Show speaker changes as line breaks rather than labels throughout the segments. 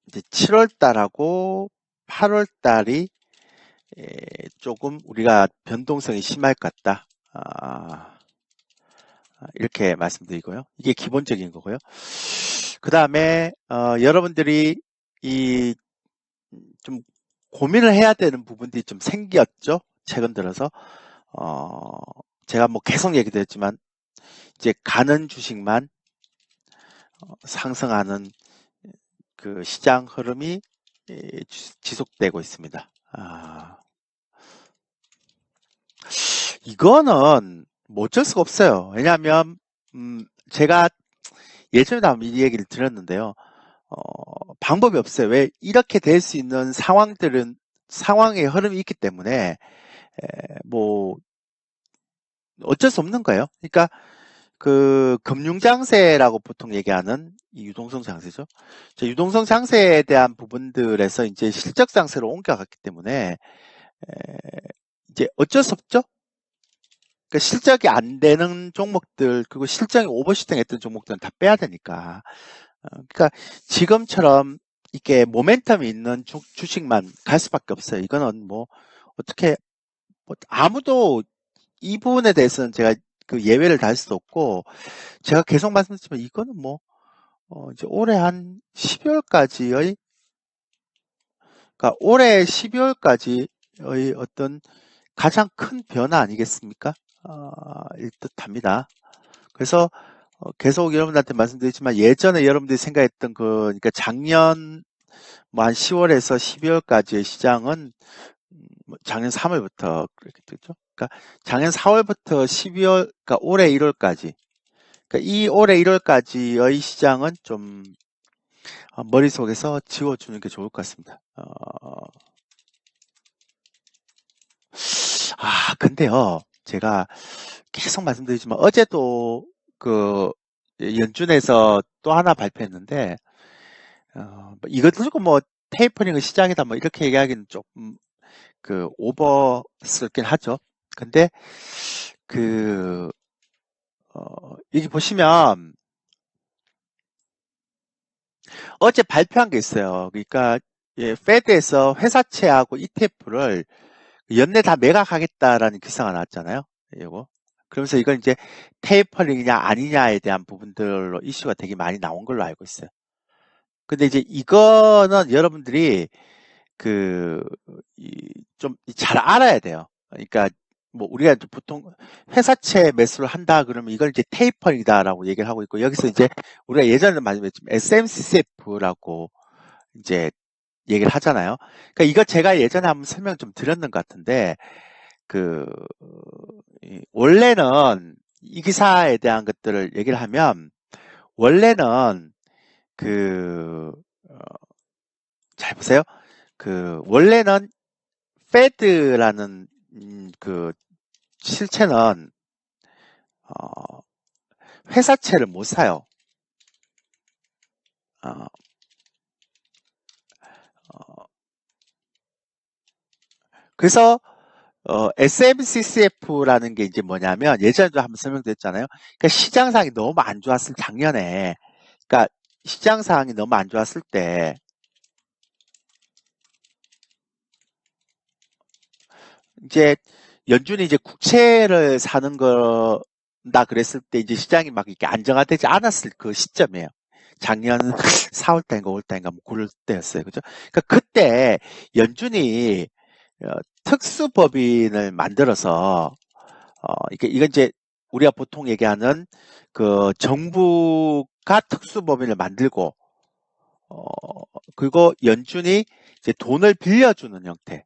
이제 7월 달하고 8월 달이 조금 우리가 변동성이 심할 것 같다. 이렇게 말씀드리고요. 이게 기본적인 거고요. 그 다음에 여러분들이 이 좀 고민을 해야 되는 부분들이 좀 생겼죠. 최근 들어서 제가 뭐 계속 얘기드렸지만 이제 가는 주식만 상승하는 그 시장 흐름이 지속되고 있습니다. 이거는 뭐 어쩔 수가 없어요. 왜냐하면 제가 예전에도 한번 이 얘기를 드렸는데요. 방법이 없어요. 왜 이렇게 될 수 있는 상황의 흐름이 있기 때문에 뭐 어쩔 수 없는 거예요. 그러니까 그 금융장세라고 보통 얘기하는 이 유동성 장세죠. 유동성 장세에 대한 부분들에서 이제 실적 장세로 옮겨갔기 때문에 이제 어쩔 수 없죠. 그러니까 실적이 안 되는 종목들 그리고 실적이 오버슈팅했던 종목들은 다 빼야 되니까. 그러니까 지금처럼 이게 모멘텀이 있는 주식만 갈 수밖에 없어요. 이거는 뭐 어떻게 뭐 아무도 이 부분에 대해서는 제가 그 예외를 달 수도 없고 제가 계속 말씀드리지만 이거는 뭐 이제 올해 한 12월까지의 그러니까 올해 12월까지의 어떤 가장 큰 변화 아니겠습니까? 일 듯합니다. 그래서 계속 여러분들한테 말씀드리지만 예전에 여러분들이 생각했던 그러니까 작년 뭐 한 10월에서 12월까지의 시장은 작년 3월부터 그렇게 됐죠. 그러니까 작년 4월부터 12월, 그러니까 올해 1월까지. 그러니까 이 올해 1월까지의 시장은 좀 머릿속에서 지워주는 게 좋을 것 같습니다. 근데요, 제가 계속 말씀드리지만 어제도 그 연준에서 또 하나 발표했는데 이거 들고 뭐 테이퍼링의 시작이다 뭐 이렇게 얘기하기는 조금 그 오버스럽긴 하죠. 근데 그 여기 보시면 어제 발표한 게 있어요. 그러니까 페드에서 회사채하고 ETF를 연내 다 매각하겠다라는 기사가 나왔잖아요. 이거. 그러면서 이건 이제 테이퍼링이냐 아니냐에 대한 부분들로 이슈가 되게 많이 나온 걸로 알고 있어요. 근데 이제 이거는 여러분들이 그 좀 잘 알아야 돼요. 그러니까 뭐 우리가 보통 회사채 매수를 한다 그러면 이걸 이제 테이퍼링이다라고 얘기를 하고 있고 여기서 이제 우리가 예전에 많이 했지만 SMCCF라고 이제 얘기를 하잖아요. 그러니까 이거 제가 예전에 한번 설명 좀 드렸는 것 같은데 그 원래는 이 기사에 대한 것들을 얘기를 하면 원래는 그 잘 보세요. 그 원래는 페드라는 그 실체는 회사채를 못 사요. 어, 어, 그래서 SMCCF라는 게 이제 뭐냐면 예전에도 한번 설명드렸잖아요. 그러니까 시장 상황이 너무 안 좋았을 작년에, 그러니까 시장 상황이 너무 안 좋았을 때 이제 연준이 이제 국채를 사는 거다 그랬을 때 이제 시장이 막 이렇게 안정화되지 않았을 그 시점이에요. 작년 4월 달인가 5월 달인가 뭐 그럴 때였어요. 그죠? 그러니까 그때 연준이 특수법인을 만들어서 이건 이제 우리가 보통 얘기하는 그 정부가 특수법인을 만들고 그리고 연준이 이제 돈을 빌려주는 형태.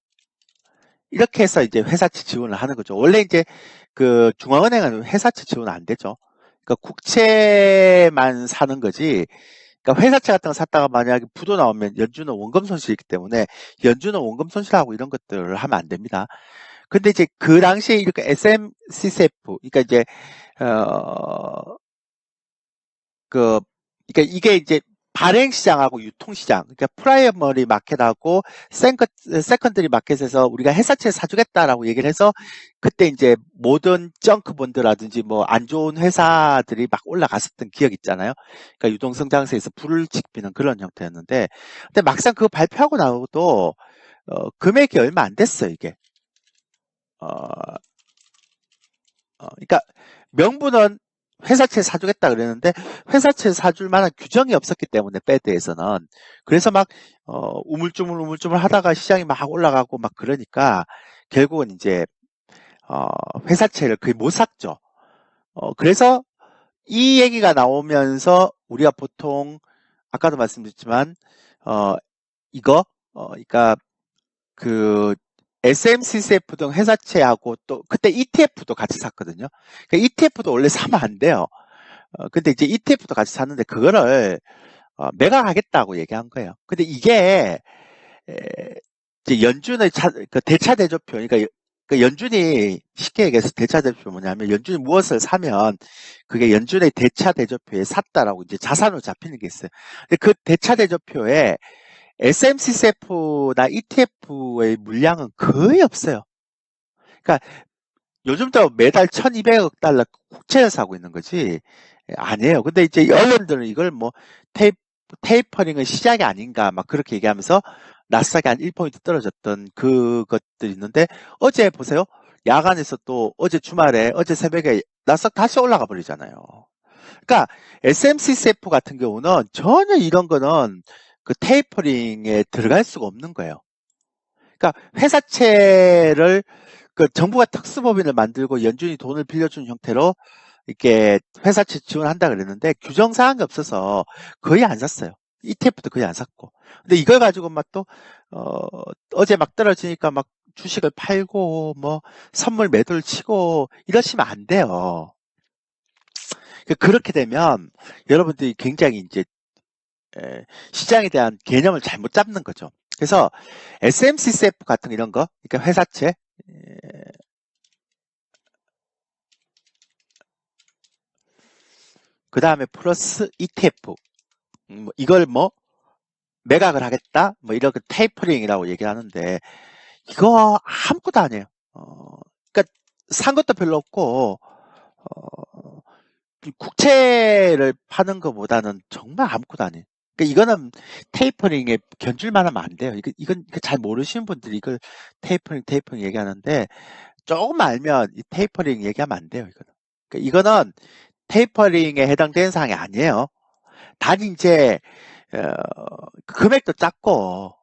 이렇게 해서 이제 회사채 지원을 하는 거죠. 원래 이제 그 중앙은행은 회사채 지원 안 되죠. 그러니까 국채만 사는 거지. 그러니까 회사채 같은 거 샀다가 만약에 부도 나오면 연준은 원금 손실이기 때문에 연준은 원금 손실하고 이런 것들을 하면 안 됩니다. 근데 이제 그 당시에 이렇게 SMCCF, 그러니까 이제 그 그러니까 이게 이제 발행시장하고 유통시장, 그러니까 프라이머리 마켓하고 세컨더리 마켓에서 우리가 회사채 사주겠다라고 얘기를 해서 그때 이제 모든 정크본드라든지 뭐 안 좋은 회사들이 막 올라갔었던 기억 있잖아요. 그러니까 유동성 장세에서 불을 지피는 그런 형태였는데, 근데 막상 그거 발표하고 나도 금액이 얼마 안 됐어 이게. 어, 그러니까 명분은 회사채 사주겠다 그랬는데 회사채 사줄 만한 규정이 없었기 때문에 패드에서는 그래서 막 우물쭈물 하다가 시장이 막 올라가고 막 그러니까 결국은 이제 회사채를 거의 못 샀죠. 그래서 이 얘기가 나오면서 우리가 보통 아까도 말씀드렸지만 이거 그러니까 그 SMCCF 등 회사채하고 또 그때 ETF도 같이 샀거든요. 그러니까 ETF도 원래 사면 안 돼요. 근데 이제 ETF도 같이 샀는데 그거를 매각하겠다고 얘기한 거예요. 근데 이게 이제 연준의 그 대차 대조표, 그러니까 그 연준이 쉽게 얘기해서 대차 대조표 뭐냐면 연준이 무엇을 사면 그게 연준의 대차 대조표에 샀다라고 이제 자산으로 잡히는 게 있어요. 근데 그 대차 대조표에 SMCCF나 ETF의 물량은 거의 없어요. 그러니까 요즘도 매달 1200억 달러 국채를 사고 있는 거지 아니에요. 근데 이제 언론들은 이걸 뭐 테이퍼링은 시작이 아닌가 막 그렇게 얘기하면서 나스닥이 한 1포인트 떨어졌던 그것들이 있는데 어제 보세요. 야간에서 또 어제 주말에 어제 새벽에 나스닥 다시 올라가 버리잖아요. 그러니까 SMCCF 같은 경우는 전혀 이런 거는 그 테이퍼링에 들어갈 수가 없는 거예요. 그러니까 회사채를 그 정부가 특수법인을 만들고 연준이 돈을 빌려준 형태로 이렇게 회사채 지원한다 그랬는데 규정 사항이 없어서 거의 안 샀어요. ETF도 거의 안 샀고. 근데 이걸 가지고 막 또 어제 막 떨어지니까 막 주식을 팔고 뭐 선물 매도를 치고 이러시면 안 돼요. 그렇게 되면 여러분들이 굉장히 이제 시장에 대한 개념을 잘못 잡는 거죠. 그래서 SMCCF 같은 이런 거, 그러니까 회사채, 그 다음에 플러스 ETF, 이걸 뭐 매각을 하겠다, 뭐 이런 그 테이퍼링이라고 얘기를 하는데 이거 아무것도 아니에요. 그러니까 산 것도 별로 없고 국채를 파는 것보다는 정말 아무것도 아니에요. 그러니까 이거는 테이퍼링에 견줄 만하면 안 돼요. 이건 잘 모르시는 분들이 이걸 테이퍼링 얘기하는데 조금 알면 이 테이퍼링 얘기하면 안 돼요. 그러니까 이거는 테이퍼링에 해당되는 사항이 아니에요. 단 이제 금액도 작고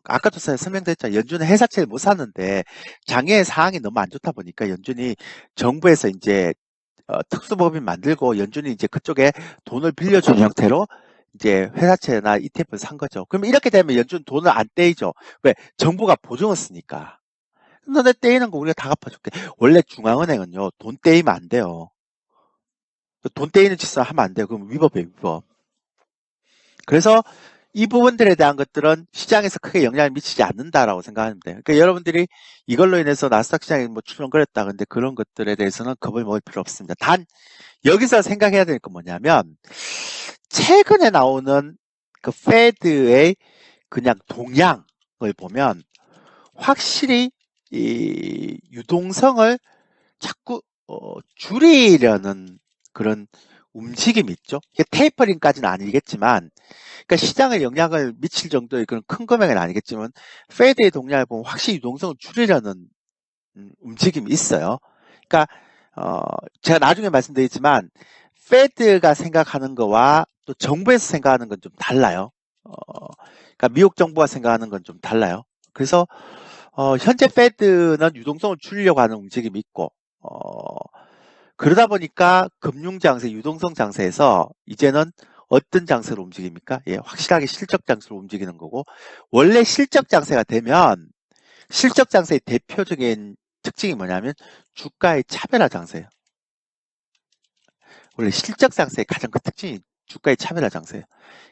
아까도 설명드렸죠. 연준은 회사채를 못 샀는데 장외 사항이 너무 안 좋다 보니까 연준이 정부에서 이제 특수법인 만들고 연준이 이제 그쪽에 돈을 빌려준 형태로 이제 회사채나 ETF를 산 거죠. 그럼 이렇게 되면 연준 돈을 안 떼이죠. 왜? 정부가 보증을 쓰니까. 너네 떼이는 거 우리가 다 갚아줄게. 원래 중앙은행은요, 돈 떼이면 안 돼요. 돈 떼이는 짓을 하면 안 돼요. 그럼 위법이에요, 위법. 그래서 이 부분들에 대한 것들은 시장에서 크게 영향을 미치지 않는다라고 생각하면 돼요. 그러니까 여러분들이 이걸로 인해서 나스닥 시장이 뭐 출렁거렸다. 근데 그런 것들에 대해서는 겁을 먹을 필요 없습니다. 단, 여기서 생각해야 될 건 뭐냐면, 최근에 나오는 그 페드의 그냥 동향을 보면, 확실히 이 유동성을 자꾸 줄이려는 그런 움직임이 있죠. 이게 테이퍼링까지는 아니겠지만, 그러니까 시장에 영향을 미칠 정도의 그런 큰 금액은 아니겠지만, 페드의 동향을 보면 확실히 유동성을 줄이려는 움직임이 있어요. 그러니까 제가 나중에 말씀드리지만, 페드가 생각하는 거와 또 정부에서 생각하는 건 좀 달라요. 그러니까 미국 정부가 생각하는 건 좀 달라요. 그래서 현재 페드는 유동성을 줄이려고 하는 움직임이 있고, 그러다 보니까 금융 장세, 유동성 장세에서 이제는 어떤 장세로 움직입니까? 예, 확실하게 실적 장세로 움직이는 거고, 원래 실적 장세가 되면 실적 장세의 대표적인 특징이 뭐냐면 주가의 차별화 장세예요. 원래 실적 장세의 가장 큰 특징이 주가의 차별화 장세예요.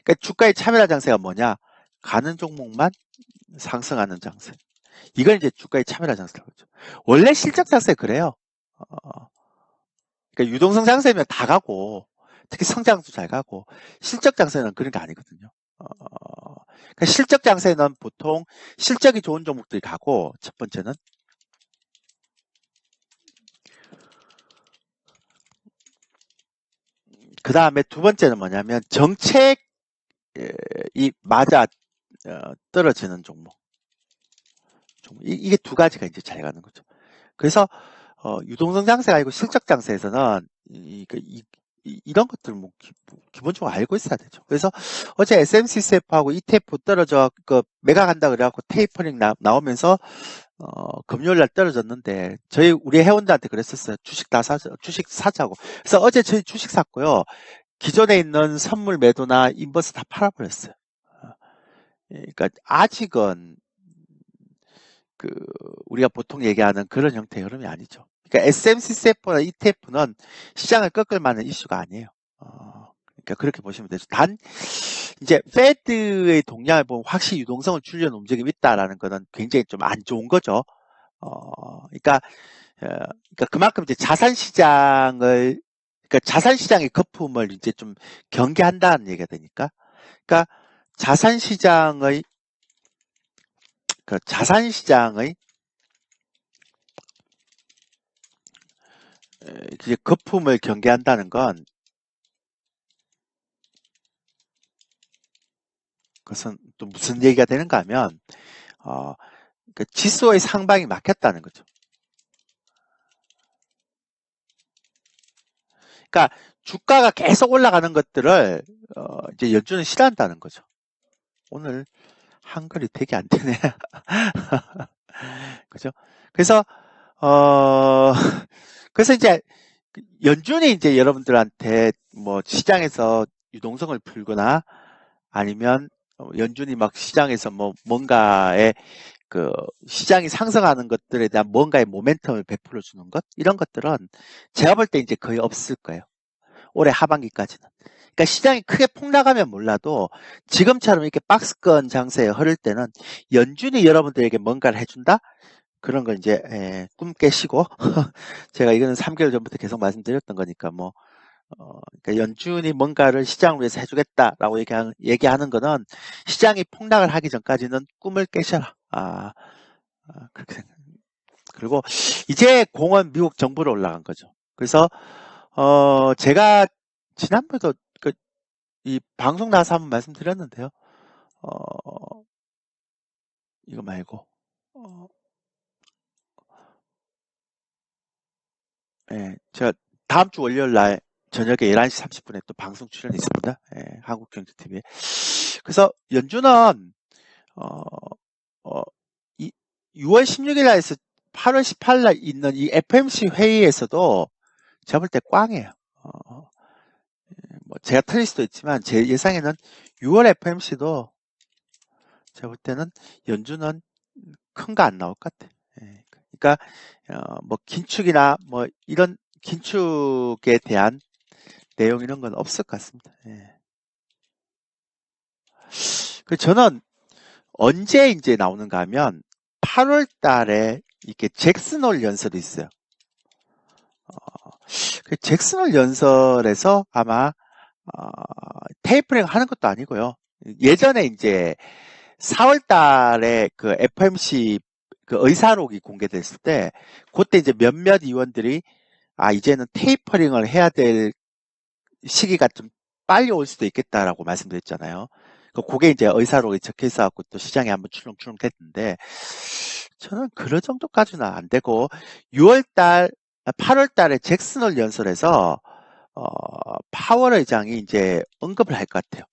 그러니까 주가의 차별화 장세가 뭐냐? 가는 종목만 상승하는 장세. 이걸 이제 주가의 차별화 장세라고 하죠. 원래 실적 장세 그래요. 그러니까 유동성 장세면 다 가고 특히 성장도 잘 가고 실적 장세는 그런 게 아니거든요. 그러니까 실적 장세는 보통 실적이 좋은 종목들이 가고 첫 번째는 그 다음에 두 번째는 뭐냐면 정책이 맞아 떨어지는 종목. 이게 두 가지가 이제 잘 가는 거죠. 그래서 유동성 장세가 아니고 실적 장세에서는 이런 것들 뭐 기본적으로 알고 있어야 되죠. 그래서 어제 SMCCF하고 ETF 떨어져 그 매각한다 그래갖고 테이퍼링 나오면서 금요일 날 떨어졌는데 우리 회원들한테 그랬었어요. 주식 사자고. 그래서 어제 저희 주식 샀고요. 기존에 있는 선물 매도나 인버스 다 팔아버렸어요. 그러니까 아직은 그 우리가 보통 얘기하는 그런 형태의 흐름이 아니죠. 그러니까 SMCCF나 ETF는 시장을 꺾을 만한 이슈가 아니에요. 그러니까 그렇게 보시면 되죠. 단 이제 페드의 동향을 보면 확실히 유동성을 줄여는 움직임이 있다라는 거는 굉장히 좀 안 좋은 거죠. 그러니까 그만큼 이제 자산 시장의 거품을 이제 좀 경계한다는 얘기가 되니까, 그러니까 자산 시장의 이제 거품을 경계한다는 건 그것은 또 무슨 얘기가 되는가 하면 그 지수의 상방이 막혔다는 거죠. 그러니까 주가가 계속 올라가는 것들을 이제 연준은 싫어한다는 거죠. 오늘 한글이 되게 안 되네. 그죠? 그래서 그래서 이제 연준이 이제 여러분들한테 뭐 시장에서 유동성을 풀거나 아니면 연준이 막 시장에서 뭐 뭔가에 그 시장이 상승하는 것들에 대한 뭔가의 모멘텀을 베풀어 주는 것 이런 것들은 제가 볼 때 이제 거의 없을 거예요. 올해 하반기까지는. 그러니까 시장이 크게 폭락하면 몰라도 지금처럼 이렇게 박스권 장세에 흐를 때는 연준이 여러분들에게 뭔가를 해준다? 그런 걸 이제 꿈 깨시고 제가 이거는 3개월 전부터 계속 말씀드렸던 거니까 뭐 그러니까 연준이 뭔가를 시장을 위해서 해주겠다라고 얘기하는 거는 시장이 폭락을 하기 전까지는 꿈을 깨셔라. 그렇게 생각. 그리고 이제 공은 미국 정부로 올라간 거죠. 그래서 제가 지난번에도 이 방송 나와서 한번 말씀드렸는데요. 이거 말고 제가 다음 주 월요일 날 저녁에 11시 30분에 또 방송 출연이 있습니다. 한국경제TV에. 그래서 연준은 6월 16일 날에서 8월 18일 날 있는 이 FMC 회의에서도 제가 볼 때 꽝이에요. 뭐 제가 틀릴 수도 있지만 제 예상에는 6월 FMC도 제가 볼 때는 연준은 큰 거 안 나올 것 같아. 그러니까 뭐 긴축이나 뭐 이런 긴축에 대한 내용 이런 건 없을 것 같습니다. 그 저는 언제 이제 나오는가 하면 8월 달에 이렇게 잭슨홀 연설이 있어요. 그 잭슨홀 연설에서 아마 테이퍼링 하는 것도 아니고요. 예전에 이제 4월 달에 그 FMC 그 의사록이 공개됐을 때 그때 이제 몇몇 의원들이 이제는 테이퍼링을 해야 될 시기가 좀 빨리 올 수도 있겠다라고 말씀드렸잖아요. 그게 이제 의사록에 적혀 있어갖고 또 시장에 한번 출렁출렁 됐는데 저는 그런 정도까지는 안 되고 8월 달에 잭슨홀 연설에서 파월 의장이 이제 언급을 할 것 같아요.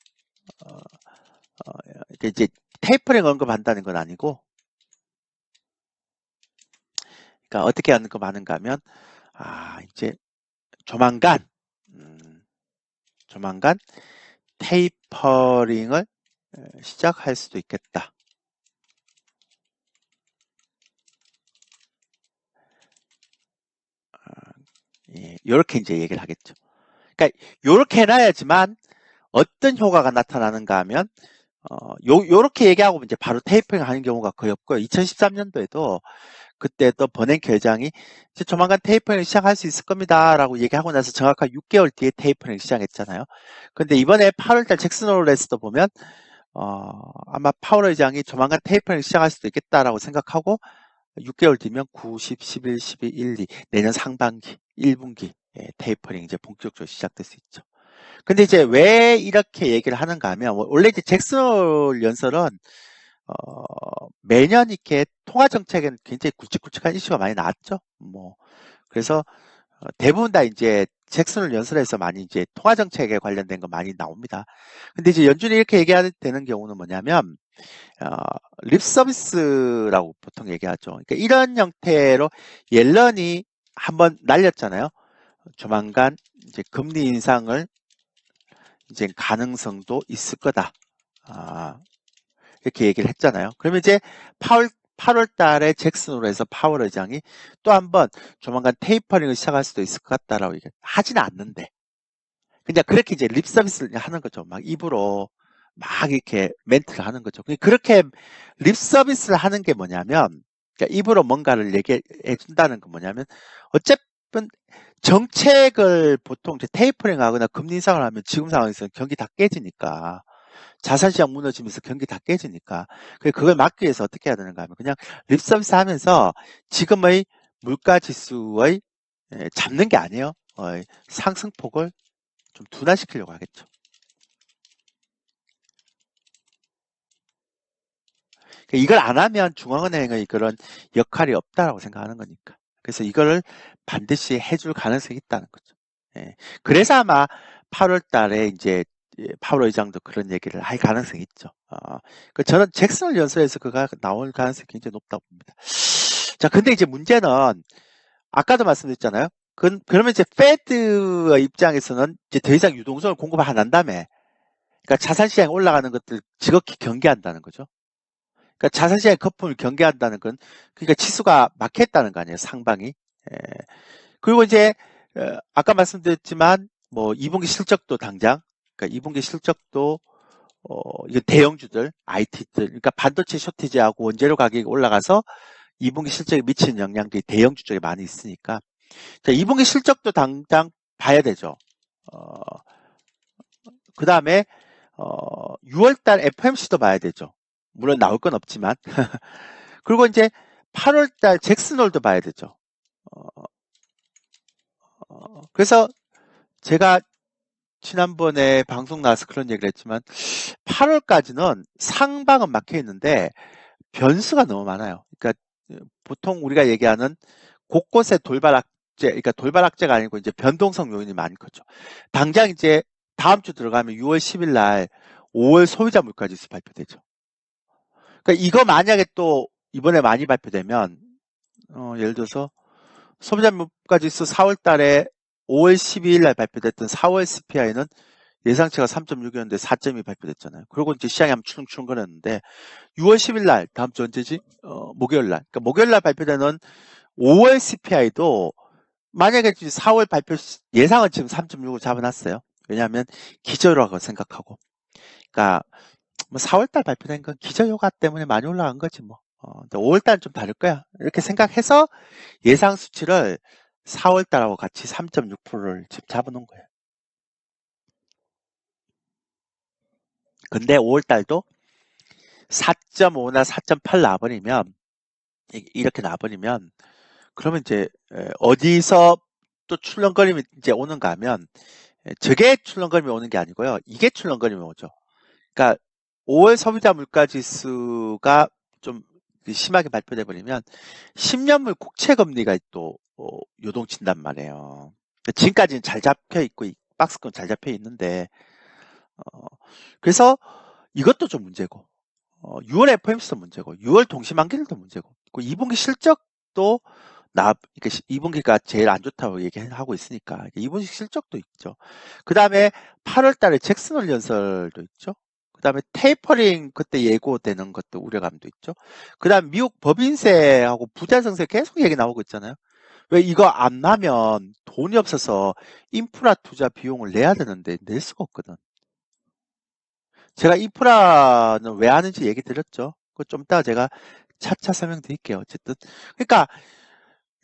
이제 테이퍼링 언급한다는 건 아니고, 그러니까 어떻게 언급하는가 하면 이제 조만간 테이퍼링을 시작할 수도 있겠다. 이렇게 이제 얘기를 하겠죠. 그러니까 이렇게 해놔야지만 어떤 효과가 나타나는가 하면 요렇게 얘기하고 이제 바로 테이퍼링 하는 경우가 거의 없고요. 2013년도에도 그때 또 버냉키 회장이 이제 조만간 테이퍼링 시작할 수 있을 겁니다라고 얘기하고 나서 정확하게 6개월 뒤에 테이퍼링 시작했잖아요. 근데 이번에 8월달 잭슨 홀에서도 보면 아마 파월 의장이 조만간 테이퍼링 시작할 수도 있겠다라고 생각하고 6개월 뒤면 9, 10, 11, 12, 1, 2 내년 상반기 1분기 테이퍼링 이제 본격적으로 시작될 수 있죠. 근데 이제 왜 이렇게 얘기를 하는가 하면 원래 이제 잭슨 홀 연설은 매년 이렇게 통화 정책에는 굉장히 굵직굵직한 이슈가 많이 나왔죠. 뭐 그래서 대부분 다 이제 잭슨을 연설해서 많이 이제 통화 정책에 관련된 거 많이 나옵니다. 근데 이제 연준이 이렇게 얘기하는 되는 경우는 뭐냐면 립 서비스라고 보통 얘기하죠. 그러니까 이런 형태로 옐런이 한번 날렸잖아요. 조만간 이제 금리 인상을 이제 가능성도 있을 거다. 이렇게 얘기를 했잖아요. 그러면 이제 8월 달에 잭슨으로 해서 파월 의장이 또 한번 조만간 테이퍼링을 시작할 수도 있을 것 같다라고 하지는 않는데 그냥 그렇게 이제 립 서비스를 하는 거죠. 막 입으로 막 이렇게 멘트를 하는 거죠. 그렇게 립 서비스를 하는 게 뭐냐면 그러니까 입으로 뭔가를 얘기해 준다는 건 뭐냐면 어쨌든 정책을 보통 이제 테이퍼링 하거나 금리 인상을 하면 지금 상황에서는 경기 다 깨지니까 자산시장 무너지면서 경기 다 깨지니까 그걸 막기 위해서 어떻게 해야 되는가 하면 그냥 립서비스 하면서 지금의 물가 지수의 잡는 게 아니에요. 상승폭을 좀 둔화시키려고 하겠죠. 이걸 안 하면 중앙은행의 그런 역할이 없다라고 생각하는 거니까. 그래서 이거를 반드시 해줄 가능성이 있다는 거죠. 그래서 아마 8월 달에 이제 파월 의장도 그런 얘기를 할 가능성이 있죠. 저는 잭슨 연설에서 그가 나올 가능성이 굉장히 높다고 봅니다. 자, 근데 이제 문제는 아까도 말씀드렸잖아요. 그러면 이제 페드의 입장에서는 이제 더 이상 유동성을 공급 안 한다며. 그러니까 자산시장이 올라가는 것들 지극히 경계한다는 거죠. 그러니까 자산시장의 거품을 경계한다는 건 그러니까 지수가 막혔다는 거 아니에요, 상방이. 그리고 이제 아까 말씀드렸지만 뭐 2분기 실적도 당장 그러니까 2분기 실적도 이게 대형주들, IT들, 그러니까 반도체 쇼티지하고 원재료 가격이 올라가서 2분기 실적에 미치는 영향들이 대형주 쪽에 많이 있으니까 자, 2분기 실적도 당장 봐야 되죠. 그 다음에 6월달 FMC도 봐야 되죠. 물론 나올 건 없지만 그리고 이제 8월달 잭슨홀도 봐야 되죠. 그래서 제가 지난번에 방송 나와서 그런 얘기를 했지만 8월까지는 상방은 막혀 있는데 변수가 너무 많아요. 그러니까 보통 우리가 얘기하는 곳곳에 돌발악재, 그러니까 돌발악재가 아니고 이제 변동성 요인이 많은 거죠. 당장 이제 다음 주 들어가면 6월 10일 날 5월 소비자 물가지수 발표되죠. 그러니까 이거 만약에 또 이번에 많이 발표되면 예를 들어서 소비자 물가지수 4월 달에 5월 12일 날 발표됐던 4월 CPI는 예상치가 3.6이었는데 4.2 발표됐잖아요. 그리고 이제 시장이 한번 추렁추렁거렸는데 6월 10일 날 다음 주 언제지? 목요일 날. 그러니까 목요일 날 발표되는 5월 CPI도 만약에 4월 발표 예상은 지금 3.6으로 잡아놨어요. 왜냐하면 기저효과라고 생각하고. 그러니까 뭐 4월 달 발표된 건 기저효과 때문에 많이 올라간 거지 뭐. 5월 달은 좀 다를 거야. 이렇게 생각해서 예상 수치를 4월 달하고 같이 3.6%를 지금 잡아놓은 거예요. 근데 5월 달도 4.5나 4.8 나와버리면 이렇게 나와버리면 그러면 이제 어디서 또 출렁거림이 이제 오는가 하면 저게 출렁거림이 오는 게 아니고요. 이게 출렁거림이 오죠. 그러니까 5월 소비자 물가 지수가 좀 심하게 발표돼 버리면 10년물 국채 금리가 또 요동친단 말이에요. 지금까지는 잘 잡혀 있고 박스권 잘 잡혀 있는데 그래서 이것도 좀 문제고 6월 FOMC도 문제고 6월 동시만기일도 문제고 그 2분기 실적도 그러니까 2분기가 제일 안 좋다고 얘기하고 있으니까 2분기 실적도 있죠. 그 다음에 8월 달에 잭슨홀 연설도 있죠. 그 다음에 테이퍼링 그때 예고되는 것도 우려감도 있죠. 그 다음 미국 법인세하고 부자 증세 계속 얘기 나오고 있잖아요. 왜 이거 안 나면 돈이 없어서 인프라 투자 비용을 내야 되는데 낼 수가 없거든. 제가 인프라는 왜 하는지 얘기 드렸죠. 그 좀 이따가 제가 차차 설명드릴게요. 어쨌든. 그러니까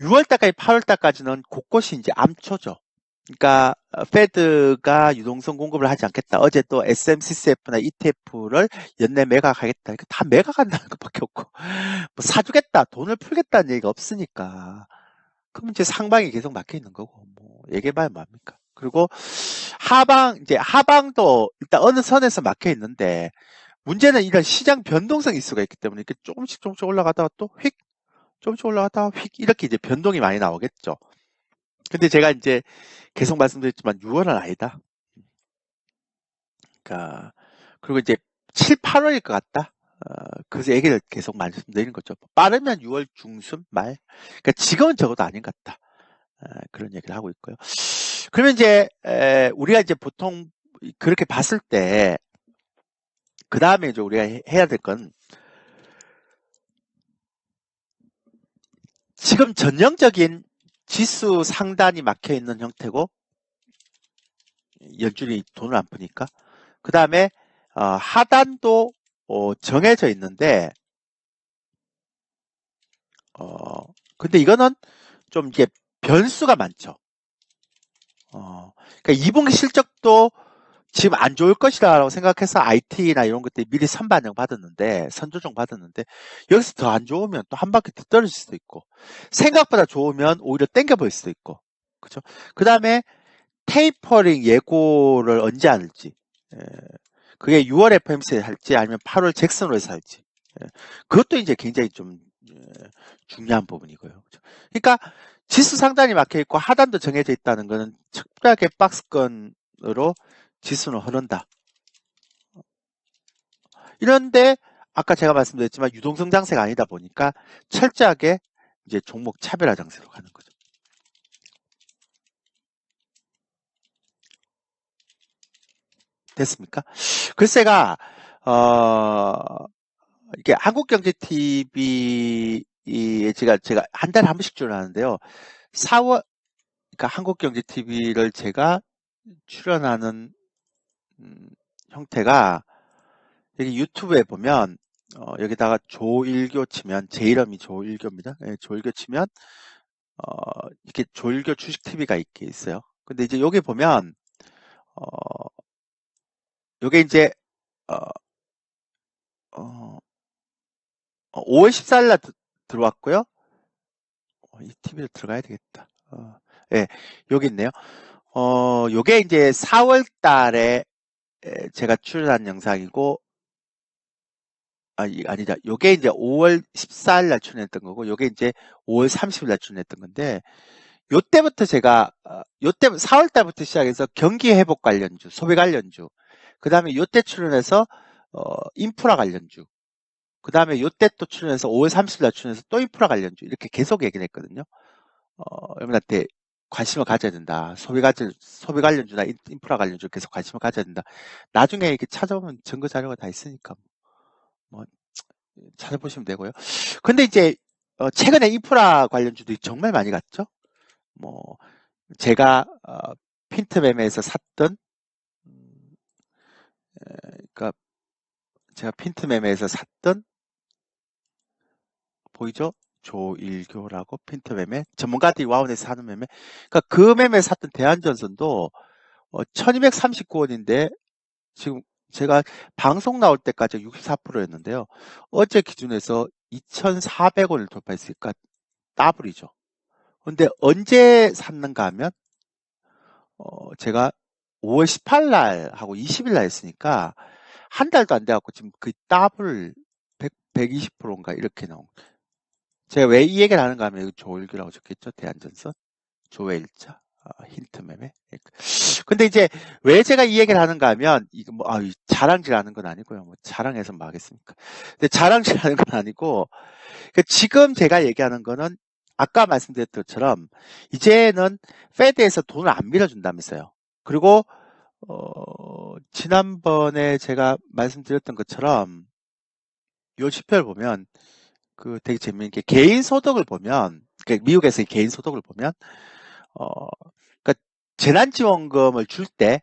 6월달까지 8월달까지는 곳곳이 이제 암초죠. 그러니까 페드가 유동성 공급을 하지 않겠다. 어제 또 SMCCF나 ETF를 연내 매각하겠다. 그러니까 다 매각한다는 것밖에 없고 뭐 사주겠다, 돈을 풀겠다는 얘기가 없으니까. 그럼 이제 상방이 계속 막혀 있는 거고 뭐 얘기해봐야 뭐합니까? 그리고 하방도 일단 어느 선에서 막혀 있는데 문제는 이런 시장 변동성이 있을 수가 있기 때문에 이렇게 조금씩 올라가다가 또 휙, 조금씩 올라가다가 휙 이렇게 이제 변동이 많이 나오겠죠. 근데 제가 이제 계속 말씀드렸지만 6월은 아니다. 그러니까 그리고 이제 7, 8월일 것 같다. 그래서 얘기를 계속 말씀드리는 거죠. 빠르면 6월 중순 말. 그러니까 지금은 적어도 아닌 것 같다. 그런 얘기를 하고 있고요. 그러면 이제 우리가 이제 보통 그렇게 봤을 때 그 다음에 이제 우리가 해야 될 건 지금 전형적인 지수 상단이 막혀 있는 형태고 연준이 돈을 안 푸니까 그 다음에 하단도 정해져 있는데 근데 이거는 좀 이게 변수가 많죠. 그러니까 2분기 실적도 지금 안 좋을 것이라고 생각해서 IT나 이런 것들이 미리 선조정 받았는데 여기서 더 안 좋으면 또 한 바퀴 더 떨어질 수도 있고 생각보다 좋으면 오히려 땡겨버릴 수도 있고 그렇죠. 그 다음에 테이퍼링 예고를 언제 할지 그게 6월 FMC에 할지 아니면 8월 잭슨으로 해서 할지 그것도 이제 굉장히 좀 중요한 부분이고요. 그렇죠? 그러니까 지수 상단이 막혀 있고 하단도 정해져 있다는 것은 특별하게 박스권으로 지수는 흐른다. 이런데 아까 제가 말씀드렸지만 유동성 장세가 아니다 보니까 철저하게 이제 종목 차별화 장세로 가는 거죠. 됐습니까? 글쎄가 이게 한국경제TV 제가 한 달에 한 번씩 출연하는데요. 4월 그러니까 한국경제TV를 제가 출연하는 형태가 여기 유튜브에 보면 여기다가 조일교 치면 제 이름이 조일교입니다. 네, 조일교 치면 이렇게 조일교 주식TV가 이렇게 있어요. 근데 이제 여기 보면 요게 이제 어, 5월 14일 날 들어왔고요. 이 TV를 들어가야 되겠다. 예, 여기 있네요. 요게 이제 4월 달에 제가 출연한 영상이고 아니다. 요게 이제 5월 14일 날 출연했던 거고 요게 이제 5월 30일 날 출연했던 건데 요때부터 제가 요때 4월 달부터 시작해서 경기 회복 관련주, 소비 관련주. 그다음에 요때 출연해서 인프라 관련주. 그다음에 요때 또 출연해서 5월 30일 날 출연해서 또 인프라 관련주. 이렇게 계속 얘기를 했거든요. 여러분한테 관심을 가져야 된다. 소비 관련주나 인프라 관련주 계속 관심을 가져야 된다. 나중에 이렇게 찾아보면 증거 자료가 다 있으니까 뭐 찾아보시면 되고요. 근데 이제 최근에 인프라 관련주들이 정말 많이 갔죠. 뭐 제가 핀트 매매에서 샀던 그러니까 제가 핀트 매매에서 샀던 보이죠? 조일교라고 핀트 매매 전문가들이 와운에서 사는 매매 그러니까 그 매매 샀던 대한전선도 1239원인데 지금 제가 방송 나올 때까지 64%였는데요. 어제 기준에서 2400원을 돌파했으니까 더블이죠. 근데 언제 샀는가 하면 제가 5월 18일 날 하고 20일 날 했으니까 한 달도 안 돼갖고 지금 그 더블 120%인가 이렇게 나온 제가 왜 이 얘기를 하는가 하면 이거 조일교라고 적겠죠. 대한전선 조회일자 힌트 매매 근데 이제 왜 제가 이 얘기를 하는가 하면 이거 뭐 자랑질 하는 건 아니고요. 뭐 자랑해서 뭐 하겠습니까? 근데 자랑질 하는 건 아니고 지금 제가 얘기하는 거는 아까 말씀드렸던 것처럼 이제는 페드에서 돈을 안 밀어준다면서요. 그리고 지난번에 제가 말씀드렸던 것처럼 요 지표를 보면 그 되게 재미있는 게 개인 소득을 보면 그러니까 미국에서의 개인 소득을 보면 그러니까 재난지원금을 줄 때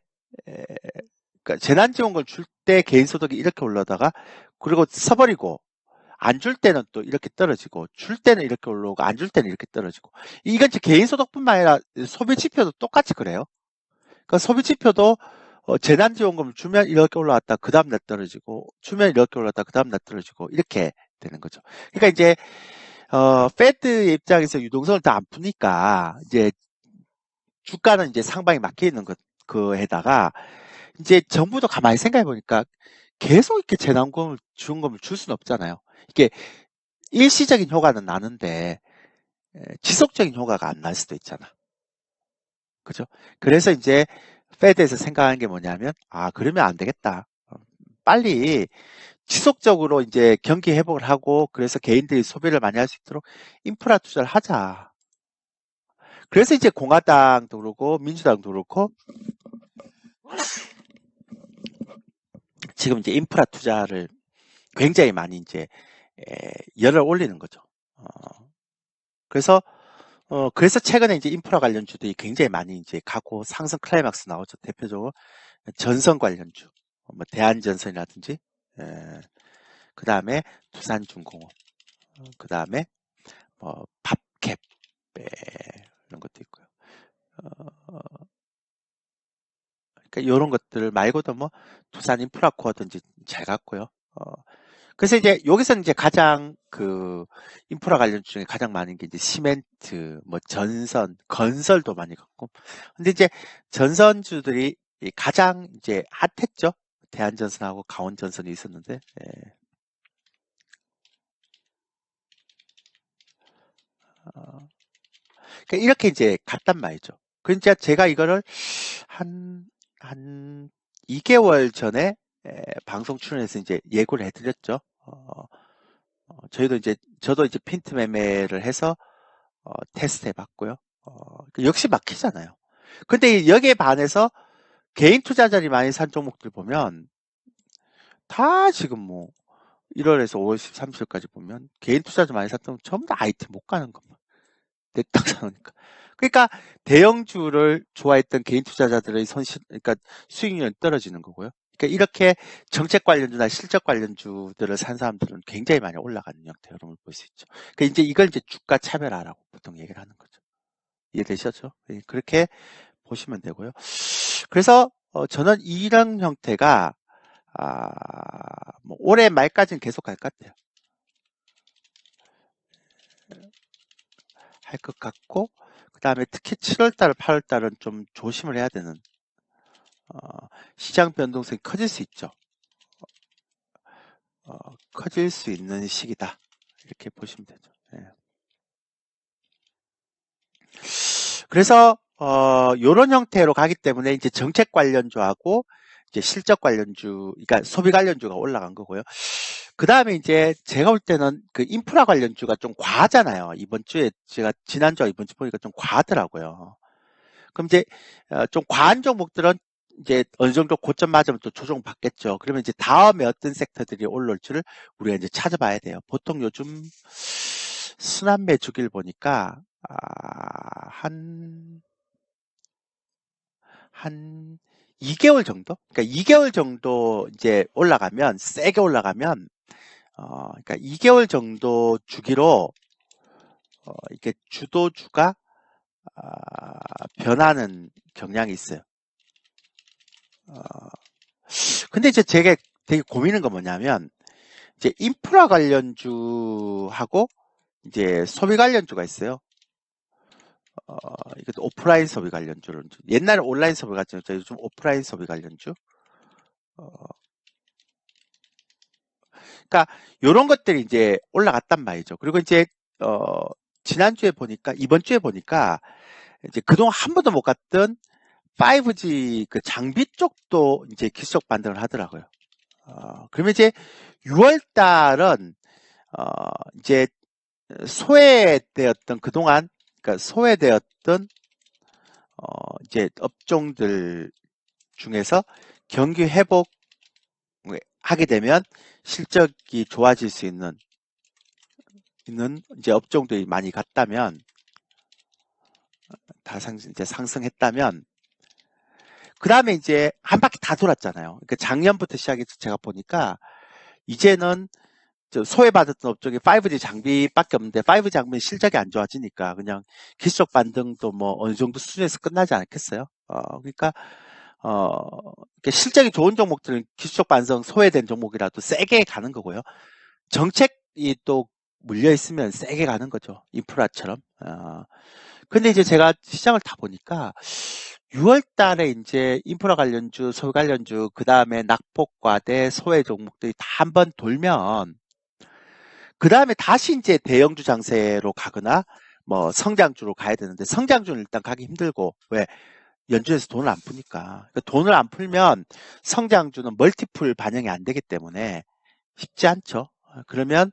그러니까 재난지원금을 줄 때 개인 소득이 이렇게 올라다가 그리고 써버리고 안 줄 때는 또 이렇게 떨어지고, 줄 때는 이렇게 올라오고, 안 줄 때는 이렇게 떨어지고. 이건 개인 소득뿐만 아니라 소비 지표도 똑같이 그래요. 그러니까 소비 지표도 재난지원금을 주면 이렇게 올라왔다, 그 다음날 떨어지고, 주면 이렇게 올라왔다, 그 다음날 떨어지고, 이렇게 되는 거죠. 그러니까 이제, 페드의 입장에서 유동성을 다 안 푸니까, 이제, 주가는 이제 상방에 막혀 있는 그에다가, 이제 정부도 가만히 생각해 보니까, 계속 이렇게 재난금을, 지원금을 줄 수는 없잖아요. 이게 일시적인 효과는 나는데, 지속적인 효과가 안 날 수도 있잖아. 그죠? 그래서 이제, 페드에서 생각한 게 뭐냐면, 그러면 안 되겠다. 빨리 지속적으로 이제 경기 회복을 하고 그래서 개인들이 소비를 많이 할 수 있도록 인프라 투자를 하자. 그래서 이제 공화당도 그렇고 민주당도 그렇고 지금 이제 인프라 투자를 굉장히 많이 이제 열을 올리는 거죠. 그래서 그래서 최근에 이제 인프라 관련주들이 굉장히 많이 이제 가고 상승 클라이막스 나오죠. 대표적으로 전선 관련주, 뭐 대한전선이라든지, 그 다음에 두산중공업, 그 다음에 밥캡 이런 것도 있고요. 그러니까 이런 것들 말고도 뭐 두산 인프라코어든지 잘 갔고요. 그래서 이제 여기서 이제 가장 그 인프라 관련 중에 가장 많은 게 이제 시멘트, 뭐 전선, 건설도 많이 갔고. 근데 이제 전선주들이 가장 이제 핫했죠. 대한전선하고 강원전선이 있었는데. 그러니까 이렇게 이제 갔단 말이죠. 그러니까 제가 이거를 한 2개월 전에 방송 출연해서 이제 예고를 해드렸죠. 저도 이제 핀트 매매를 해서 테스트 해봤고요. 역시 막히잖아요. 근데 여기에 반해서 개인 투자자들이 많이 산 종목들 보면 다 지금 뭐 1월에서 5월 13일까지 보면 개인 투자자 많이 샀던 전부 다 IT 못 가는 것만 넥딱 사놓으니까. 그러니까 대형주를 좋아했던 개인 투자자들의 그러니까 수익률은 떨어지는 거고요. 그러니까 이렇게 정책 관련주나 실적 관련주들을 산 사람들은 굉장히 많이 올라가는 형태 여러분 볼 수 있죠. 그러니까 이제 이걸 이제 주가 차별화라고 보통 얘기를 하는 거죠. 이해되셨죠? 그렇게 보시면 되고요. 그래서 저는 이런 형태가 뭐 올해 말까지는 계속 갈 것 같아요. 할 것 같고 그 다음에 특히 7월달, 8월달은 좀 조심을 해야 되는 시장 변동성이 커질 수 있죠. 커질 수 있는 시기다. 이렇게 보시면 되죠. 그래서 이런 형태로 가기 때문에 이제 정책 관련주하고 이제 실적 관련주, 그러니까 소비 관련주가 올라간 거고요. 그 다음에 이제 제가 볼 때는 그 인프라 관련주가 좀 과하잖아요. 이번 주에 제가 지난주와 이번 주 보니까 좀 과하더라고요. 그럼 이제 좀 과한 종목들은 이제 어느 정도 고점 맞으면 또 조정 받겠죠. 그러면 이제 다음에 어떤 섹터들이 올라올지를 우리가 이제 찾아봐야 돼요. 보통 요즘 순환 매주기를 보니까 한 2개월 정도? 그러니까 2개월 정도 이제 올라가면 세게 올라가면 그러니까 2개월 정도 주기로 이렇게 주도주가 변하는 경향이 있어요. 근데 이제 제가 되게 고민인 건 뭐냐면 이제 인프라 관련주하고 이제 소비 관련주가 있어요. 이것도 오프라인 소비 관련주로 옛날에 온라인 소비 관련주, 요즘 오프라인 소비 관련주. 그러니까 이런 것들이 이제 올라갔단 말이죠. 그리고 이제 지난주에 보니까 이번 주에 보니까 이제 그동안 한 번도 못 갔던 5G 그 장비 쪽도 이제 기술적 반등을 하더라고요. 그러면 이제 6월 달은 이제 소외되었던 그동안 그러니까 소외되었던 이제 업종들 중에서 경기 회복 하게 되면 실적이 좋아질 수 있는 이제 업종들이 많이 갔다면 다 이제 상승했다면 그 다음에 이제 한 바퀴 다 돌았잖아요. 그러니까 작년부터 시작해서 제가 보니까 이제는 소외받았던 업종이 5G 장비밖에 없는데 5G 장비는 실적이 안 좋아지니까 그냥 기술적 반등도 뭐 어느 정도 수준에서 끝나지 않겠어요? 그러니까 어, 이렇게 실적이 좋은 종목들은 기술적 반등 소외된 종목이라도 세게 가는 거고요. 정책이 또 물려 있으면 세게 가는 거죠. 인프라처럼. 근데 이제 제가 시장을 다 보니까 6월 달에 이제 인프라 관련주, 소유 관련주, 그 다음에 낙폭과대, 소외 종목들이 다 한번 돌면 그 다음에 다시 이제 대형주 장세로 가거나 뭐 성장주로 가야 되는데 성장주는 일단 가기 힘들고 왜? 연준에서 돈을 안 푸니까. 돈을 안 풀면 성장주는 멀티플 반영이 안 되기 때문에 쉽지 않죠. 그러면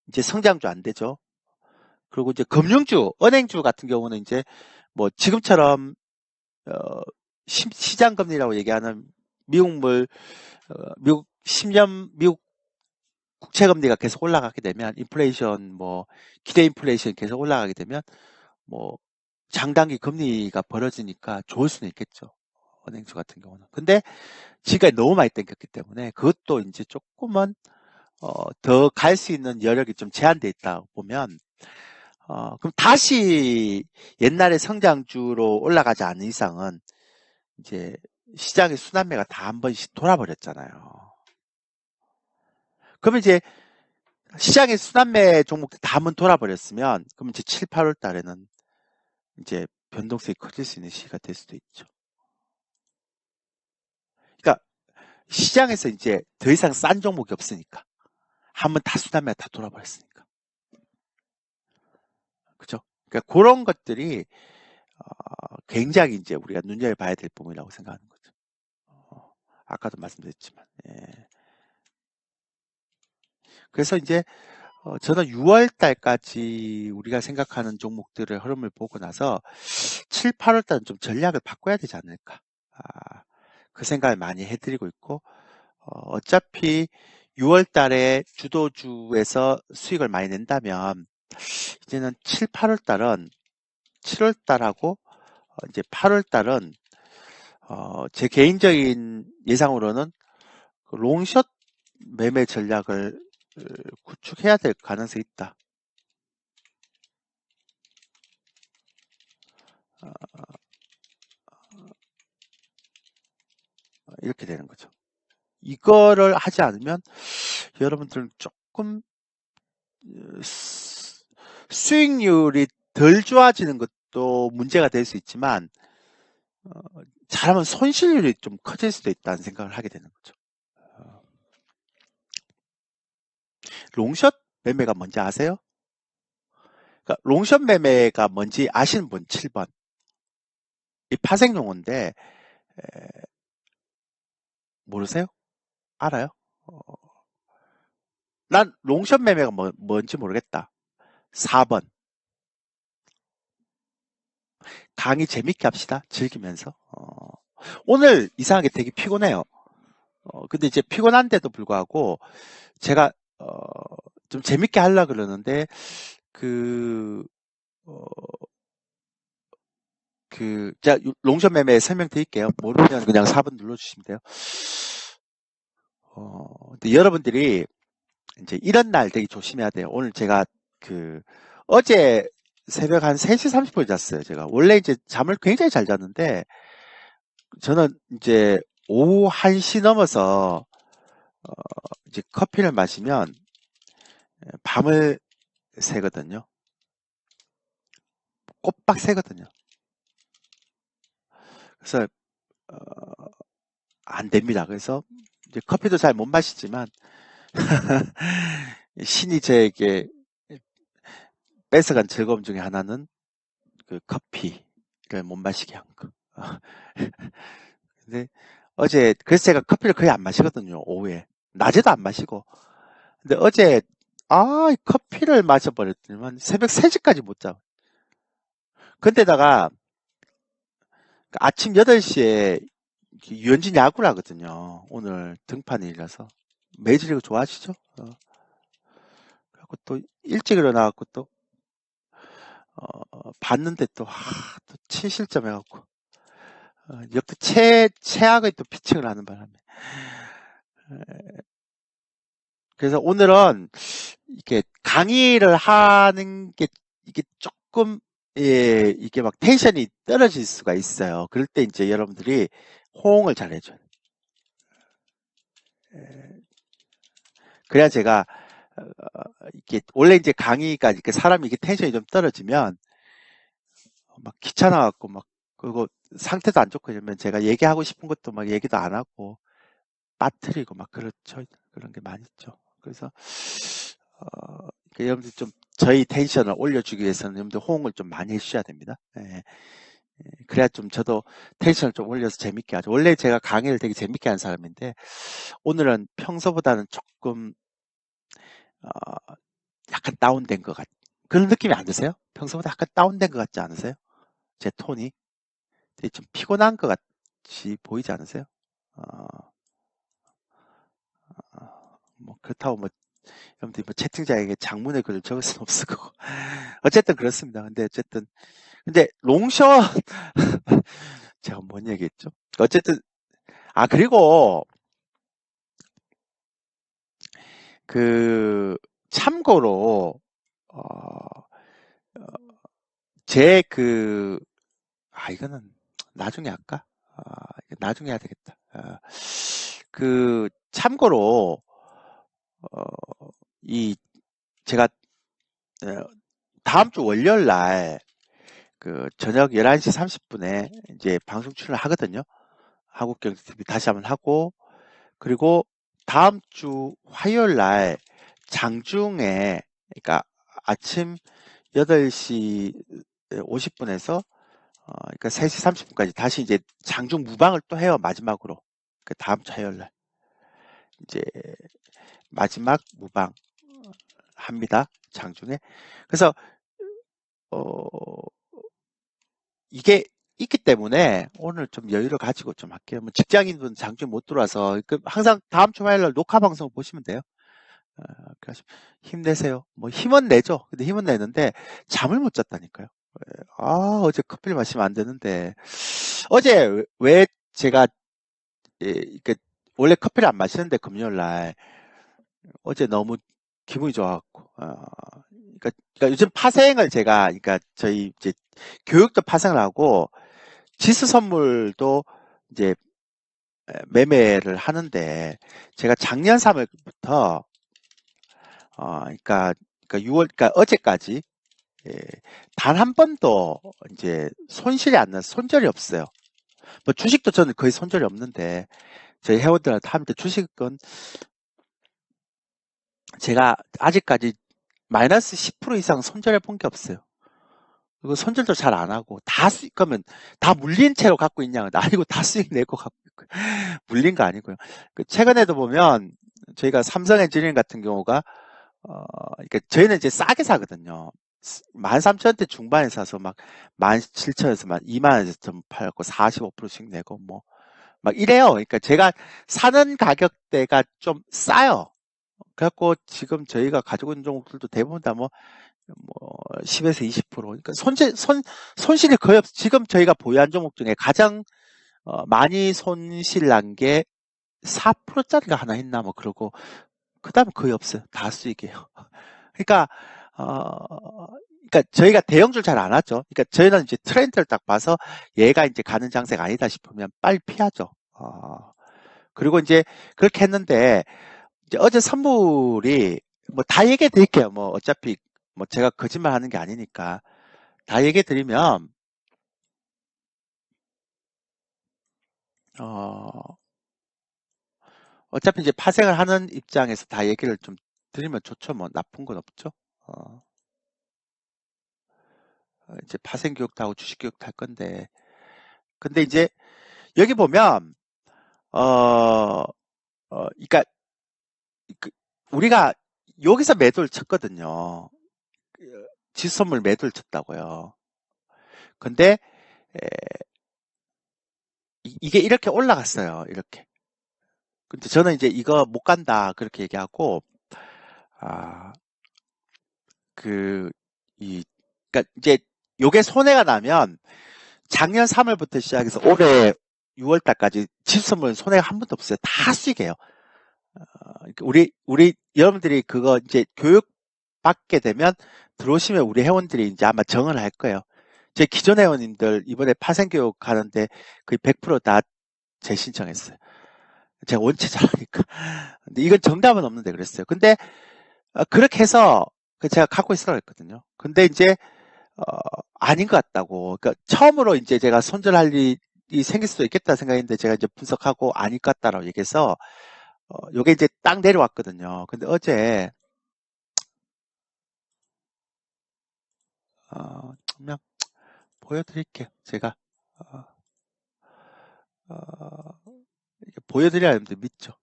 이제 성장주 안 되죠. 그리고 이제 금융주, 은행주 같은 경우는 이제 뭐 지금처럼 시장 금리라고 얘기하는 미국 10년 미국 국채 금리가 계속 올라가게 되면 인플레이션 뭐 기대 인플레이션 계속 올라가게 되면 뭐 장단기 금리가 벌어지니까 좋을 수는 있겠죠. 은행주 같은 경우는. 근데 지금까지 너무 많이 땡겼기 때문에 그것도 이제 조금은 더 갈 수 있는 여력이 좀 제한돼 있다 보면 그럼 다시 옛날의 성장주로 올라가지 않는 이상은 이제 시장의 순환매가 다 한 번씩 돌아버렸잖아요. 그러면 이제 시장의 순환매 종목들 다 한 번 돌아버렸으면 그러면 이제 7, 8월 달에는 이제 변동성이 커질 수 있는 시기가 될 수도 있죠. 그러니까 시장에서 이제 더 이상 싼 종목이 없으니까 한 번 다 순환매가 다 돌아버렸으니까. 그죠? 그러니까 그런 것들이 굉장히 이제 우리가 눈여겨봐야 될 부분이라고 생각하는 거죠. 아까도 말씀드렸지만. 예. 그래서 이제 저는 6월 달까지 우리가 생각하는 종목들의 흐름을 보고 나서 7, 8월 달은 좀 전략을 바꿔야 되지 않을까. 그 생각을 많이 해드리고 있고 어차피 6월 달에 주도주에서 수익을 많이 낸다면 이제는 7, 8월 달은 7월 달하고 이제 8월 달은 제 개인적인 예상으로는 그 롱숏 매매 전략을 구축해야 될 가능성이 있다. 이렇게 되는 거죠. 이거를 하지 않으면 여러분들은 조금 수익률이 덜 좋아지는 것도 문제가 될 수 있지만 잘하면 손실률이 좀 커질 수도 있다는 생각을 하게 되는 거죠. 롱숏 매매가 뭔지 아세요? 그러니까 롱숏 매매가 뭔지 아시는 분 7번. 이 파생 용어인데 모르세요? 알아요? 난 롱숏 매매가 뭔지 모르겠다. 4번. 강의 재밌게 합시다. 즐기면서. 오늘 이상하게 되게 피곤해요. 근데 이제 피곤한데도 불구하고 제가 좀 재밌게 하려고 그러는데 제가 롱숏 매매 설명드릴게요. 모르면 그냥 4번 눌러주시면 돼요. 근데 여러분들이 이제 이런 날 되게 조심해야 돼요. 오늘 제가 어제 새벽 한 3시 30분에 잤어요. 제가 원래 이제 잠을 굉장히 잘 잤는데 저는 이제 오후 1시 넘어서 이제 커피를 마시면 밤을 새거든요. 꼬박 새거든요. 그래서 안 됩니다. 그래서 이제 커피도 잘 못 마시지만 신이 저에게 뺏어간 즐거움 중에 하나는 그 커피를 못 마시게 한 거. 근데 그래서 제가 커피를 거의 안 마시거든요. 오후에. 낮에도 안 마시고. 근데 어제 커피를 마셔버렸더니만 새벽 3시까지 못 자. 근데다가 아침 8시에 유현진 야구를 하거든요. 오늘 등판일이라서. 메이저리그 좋아하시죠? 그리고 또 일찍 일어나갖고 또 봤는데 또 7실점 해갖고 역대 최악의 또 피칭을 하는 바람에 그래서 오늘은 이게 강의를 하는 게 이게 조금 예, 이게 막 텐션이 떨어질 수가 있어요. 그럴 때 이제 여러분들이 호응을 잘 해줘요. 예, 그래야 제가 이게 원래 이제 강의가 이렇게 사람이 이게 텐션이 좀 떨어지면 막 귀찮아갖고 막 그리고 상태도 안 좋고 이러면 제가 얘기하고 싶은 것도 막 얘기도 안 하고 빠뜨리고 막 그렇죠. 그런 게 많이 있죠. 그래서 여러분들 좀 저희 텐션을 올려주기 위해서는 여러분들 호응을 좀 많이 해주셔야 됩니다. 예, 그래야 좀 저도 텐션을 좀 올려서 재밌게 하죠. 원래 제가 강의를 되게 재밌게 하는 사람인데 오늘은 평소보다는 조금 약간 다운된 것 그런 느낌이 안 드세요? 평소보다 약간 다운된 것 같지 않으세요? 제 톤이 되게 좀 피곤한 것 같이 보이지 않으세요? 어, 뭐 그렇다고 뭐 여러분들이 뭐 채팅창에 장문의 글을 적을 수는 없을 거고 어쨌든 그렇습니다. 근데 어쨌든 근데 롱숏 제가 뭔 얘기했죠? 어쨌든 그리고 그 참고로 제 이거는 나중에 할까? 이거 나중에 해야 되겠다. 그 참고로 이 제가 다음 주 월요일 날 저녁 11시 30분에 이제 방송 출연을 하거든요. 한국경제TV 다시 한번 하고 그리고 다음 주 화요일 날 장중에 그러니까 아침 8시 50분에서 그러니까 3시 30분까지 다시 이제 장중 무방을 또 해요. 마지막으로. 그 다음 주 화요일 날 이제 마지막 무방 합니다. 장중에. 그래서 어 이게 있기 때문에 오늘 좀 여유를 가지고 좀 할게요. 뭐 직장인분 장중 못 들어와서 항상 다음 주 화요일 날 녹화 방송 보시면 돼요. 그래서 힘내세요. 뭐 힘은 내죠. 근데 힘은 내는데 잠을 못 잤다니까요. 어제 커피를 마시면 안 되는데 어제 왜 제가 그 원래 커피를 안 마시는데 금요일 날 어제 너무 기분이 좋아갖고 그러니까 요즘 파생을 제가 그러니까 저희 이제 교육도 파생을 하고 지수 선물도 이제 매매를 하는데 제가 작년 3월부터 그러니까 6월 그러니까 어제까지 예, 단 한 번도 이제 손실이 안 나서 손절이 없어요. 뭐 주식도 저는 거의 손절이 없는데 저희 회원들한테 하는데 주식은 제가 아직까지 마이너스 10% 이상 손절해 본 게 없어요. 그리고 손절도 잘 안 하고 다 수익 그러면 다 물린 채로 갖고 있냐고 아니고 다 수익 내고 갖고 있고 물린 거 아니고요. 최근에도 보면 저희가 삼성엔지니어링 같은 경우가 그러니까 저희는 이제 싸게 사거든요. 13,000원대 중반에 사서 막 17,000원에서 막 2만 원에서 좀 팔고 45%씩 내고 뭐 막 이래요. 그러니까 제가 사는 가격대가 좀 싸요. 그래갖고 지금 저희가 가지고 있는 종목들도 대부분 다 뭐 10에서 20%. 그러니까 손실이 거의 없어. 지금 저희가 보유한 종목 중에 가장 많이 손실 난 게 4%짜리가 하나 있나 뭐 그러고 그다음에 거의 없어요. 다 수익이에요. 그러니까 그러니까 저희가 대형주를 잘 안 하죠. 그러니까 저희는 이제 트렌드를 딱 봐서 얘가 이제 가는 장세가 아니다 싶으면 빨리 피하죠. 그리고 이제 그렇게 했는데 이제 어제 선물이 뭐 다 얘기해 드릴게요. 뭐 어차피 뭐 제가 거짓말 하는 게 아니니까 다 얘기해 드리면 어 어차피 이제 파생을 하는 입장에서 다 얘기를 좀 드리면 좋죠. 뭐 나쁜 건 없죠. 이제 파생 교육도 하고 주식 교육도 할 건데 근데 이제 여기 보면 그러니까 그 우리가 여기서 매도를 쳤거든요. 지수 선물 매도를 쳤다고요. 근데 이게 이렇게 올라갔어요. 이렇게. 근데 저는 이제 이거 못 간다 그렇게 얘기하고 아, 그, 그러니까 이제 요게 손해가 나면 작년 3월부터 시작해서 올해 6월 달까지 지수 선물은 손해가 한 번도 없어요. 다 수익이에요. 그러니까 우리 여러분들이 그거 이제 교육 받게 되면 들어오시면 우리 회원들이 이제 아마 정을 할 거예요. 제 기존 회원님들 이번에 파생교육 하는데 거의 100%다 재신청했어요. 제가 원체 잘하니까. 근데 이건 정답은 없는데 그랬어요. 근데 그렇게 해서 제가 갖고 있으라고 했거든요. 근데 이제 어, 아닌 것 같다고. 그러니까 처음으로 이제 제가 손절할 일이 생길 수도 있겠다 생각했는데 제가 이제 분석하고 아닐 것 같다라고 얘기해서 요게 이제 딱 내려왔거든요. 근데 어제 그냥 보여드릴게요. 제가 어, 어, 이게 보여드려야 여러분들 믿죠.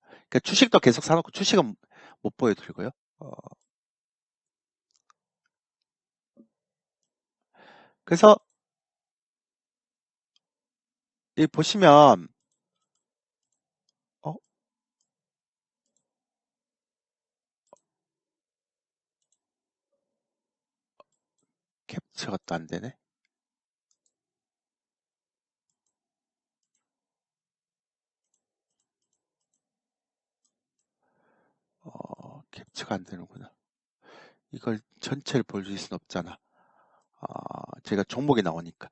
그러니까 주식도 계속 사놓고 주식은 못 보여드리고요. 그래서 여기 보시면 어, 캡처가 또 안 되네. 캡처가 안 되는구나. 이걸 전체를 보여줄 수는 없잖아. 제가 종목이 나오니까.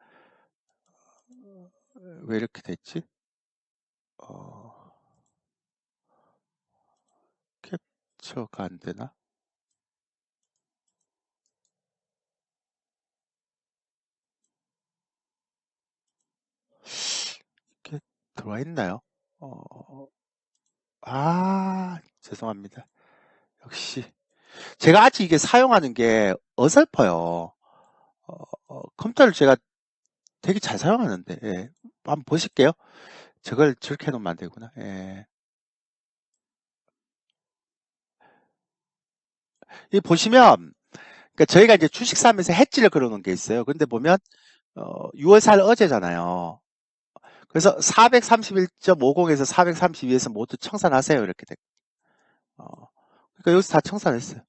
왜 이렇게 됐지? 어, 캡처가 안 되나? 이렇게 들어와 있나요? 죄송합니다. 역시. 제가 아직 이게 사용하는 게 어설퍼요. 컴퓨터를 제가 되게 잘 사용하는데, 예. 한번 보실게요. 저걸 저렇게 해놓으면 안 되구나. 예. 이 보시면, 그러니까 저희가 이제 주식 사면서 해지를 걸어놓은 게 있어요. 근데 보면, 6월 4일 어제잖아요. 그래서 431.50에서 432에서 모두 청산하세요. 이렇게 돼. 그러니까 여기서 다 청산했어요.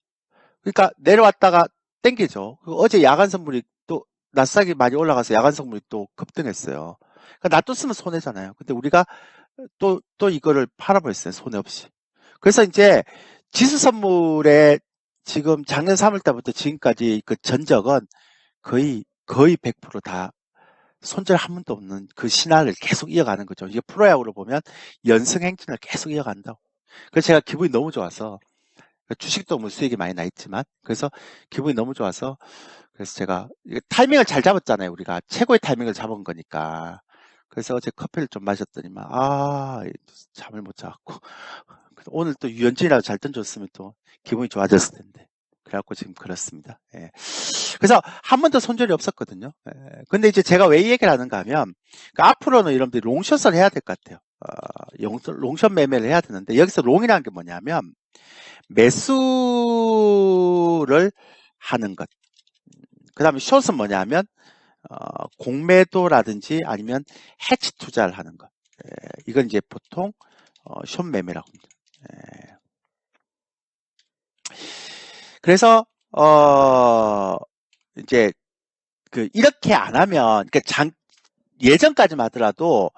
그러니까 내려왔다가 땡기죠. 어제 야간 선물이 또 나스닥이 많이 올라가서 야간 선물이 또 급등했어요. 그러니까 놔뒀으면 손해잖아요. 근데 우리가 또 이거를 팔아버렸어요. 손해 없이. 그래서 이제 지수 선물에 지금 작년 3월 달부터 지금까지 그 전적은 거의 100%다 손절 한 번도 없는 그 신화를 계속 이어가는 거죠. 이게 프로야구로 보면 연승 행진을 계속 이어간다고. 그래서 제가 기분이 너무 좋아서 주식도 뭐 수익이 많이 나 있지만 그래서 기분이 너무 좋아서 그래서 제가 타이밍을 잘 잡았잖아요. 우리가 최고의 타이밍을 잡은 거니까. 그래서 어제 커피를 좀 마셨더니만 잠을 못 자갖고 오늘 또 유현진이라고 잘 던졌으면 또 기분이 좋아졌을 텐데. 그래갖고 지금 그렇습니다. 예. 그래서 한 번도 손절이 없었거든요. 예. 근데 이제 제가 왜 이 얘기를 하는가 하면 그러니까 앞으로는 여러분들이 롱숏을 해야 될 것 같아요. 롱숏 매매를 해야 되는데 여기서 롱이라는 게 뭐냐면 매수를 하는 것. 그 다음에 숏은 뭐냐면 공매도라든지 아니면 해치 투자를 하는 것. 이건 이제 보통 숏 매매라고 합니다. 그래서 이제 이렇게 안 하면 그러니까 예전까지만 하더라도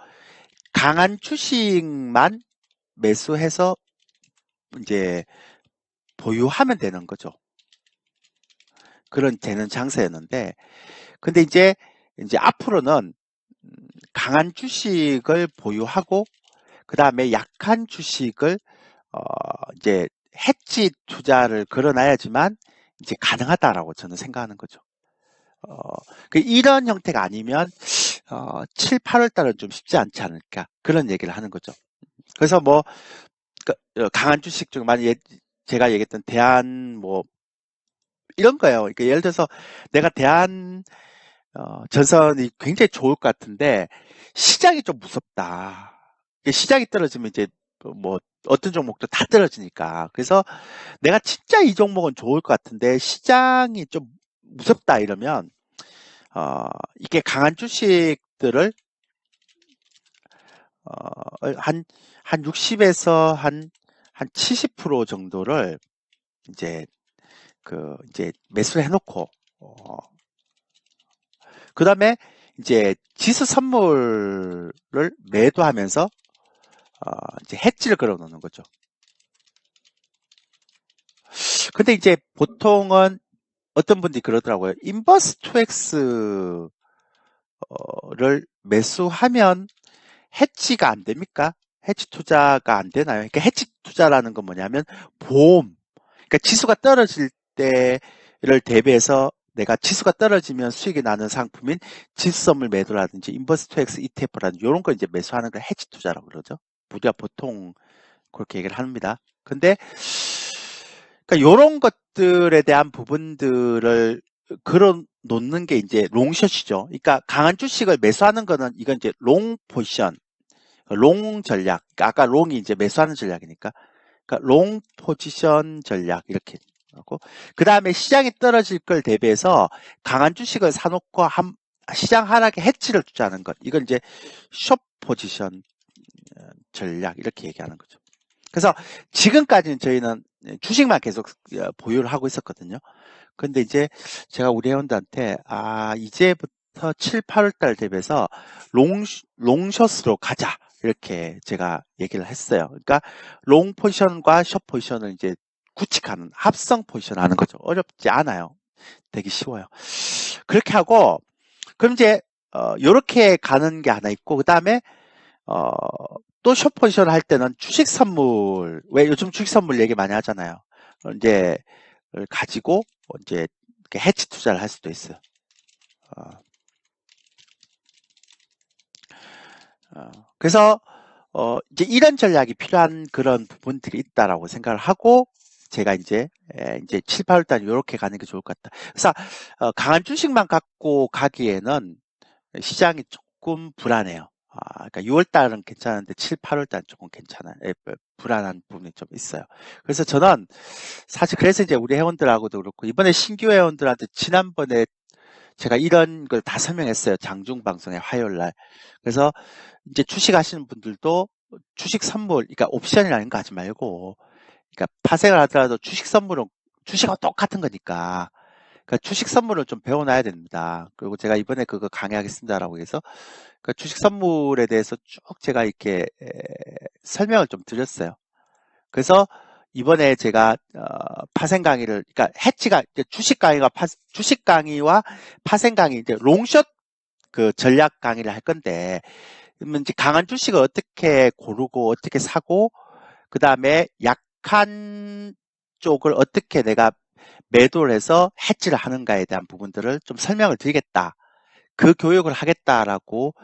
강한 주식만 매수해서 이제 보유하면 되는 거죠. 그런 되는 장세였는데 근데 이제 앞으로는 강한 주식을 보유하고 그 다음에 약한 주식을 이제 해지 투자를 걸어놔야지만 이제 가능하다라고 저는 생각하는 거죠. 이런 형태가 아니면 7, 8월 달은 좀 쉽지 않지 않을까 그런 얘기를 하는 거죠. 그래서 뭐 강한 주식 중 만약 제가 얘기했던 대한 뭐 이런 거예요. 그러니까 예를 들어서 내가 대한 전선이 굉장히 좋을 것 같은데 시장이 좀 무섭다. 시장이 떨어지면 이제 뭐 어떤 종목도 다 떨어지니까. 그래서 내가 진짜 이 종목은 좋을 것 같은데 시장이 좀 무섭다 이러면 이게 강한 주식들을 한 60에서 한 70% 정도를 이제 이제 매수를 해놓고 그 다음에 이제 지수 선물을 매도하면서 이제 해지를 걸어 놓는 거죠. 근데 이제 보통은 어떤 분들이 그러더라고요. 인버스 2X를 매수하면 해치가 안 됩니까? 해치 투자가 안 되나요? 그러니까 해치 투자라는 건 뭐냐면 보험. 그러니까 지수가 떨어질 때를 대비해서 내가 지수가 떨어지면 수익이 나는 상품인 지수선물 매도라든지 인버스 2X ETF라든지 이런 거 이제 매수하는 걸 해치 투자라고 그러죠. 우리가 보통 그렇게 얘기를 합니다. 근데 그러니까 이런 것들에 대한 부분들을 걸어 놓는 게 이제 롱숏이죠. 그러니까 강한 주식을 매수하는 거는 이건 이제 롱 포지션, 롱 전략. 그러니까 아까 롱이 이제 매수하는 전략이니까. 그러니까 롱 포지션 전략 이렇게 하고 그 다음에 시장이 떨어질 걸 대비해서 강한 주식을 사놓고 시장 하락에 해치를 투자하는 것. 이건 이제 숏 포지션 전략 이렇게 얘기하는 거죠. 그래서 지금까지는 저희는 주식만 계속 보유를 하고 있었거든요. 근데 이제 제가 우리 회원들한테 이제부터 7, 8월 달 대비해서 롱숏으로 가자. 이렇게 제가 얘기를 했어요. 그러니까 롱 포지션과 숏 포지션을 이제 구축하는 합성 포지션 하는 거죠. 어렵지 않아요. 되게 쉬워요. 그렇게 하고 그럼 이제 요렇게 가는 게 하나 있고 그다음에 또 숏 포지션 할 때는 주식 선물 왜 요즘 주식 선물 얘기 많이 하잖아요. 이제 가지고 이제 해치 투자를 할 수도 있어요. 그래서 이제 이런 전략이 필요한 그런 부분들이 있다라고 생각을 하고 제가 이제 7, 8월 달 이렇게 가는 게 좋을 것 같다. 그래서 강한 주식만 갖고 가기에는 시장이 조금 불안해요. 그러니까 6월 달은 괜찮은데 7, 8월 달은 조금 괜찮아요. 불안한 부분이 좀 있어요. 그래서 저는 사실 그래서 이제 우리 회원들하고도 그렇고 이번에 신규 회원들한테 지난번에 제가 이런 걸 다 설명했어요. 장중 방송에 화요일 날. 그래서 이제 주식 하시는 분들도 주식 선물, 그러니까 옵션이라는 거 하지 말고, 그러니까 파생을 하더라도 주식 선물은 주식하고 똑같은 거니까, 그러니까 주식 선물을 좀 배워놔야 됩니다. 그리고 제가 이번에 그거 강의하겠습니다라고 해서, 그러니까 주식 선물에 대해서 쭉 제가 이렇게 설명을 좀 드렸어요. 그래서 이번에 제가 파생 강의를, 그러니까 해치가 주식 강의와 파생 강의 이제 롱숏 그 전략 강의를 할 건데, 그러면 이제 강한 주식을 어떻게 고르고 어떻게 사고 그 다음에 약한 쪽을 어떻게 내가 매도를 해서 해지를 하는가에 대한 부분들을 좀 설명을 드리겠다. 그 교육을 하겠다라고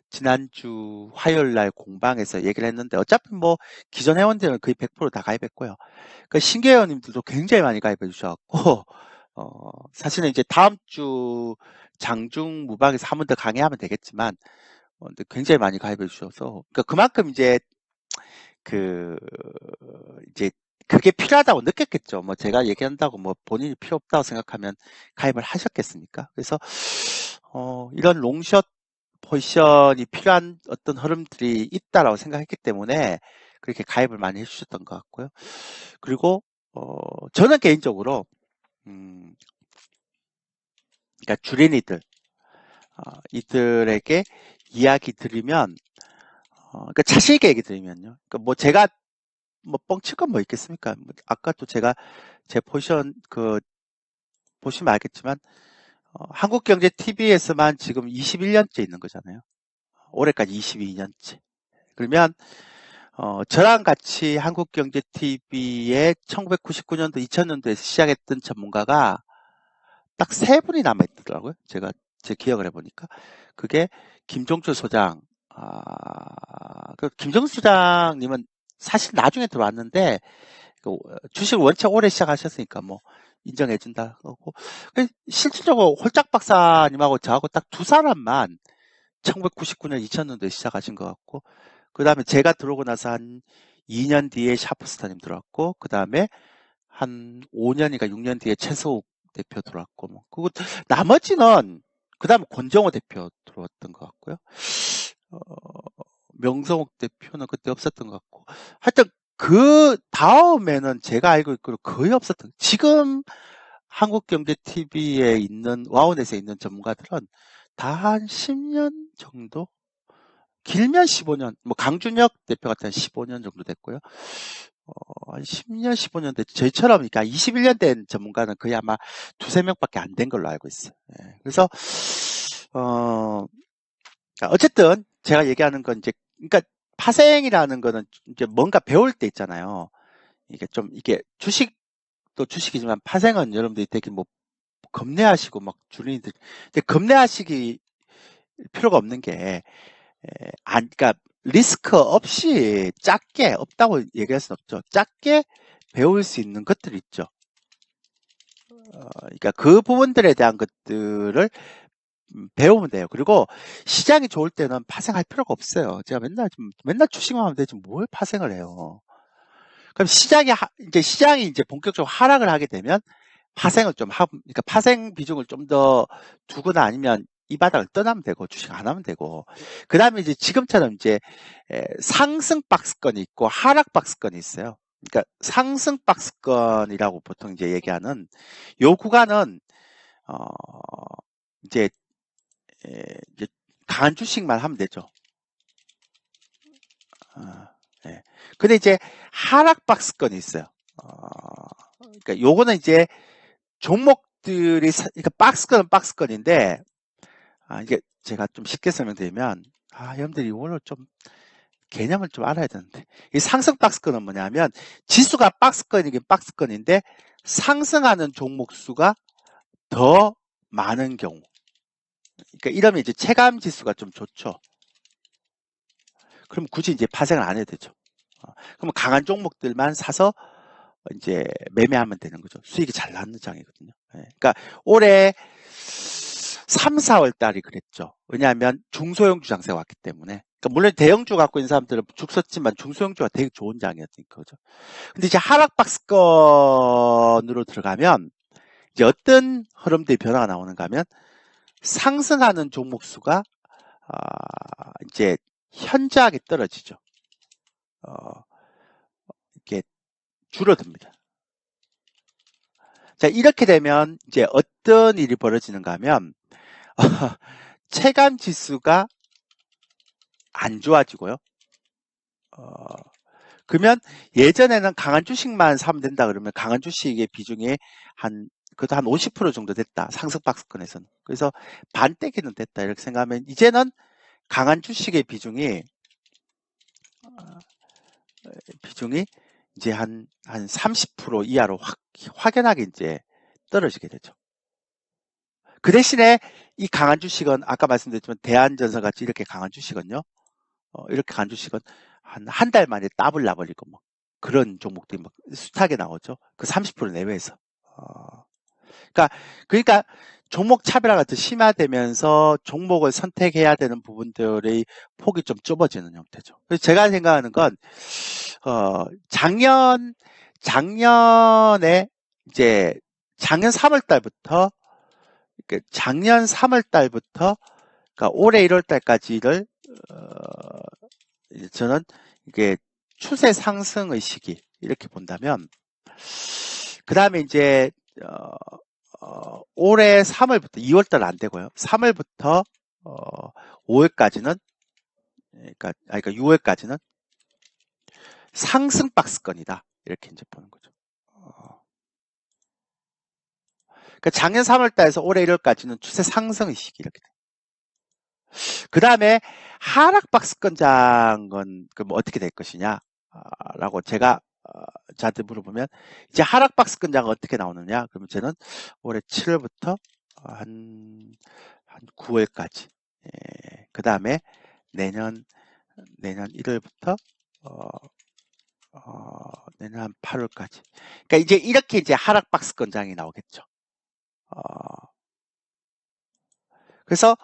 지난주 화요일 날 공방에서 얘기를 했는데 어차피 뭐 기존 회원들은 거의 100%다 가입했고요. 그 신규 회원님들도 굉장히 많이 가입해 주셔갖고 사실은 이제 다음 주 장중 무방에서 한 번 더 강의하면 되겠지만 근데 굉장히 많이 가입해 주셔서 그러니까 그만큼 그 이제 그게 필요하다고 느꼈겠죠. 뭐 제가 얘기한다고 뭐 본인이 필요 없다고 생각하면 가입을 하셨겠습니까? 그래서 이런 롱숏 포지션이 필요한 어떤 흐름들이 있다라고 생각했기 때문에 그렇게 가입을 많이 해주셨던 것 같고요. 그리고 저는 개인적으로 그러니까 주린이들 이들에게 이야기 드리면 그러니까 자신 있게 얘기 드리면요. 그러니까 뭐 제가 뭐 뻥칠 건 뭐 있겠습니까? 뭐 아까 또 제가 제 포지션 보시면 알겠지만 한국경제 TV에서만 지금 21년째 있는 거잖아요. 올해까지 22년째. 그러면 저랑 같이 한국경제 TV에 1999년도, 2000년도에 시작했던 전문가가 딱 세 분이 남아있더라고요. 제가 제 기억을 해보니까 그게 김종철 소장. 그 김종철 소장님은 사실 나중에 들어왔는데 주식을 원체 오래 시작하셨으니까 뭐 인정해준다. 실질적으로 홀짝 박사님하고 저하고 딱 두 사람만 1999년, 2000년도에 시작하신 것 같고, 그 다음에 제가 들어오고 나서 한 2년 뒤에 샤프스타님 들어왔고, 그 다음에 한 5년인가 6년 뒤에 최소욱 대표 들어왔고, 뭐, 그리고 나머지는, 그 다음에 권정호 대표 들어왔던 것 같고요. 명성욱 대표는 그때 없었던 것 같고, 하여튼 그 다음에는 제가 알고 있기로 거의 없었던, 지금 한국경제TV에 있는, 와우넷에 있는 전문가들은 다 한 10년 정도? 길면 15년, 뭐 강준혁 대표 같은 15년 정도 됐고요. 한 10년, 15년 됐죠. 저희처럼, 그러니까 21년 된 전문가는 거의 아마 두세 명밖에 안 된 걸로 알고 있어요. 예. 그래서, 어쨌든, 제가 얘기하는 건 이제, 그러니까 파생이라는 거는 이제 뭔가 배울 때 있잖아요. 이게 좀, 이게 주식도 주식이지만 파생은 여러분들이 되게 뭐, 겁내하시고 막 주린이들, 근데 겁내하시기 필요가 없는 게, 그러니까 리스크 없이 작게 없다고 얘기할 수는 없죠. 작게 배울 수 있는 것들이 있죠. 그러니까 그 부분들에 대한 것들을 배우면 돼요. 그리고 시장이 좋을 때는 파생할 필요가 없어요. 제가 맨날 주식만 하면 되지 뭘 파생을 해요. 그럼 시장이 이제 본격적으로 하락을 하게 되면 파생을 좀 그러니까 파생 비중을 좀 더 두거나 아니면 이 바닥을 떠나면 되고 주식 안 하면 되고 그 다음에 이제 지금처럼 이제 상승 박스권이 있고 하락 박스권이 있어요. 그러니까 상승 박스권이라고 보통 이제 얘기하는 요 구간은 어 이제, 이제 강한 주식만 하면 되죠. 예. 근데 이제 하락 박스권이 있어요. 그러니까 요거는 이제 종목들이 그러니까 박스권은 박스권인데 이게 제가 좀 쉽게 설명드리면 여러분들이 이거를 좀 개념을 좀 알아야 되는데 이 상승 박스권은 뭐냐면 지수가 박스권이긴 박스권인데 상승하는 종목 수가 더 많은 경우 그러니까 이러면 이제 체감 지수가 좀 좋죠. 그럼 굳이 이제 파생을 안 해도 되죠. 그러면 강한 종목들만 사서 이제 매매하면 되는 거죠. 수익이 잘 나는 장이거든요. 그러니까 올해 3, 4월 달이 그랬죠. 왜냐하면 중소형주 장세가 왔기 때문에. 그러니까 물론 대형주 갖고 있는 사람들은 죽 썼지만 중소형주가 되게 좋은 장이었으니까 그죠. 근데 이제 하락 박스권으로 들어가면 이제 어떤 흐름들이 변화가 나오는가 하면 상승하는 종목 수가 이제 현저하게 떨어지죠. 이렇게 줄어듭니다. 자, 이렇게 되면 이제 어떤 일이 벌어지는가 하면 체감 지수가 안 좋아지고요. 그러면 예전에는 강한 주식만 사면 된다 그러면 강한 주식의 비중이 그래도 한 50% 정도 됐다. 상승 박스권에서는. 그래서 반대기는 됐다. 이렇게 생각하면 이제는 강한 주식의 비중이 이제 한 30% 이하로 확연하게 이제 떨어지게 되죠. 그 대신에 이 강한 주식은 아까 말씀드렸지만 대한전선 같이 이렇게 강한 주식은요. 이렇게 강한 주식은 한 달 만에 더블 나버리고 뭐 그런 종목들이 막 숱하게 나오죠. 그 30% 내외에서. 그러니까 종목 차별화가 더 심화되면서 종목을 선택해야 되는 부분들의 폭이 좀 좁아지는 형태죠. 그래서 제가 생각하는 건 작년에 이제 작년 3월 달부터 작년 3월 달부터 그러니까 올해 1월 달까지를 저는 이게 추세 상승의 시기 이렇게 본다면 그 다음에 이제 올해 3월부터 2월달 안 되고요. 3월부터 5월까지는 그러니까 6월까지는 상승 박스권이다. 이렇게 이제 보는 거죠. 그러니까 작년 3월달에서 올해 1월까지는 추세 상승의 시기 이렇게 돼. 그 다음에 하락 박스권장은 그럼 어떻게 될 것이냐? 라고 제가 저한테 물어보면 이제 하락 박스권장은 어떻게 나오느냐? 그러면 저는 올해 7월부터 한 9월까지 그 다음에 내년 1월부터 내년 한 8월까지. 그러니까 이제 이렇게 이제 하락 박스권장이 나오겠죠. 그래서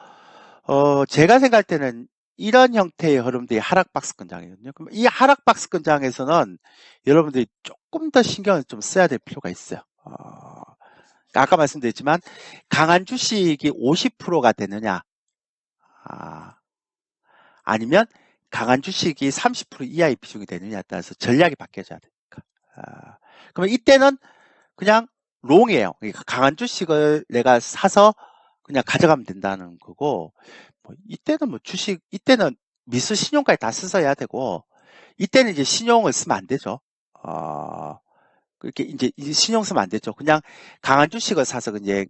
제가 생각할 때는 이런 형태의 흐름들이 하락 박스권장이거든요. 그럼 이 하락 박스권장에서는 여러분들이 조금 더 신경을 좀 써야 될 필요가 있어요. 아까 말씀드렸지만 강한 주식이 50%가 되느냐 아니면 강한 주식이 30% 이하의 비중이 되느냐에 따라서 전략이 바뀌어져야 되니까. 그러면 이때는 그냥 롱이에요. 그러니까 강한 주식을 내가 사서 그냥 가져가면 된다는 거고 이때는 미수 신용까지 다 써서 해야 되고, 이때는 이제 신용을 쓰면 안 되죠. 어, 그렇게 이제 신용 쓰면 안 되죠. 그냥 강한 주식을 사서 이제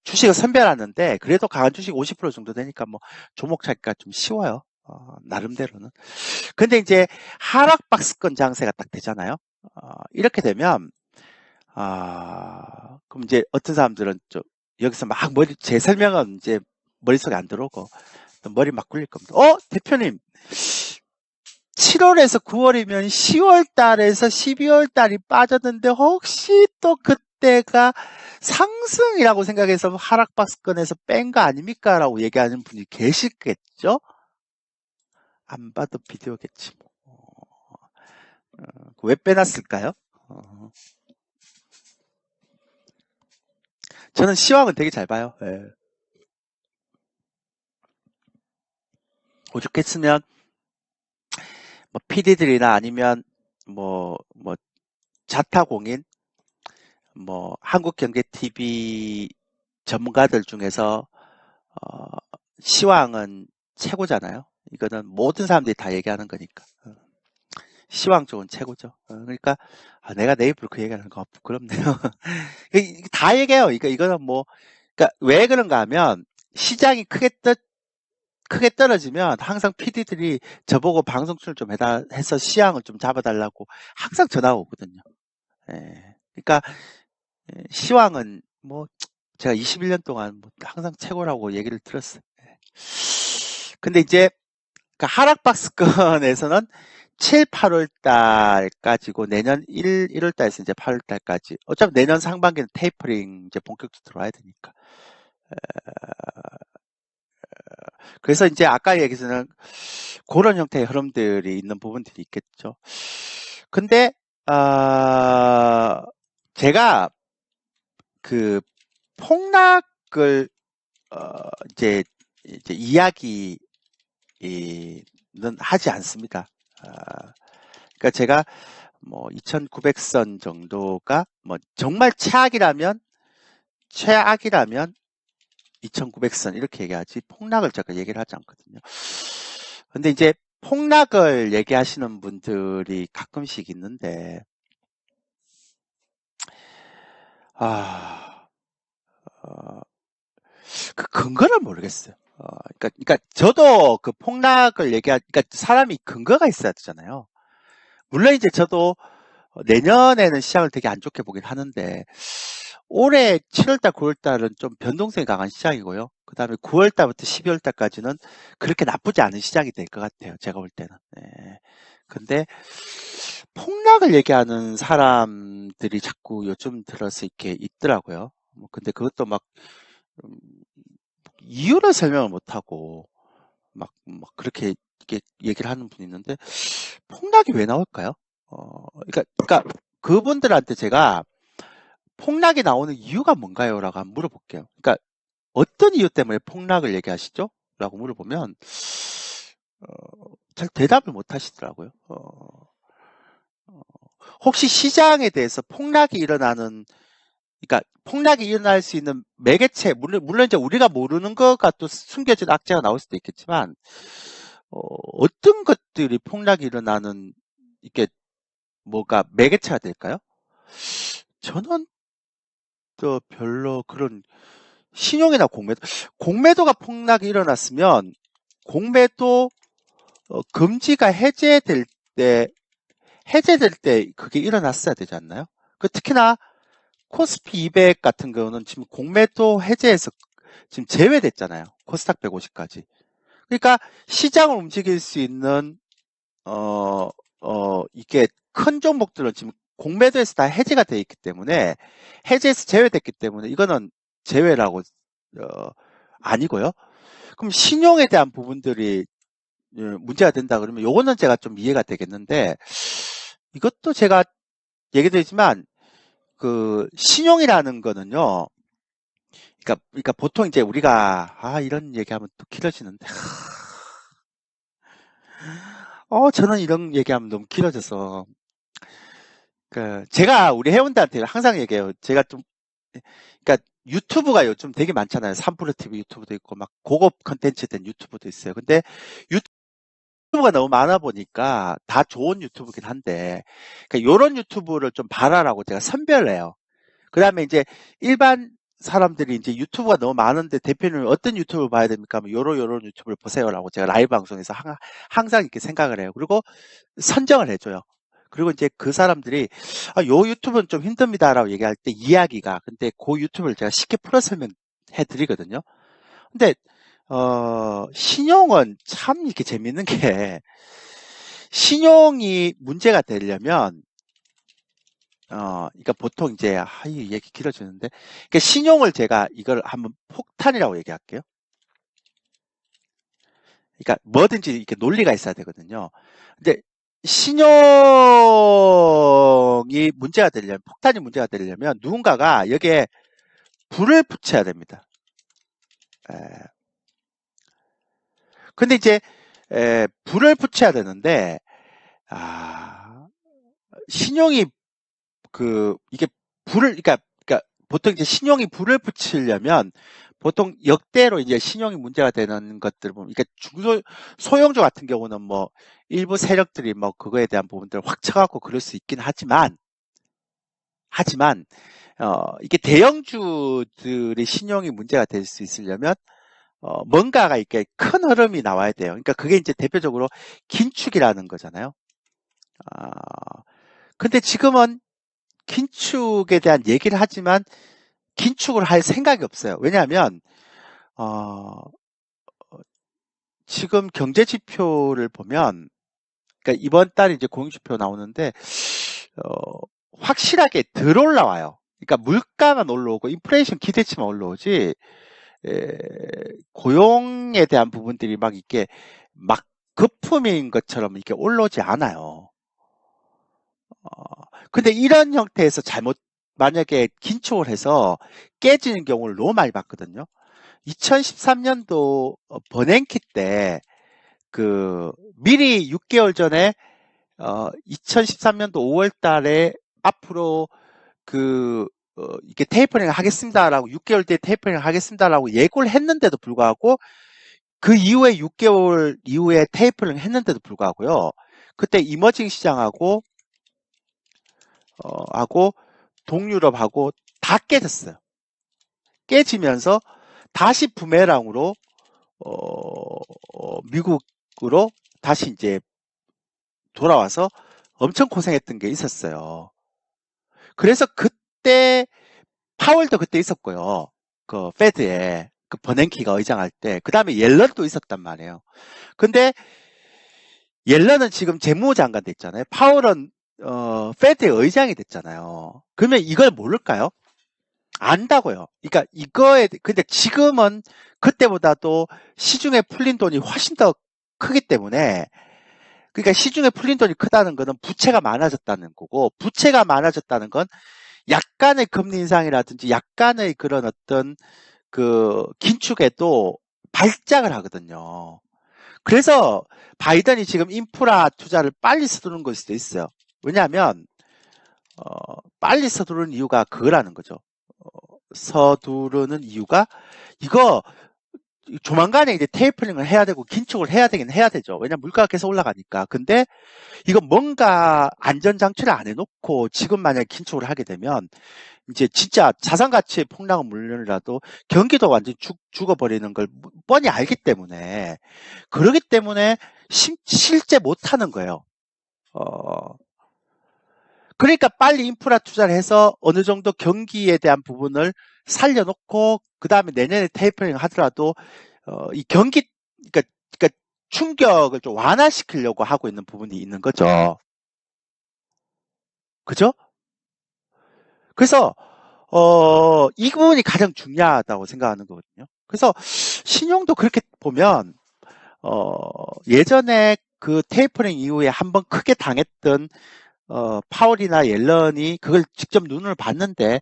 주식을 선별하는데, 그래도 강한 주식 50% 정도 되니까 뭐 종목 찾기가 좀 쉬워요. 나름대로는. 근데 이제 하락 박스권 장세가 딱 되잖아요. 이렇게 되면, 그럼 이제 어떤 사람들은 좀 여기서 막 제 설명은 이제 머릿속에 안 들어오고, 또 머리 막 굴릴 겁니다. 대표님, 7월에서 9월이면 10월 달에서 12월 달이 빠졌는데 혹시 또 그때가 상승이라고 생각해서 하락박스권에서 뺀 거 아닙니까? 라고 얘기하는 분이 계시겠죠? 안 봐도 비디오겠지. 왜 빼놨을까요? 저는 시황은 되게 잘 봐요. 예. 오죽했으면 뭐 PD들이나 아니면 뭐 자타공인 뭐 한국경제TV 전문가들 중에서 어, 시황은 최고잖아요. 이거는 모든 사람들이 다 얘기하는 거니까. 시황 쪽은 최고죠. 그러니까 내가 내 입으로 그 얘기하는 거 부끄럽네요. 다 얘기해요. 이거는 뭐 그러니까 왜 그런가 하면 시장이 크게 떨어지면 항상 PD들이 저보고 방송 출연 좀 해서 시황을 좀 잡아달라고 항상 전화가 오거든요. 예. 그러니까 시황은 뭐 제가 21년 동안 뭐 항상 최고라고 얘기를 들었어요. 예. 근데 이제 그 하락박스권에서는 7, 8월 달까지고 내년 1월 달에서 이제 8월 달까지. 어차피 내년 상반기는 테이퍼링 이제 본격적으로 들어와야 되니까. 그래서 이제 아까 얘기했는 그런 형태의 흐름들이 있는 부분들이 있겠죠. 근데 제가 그 폭락을 이제 이야기는 하지 않습니다. 그러니까 제가 뭐 2,900선 정도가 뭐 정말 최악이라면 2,900선 이렇게 얘기하지 폭락을 제가 얘기를 하지 않거든요. 근데 이제 폭락을 얘기하시는 분들이 가끔씩 있는데 그 근거를 모르겠어요. 그러니까 저도 그 폭락을 그러니까 사람이 근거가 있어야 되잖아요. 물론 이제 저도 내년에는 시장을 되게 안 좋게 보긴 하는데 올해 7월달, 9월달은 좀 변동성이 강한 시장이고요. 그 다음에 9월달부터 12월달까지는 그렇게 나쁘지 않은 시장이 될 것 같아요. 제가 볼 때는. 네. 근데 폭락을 얘기하는 사람들이 자꾸 요즘 들어서 이렇게 있더라고요. 근데 그것도 막 음, 이유를 설명을 못하고 그렇게 이렇게 얘기를 하는 분이 있는데 폭락이 왜 나올까요? 그러니까 그분들한테 제가 폭락이 나오는 이유가 뭔가요? 라고 한번 물어볼게요. 그러니까 어떤 이유 때문에 폭락을 얘기하시죠? 라고 물어보면 잘 대답을 못 하시더라고요. 혹시 시장에 대해서 그러니까 폭락이 일어날 수 있는 매개체, 물론 이제 우리가 모르는 것과 또 숨겨진 악재가 나올 수도 있겠지만, 어떤 것들이 폭락이 일어나는, 이게 뭐가 매개체가 될까요? 저는 또 별로 그런 신용이나 공매도가 폭락이 일어났으면 공매도 금지가 해제될 때 그게 일어났어야 되지 않나요? 특히나 코스피 200 같은 경우는 지금 공매도 해제에서 지금 제외됐잖아요. 코스닥 150까지. 그러니까 시장을 움직일 수 있는 이게 큰 종목들은 지금 공매도에서 다 해제가 돼 있기 때문에 해제에서 제외됐기 때문에 이거는 제외라고 아니고요. 그럼 신용에 대한 부분들이 문제가 된다 그러면 요거는 제가 좀 이해가 되겠는데 이것도 제가 얘기 드리지만 그 신용이라는 거는요. 그러니까 보통 이제 우리가 이런 얘기하면 또 길어지는데 저는 이런 얘기하면 너무 길어져서 제가 우리 회원들한테 항상 얘기해요. 제가 좀 그러니까 유튜브가 요즘 되게 많잖아요. 3프로 TV 유튜브도 있고 막 고급 컨텐츠 된 유튜브도 있어요. 근데 유튜브가 너무 많아 보니까 다 좋은 유튜브긴 한데, 그러니까 요런 유튜브를 좀 봐라라고 제가 선별해요. 그 다음에 이제 일반 사람들이 이제 유튜브가 너무 많은데 대표님 어떤 유튜브를 봐야 됩니까? 하면 요런 유튜브를 보세요라고 제가 라이브 방송에서 항상 이렇게 생각을 해요. 그리고 선정을 해줘요. 그리고 이제 그 사람들이 요 유튜브는 좀 힘듭니다라고 얘기할 때 이야기가, 근데 그 유튜브를 제가 쉽게 풀어 설명해 드리거든요. 근데 신용은 참 이렇게 재밌는 게, 신용이 문제가 되려면 그러니까 보통 이제 이 얘기 길어지는데, 그러니까 신용을 제가 이걸 한번 폭탄이라고 얘기할게요. 그러니까 뭐든지 이렇게 논리가 있어야 되거든요. 근데 신용이 문제가 되려면, 폭탄이 문제가 되려면 누군가가 여기에 불을 붙여야 됩니다. 근데 이제 불을 붙여야 되는데, 신용이 이게 그러니까 보통 이제 신용이 불을 붙이려면 보통 역대로 이제 신용이 문제가 되는 것들 보면, 그러니까 소형주 같은 경우는 뭐 일부 세력들이 뭐 그거에 대한 부분들을 확 쳐갖고 그럴 수 있긴 하지만 이게 대형주들의 신용이 문제가 될 수 있으려면 뭔가가 이렇게 큰 흐름이 나와야 돼요. 그러니까 그게 이제 대표적으로 긴축이라는 거잖아요. 아, 근데 지금은 긴축에 대한 얘기를 하지만 긴축을 할 생각이 없어요. 왜냐하면 지금 경제 지표를 보면, 그러니까 이번 달에 이제 공익지표 나오는데 확실하게 덜 올라와요. 그러니까 물가만 올라오고 인플레이션 기대치만 올라오지, 고용에 대한 부분들이 막 이렇게 막 거품인 것처럼 이렇게 올라오지 않아요. 근데 이런 형태에서 만약에 긴축을 해서 깨지는 경우를 너무 많이 봤거든요. 2013년도 버냉키 때 미리 6개월 전에 2013년도 5월 달에 앞으로 이게 테이퍼링을 하겠습니다라고, 6개월 뒤에 테이퍼링을 하겠습니다라고 예고를 했는데도 불구하고, 그 이후에 6개월 이후에 테이퍼링을 했는데도 불구하고요. 그때 이머징 시장하고 동유럽하고 다 깨졌어요. 깨지면서 다시 부메랑으로 미국으로 다시 이제 돌아와서 엄청 고생했던 게 있었어요. 그래서 그때 파월도 그때 있었고요. 그 페드에 그 버냉키가 의장할 때, 그 다음에 옐런도 있었단 말이에요. 근데 옐런은 지금 재무장관 됐잖아요. 파월은 페드의 의장이 됐잖아요. 그러면 이걸 모를까요? 안다고요. 그러니까 근데 지금은 그때보다도 시중에 풀린 돈이 훨씬 더 크기 때문에, 그러니까 시중에 풀린 돈이 크다는 거는 부채가 많아졌다는 거고, 부채가 많아졌다는 건 약간의 금리 인상이라든지 약간의 그런 어떤 긴축에도 발작을 하거든요. 그래서 바이든이 지금 인프라 투자를 빨리 서두르는 걸 수도 있어요. 왜냐하면 빨리 서두르는 이유가 그거라는 거죠. 서두르는 이유가, 이거 조만간에 이제 테이퍼링을 해야 되고 긴축을 해야 되긴 해야 되죠. 왜냐면 물가가 계속 올라가니까. 근데 이거 뭔가 안전장치를 안 해놓고 지금 만약에 긴축을 하게 되면 이제 진짜 자산 가치의 폭락은 물론이라도 경기도 완전히 죽어버리는 걸 뻔히 알기 때문에, 그러기 때문에 실제 못하는 거예요. 그러니까 빨리 인프라 투자를 해서 어느 정도 경기에 대한 부분을 살려놓고, 그 다음에 내년에 테이퍼링 하더라도 이 그러니까 충격을 좀 완화시키려고 하고 있는 부분이 있는 거죠. 그죠? 그래서 이 부분이 가장 중요하다고 생각하는 거거든요. 그래서 신용도 그렇게 보면 예전에 그 테이퍼링 이후에 한번 크게 당했던 파월이나 옐런이 그걸 직접 눈을 봤는데,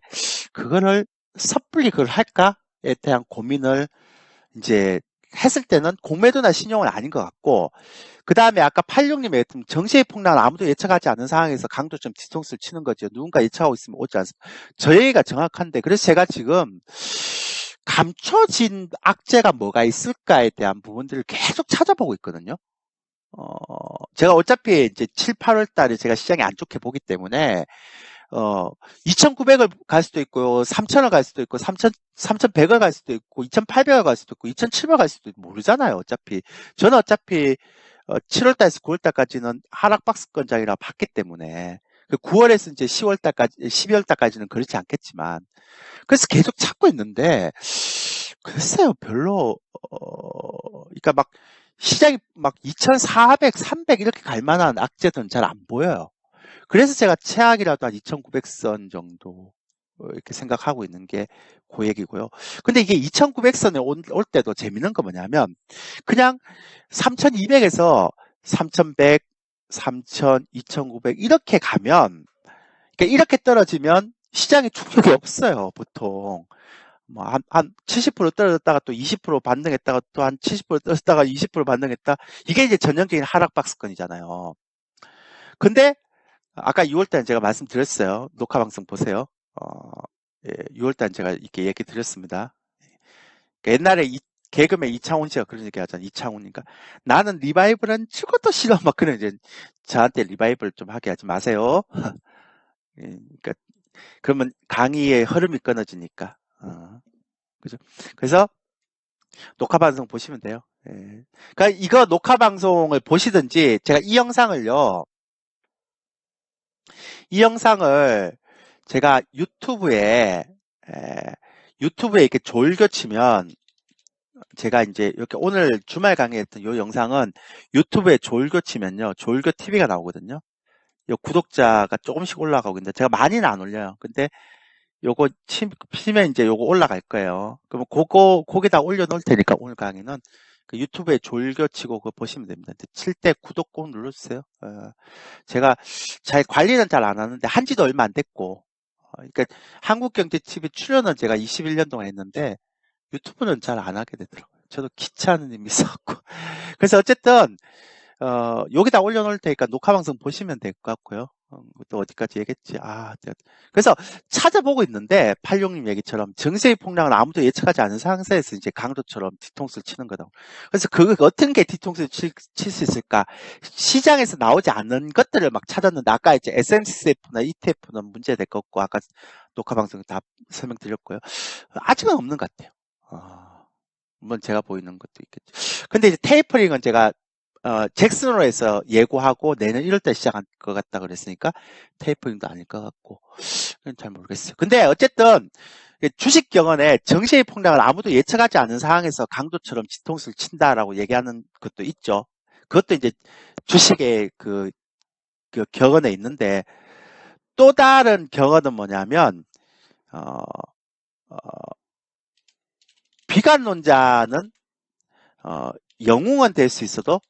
그거를 섣불리 그걸 할까에 대한 고민을 이제 했을 때는 공매도나 신용은 아닌 것 같고, 그 다음에 아까 86님이 했던 정시의 폭락은 아무도 예측하지 않은 상황에서 강도점 뒤통수를 치는 거죠. 누군가 예측하고 있으면 오지 않습니다. 저 얘기가 정확한데, 그래서 제가 지금 감춰진 악재가 뭐가 있을까에 대한 부분들을 계속 찾아보고 있거든요. 제가 어차피 이제 7, 8월 달에 제가 시장이 안 좋게 보기 때문에, 2,900을 갈 수도 있고요. 3,000을 갈 수도 있고, 3,100을 갈 수도 있고, 2,800을 갈 수도 있고, 2,700을 갈 수도 있고, 모르잖아요. 어차피. 저는 어차피, 7월 달에서 9월 달까지는 하락 박스권장이라 봤기 때문에, 9월에서 이제 10월 달까지, 12월 달까지는 그렇지 않겠지만, 그래서 계속 찾고 있는데, 글쎄요, 별로, 그러니까 막, 시장이 막 2,400, 300 이렇게 갈 만한 악재들은 잘 안 보여요. 그래서 제가 최악이라도 한 2,900선 정도 이렇게 생각하고 있는 게 그 얘기고요. 근데 이게 2,900선에 올 때도 재밌는 거 뭐냐면 그냥 3,200에서 3,100, 3,000, 2,900 이렇게 가면 그러니까 이렇게 떨어지면 시장에 충격이 없어요, 보통. 뭐 한 70% 떨어졌다가 또 20% 반등했다가 또 한 70% 떨어졌다가 20% 반등했다. 이게 이제 전형적인 하락 박스권이잖아요. 근데 아까 6월달 제가 말씀드렸어요. 녹화 방송 보세요. 예, 6월달 제가 이렇게 얘기 드렸습니다. 그러니까 옛날에 개그맨 이창훈 씨가 그런 얘기 하잖아요. 이창훈이니까 나는 리바이벌은 죽어도 싫어. 막 그런 이제 저한테 리바이벌 좀 하게 하지 마세요. 예, 그러니까 그러면 강의의 흐름이 끊어지니까. 그죠? 그래서 녹화 방송 보시면 돼요. 예. 그러니까 이거 녹화 방송을 보시든지 제가 이 영상을 제가 유튜브에 이렇게 졸겨 치면 제가 이제 이렇게 오늘 주말 강의했던 이 영상은 유튜브에 졸겨 치면요. 졸겨 TV가 나오거든요. 이 구독자가 조금씩 올라가고 있는데 제가 많이는 안 올려요. 근데 요거 치면 이제 요거 올라갈 거예요. 그러면 거기다 올려놓을 테니까 오늘 강의는 그 유튜브에 졸겨치고 그거 보시면 됩니다. 칠 때 구독 꼭 눌러주세요. 제가 잘 관리는 잘 안 하는데 한 지도 얼마 안 됐고, 그러니까 한국경제TV 출연은 제가 21년 동안 했는데 유튜브는 잘 안 하게 되더라고요. 저도 귀찮은 힘이 있었고. 그래서 어쨌든 여기다 올려놓을 테니까 녹화방송 보시면 될 것 같고요. 또 어디까지 얘기했지? 그래서 찾아보고 있는데 86님 얘기처럼 정세의 폭락은 아무도 예측하지 않은 상태에서 이제 강도처럼 뒤통수를 치는 거다. 그래서 그 어떤 게 뒤통수를 칠 수 있을까? 시장에서 나오지 않는 것들을 막 찾았는데 아까 이제 SMCF나 ETF는 문제될 것 같고 아까 녹화방송 다 설명드렸고요. 아직은 없는 것 같아요. 물론 제가 보이는 것도 있겠죠. 근데 이제 테이퍼링은 제가 잭슨홀에서 예고하고 내년 1월달 시작할 것 같다 그랬으니까 테이퍼링도 아닐 것 같고 잘 모르겠어요. 근데 어쨌든 주식 경원에 정시의 폭락을 아무도 예측하지 않은 상황에서 강도처럼 뒤통수를 친다라고 얘기하는 것도 있죠. 그것도 이제 주식의 그 경원에 있는데 또 다른 경원은 뭐냐면 비관론자는 영웅은 될 수 있어도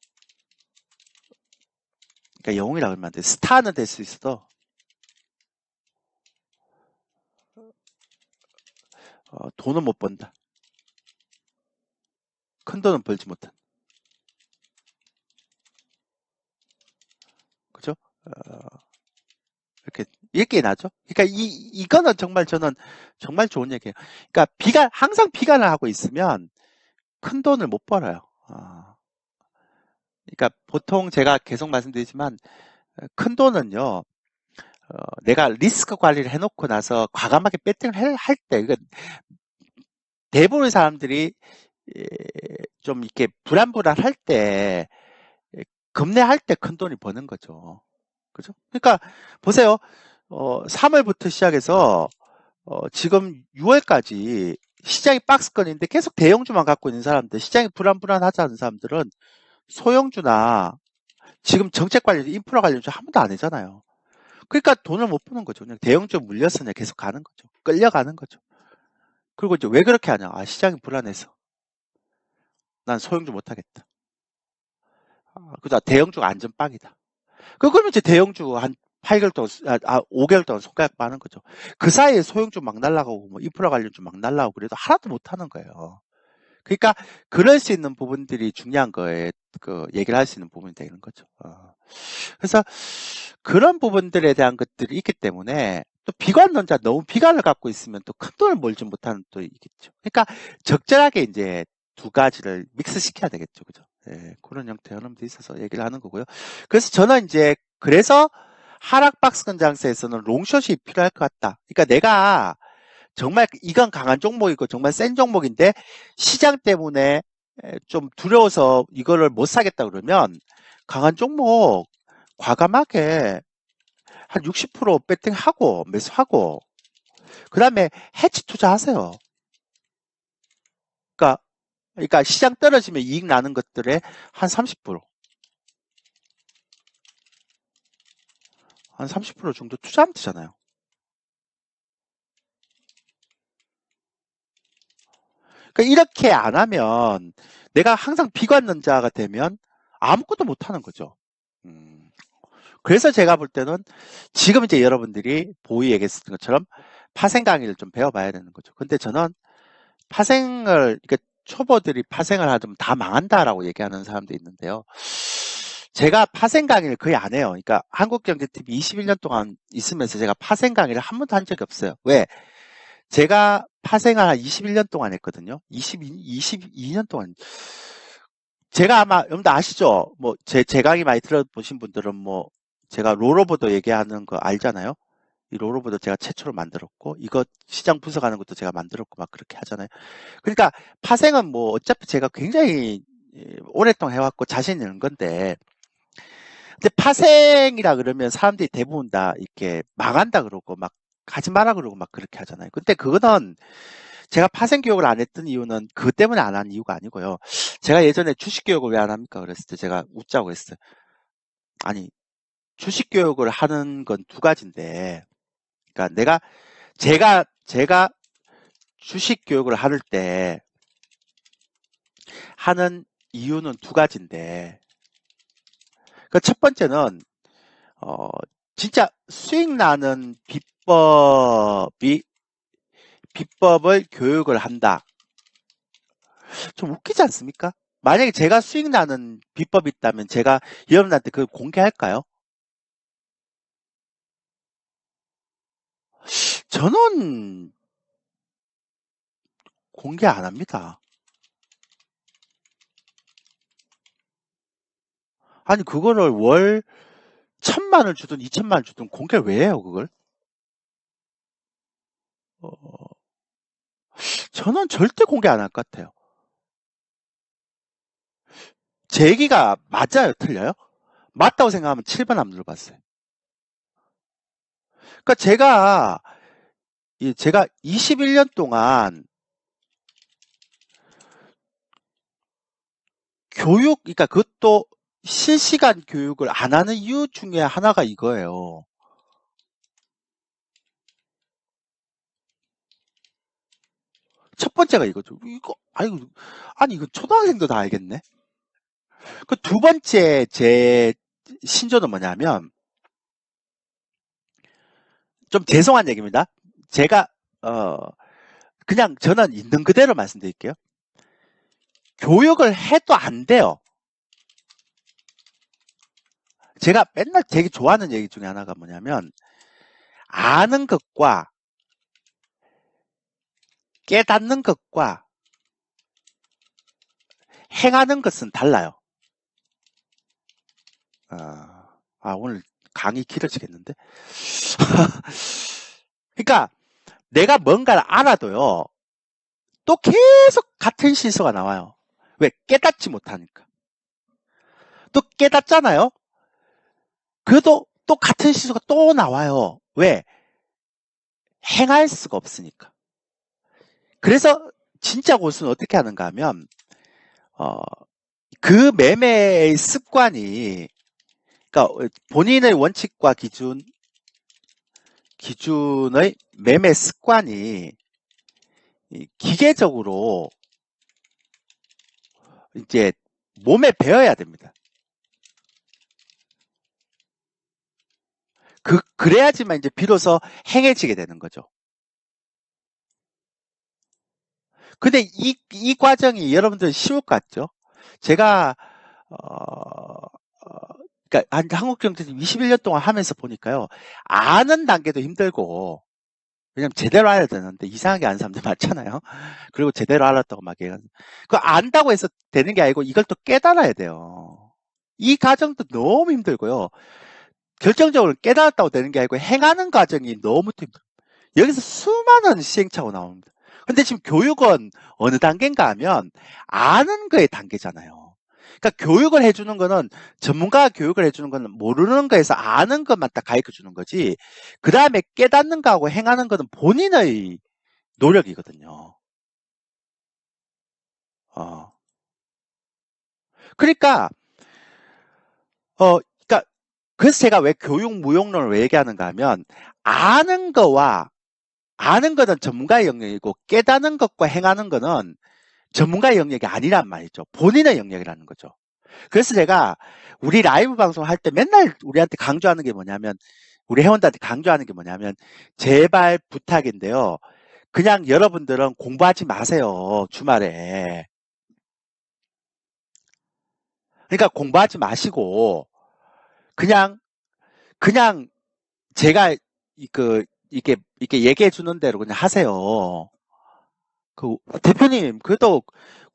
그러니까 영웅이라고 하면 안 돼. 스타는 될 수 있어도 돈은 못 번다. 큰 돈은 벌지 못한. 그죠? 이렇게 나죠? 그러니까 이거는 정말 저는 정말 좋은 얘기예요. 그러니까 항상 비관을 하고 있으면 큰 돈을 못 벌어요. 그러니까 보통 제가 계속 말씀드리지만 큰 돈은요, 내가 리스크 관리를 해놓고 나서 과감하게 배팅을 할 때, 그러니까 대부분의 사람들이 좀 이렇게 불안할 때, 급내할 때 큰 돈이 버는 거죠. 그죠? 그러니까 보세요. 3월부터 시작해서 지금 6월까지 시장이 박스권인데 계속 대형주만 갖고 있는 사람들, 시장이 불안하지 않은 사람들은 소형주나 지금 정책 관련, 인프라 관련주 한 번도 안 하잖아요. 그러니까 돈을 못 버는 거죠. 그냥 대형주 물려서 그냥 계속 가는 거죠. 끌려가는 거죠. 그리고 이제 왜 그렇게 하냐? 시장이 불안해서. 난 소형주 못 하겠다. 그다 대형주가 안전빵이다. 그러면 이제 대형주 한 8개월 동안, 5개월 동안 손가락 빠는 거죠. 그 사이에 소형주 막 날라가고, 뭐, 인프라 관련주 막 날라가고, 그래도 하나도 못 하는 거예요. 그러니까, 그럴 수 있는 부분들이 중요한 거에, 얘기를 할 수 있는 부분이 되는 거죠. 그래서, 그런 부분들에 대한 것들이 있기 때문에, 또 비관론자 너무 비관을 갖고 있으면 또 큰 돈을 몰지 못하는 또 있겠죠. 그러니까, 적절하게 이제 두 가지를 믹스 시켜야 되겠죠. 그죠? 예, 그런 형태의 흐름도 있어서 얘기를 하는 거고요. 그래서 저는 이제 그래서 하락박스권 장세에서는 롱숏이 필요할 것 같다. 그러니까 내가 정말 이건 강한 종목이고 정말 센 종목인데 시장 때문에 좀 두려워서 이거를 못 사겠다 그러면 강한 종목 과감하게 한 60% 배팅하고 매수하고 그 다음에 해치 투자하세요. 그러니까 시장 떨어지면 이익 나는 것들에 한 30%, 한 30% 정도 투자하면 되잖아요. 그러니까 이렇게 안 하면 내가 항상 비관론자가 되면 아무것도 못 하는 거죠. 음. 그래서 제가 볼 때는 지금 이제 여러분들이 보이 얘기했던 것처럼 파생 강의를 좀 배워봐야 되는 거죠. 근데 저는 그러니까 초보들이 파생을 하면 다 망한다라고 얘기하는 사람도 있는데요. 제가 파생 강의를 거의 안 해요. 그러니까 한국경제TV 21년 동안 있으면서 제가 파생 강의를 한 번도 한 적이 없어요. 왜? 제가 파생을 한 21년 동안 했거든요. 22년 동안. 제가 아마 여러분들 아시죠? 뭐 제 강의 많이 들어보신 분들은 뭐 제가 롤오버도 얘기하는 거 알잖아요. 이 롤오버도 제가 최초로 만들었고 이거 시장 분석하는 것도 제가 만들었고 막 그렇게 하잖아요. 그러니까 파생은 뭐 어차피 제가 굉장히 오랫동안 해왔고 자신 있는 건데 근데 파생이라 그러면 사람들이 대부분 다 이렇게 망한다 그러고 막 하지 마라 그러고 막 그렇게 하잖아요. 근데 그거는 제가 파생 교육을 안 했던 이유는 그것 때문에 안 한 이유가 아니고요. 제가 예전에 주식 교육을 왜 안 합니까? 그랬을 때 제가 웃자고 했어요. 아니, 주식 교육을 하는 건 두 가지인데, 그러니까 제가 주식 교육을 할 때 하는 이유는 두 가지인데, 그 첫 번째는, 어, 진짜 수익 나는 비법을 교육을 한다. 좀 웃기지 않습니까? 만약에 제가 수익 나는 비법이 있다면 제가 여러분한테 그걸 공개할까요? 저는 공개 안 합니다. 아니, 그거를 월 1,000만을 주든 2,000만을 주든 공개를 왜 해요, 그걸? 어, 저는 절대 공개 안 할 것 같아요. 제 얘기가 맞아요, 틀려요? 맞다고 생각하면 7번 안 눌러봤어요. 그러니까 제가 21년 동안 그러니까 그것도 실시간 교육을 안 하는 이유 중에 하나가 이거예요. 첫 번째가 이거죠. 아니, 이거 초등학생도 다 알겠네? 그 두 번째 제 신조는 뭐냐면, 좀 죄송한 얘기입니다. 제가, 어, 그냥 저는 있는 그대로 말씀드릴게요. 교육을 해도 안 돼요. 제가 맨날 되게 좋아하는 얘기 중에 하나가 뭐냐면, 아는 것과 깨닫는 것과 행하는 것은 달라요. 오늘 강의 길어지겠는데? 그러니까 내가 뭔가를 알아도요, 또 계속 같은 실수가 나와요. 왜? 깨닫지 못하니까. 또 깨닫잖아요? 그래도 또 같은 실수가 또 나와요. 왜? 행할 수가 없으니까. 그래서 진짜 고수는 어떻게 하는가 하면, 어, 그 매매의 습관이, 그러니까 본인의 원칙과 기준의 매매 습관이 기계적으로 이제 몸에 배어야 됩니다. 그래야지만 이제 비로소 행해지게 되는 거죠. 근데 이 과정이 여러분들 쉬울 것 같죠? 제가, 그러니까 한국경제 21년 동안 하면서 보니까요, 아는 단계도 힘들고, 왜냐면 제대로 알아야 되는데 이상하게 아는 사람들 많잖아요. 그리고 제대로 알았다고 막 얘기하는. 그거 안다고 해서 되는 게 아니고 이걸 또 깨달아야 돼요. 이 과정도 너무 힘들고요. 결정적으로 깨달았다고 되는 게 아니고 행하는 과정이 너무 힘들어요. 여기서 수많은 시행착오가 나옵니다. 근데 지금 교육은 어느 단계인가 하면 아는 거의 단계잖아요. 그러니까 교육을 해주는 거는 전문가가 교육을 해주는 거는 모르는 거에서 아는 것만 딱 가르쳐 주는 거지. 그 다음에 깨닫는 거하고 행하는 거는 본인의 노력이거든요. 어. 그러니까 그러니까 그래서 제가 왜 교육 무용론을 왜 얘기하는가 하면 아는 거는 전문가의 영역이고 깨닫는 것과 행하는 거는 전문가의 영역이 아니란 말이죠. 본인의 영역이라는 거죠. 그래서 제가 우리 라이브 방송 할 때 맨날 우리한테 강조하는 게 뭐냐면 우리 회원들한테 강조하는 게 뭐냐면 제발 부탁인데요. 그냥 여러분들은 공부하지 마세요. 주말에. 그러니까 공부하지 마시고 그냥 그냥 제가 이게 얘기해 주는 대로 그냥 하세요. 그 대표님 그래도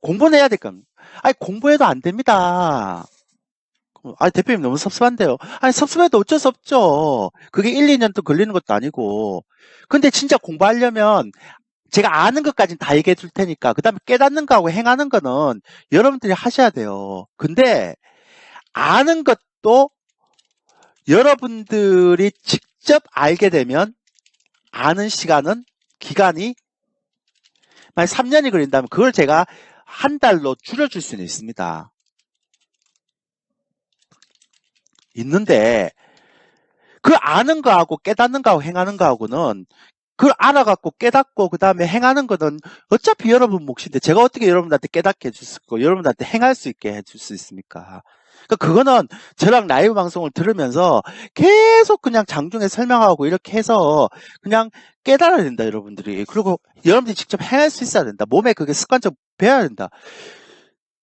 공부는 해야 될까? 아니 공부해도 안 됩니다. 아니 대표님 너무 섭섭한데요. 아니 섭섭해도 어쩔 수 없죠. 그게 1, 2년 또 걸리는 것도 아니고. 근데 진짜 공부하려면 제가 아는 것까지는 다 얘기해 줄 테니까 그다음에 깨닫는 거하고 행하는 거는 여러분들이 하셔야 돼요. 근데 아는 것도 여러분들이 직접 알게 되면 아는 기간이 만약 3년이 걸린다면 그걸 제가 한 달로 줄여줄 수는 있습니다. 있는데 그 아는 거하고 깨닫는 거하고 행하는 거하고는 그걸 알아갖고 깨닫고 그 다음에 행하는 거는 어차피 여러분 몫인데 제가 어떻게 여러분들한테 깨닫게 해줄 수 있고 여러분들한테 행할 수 있게 해줄 수 있습니까? 그러니까 그거는 저랑 라이브 방송을 들으면서 계속 그냥 장중에 설명하고 이렇게 해서 그냥 깨달아야 된다 여러분들이. 그리고 여러분들이 직접 행할 수 있어야 된다. 몸에 그게 습관적으로 배워야 된다.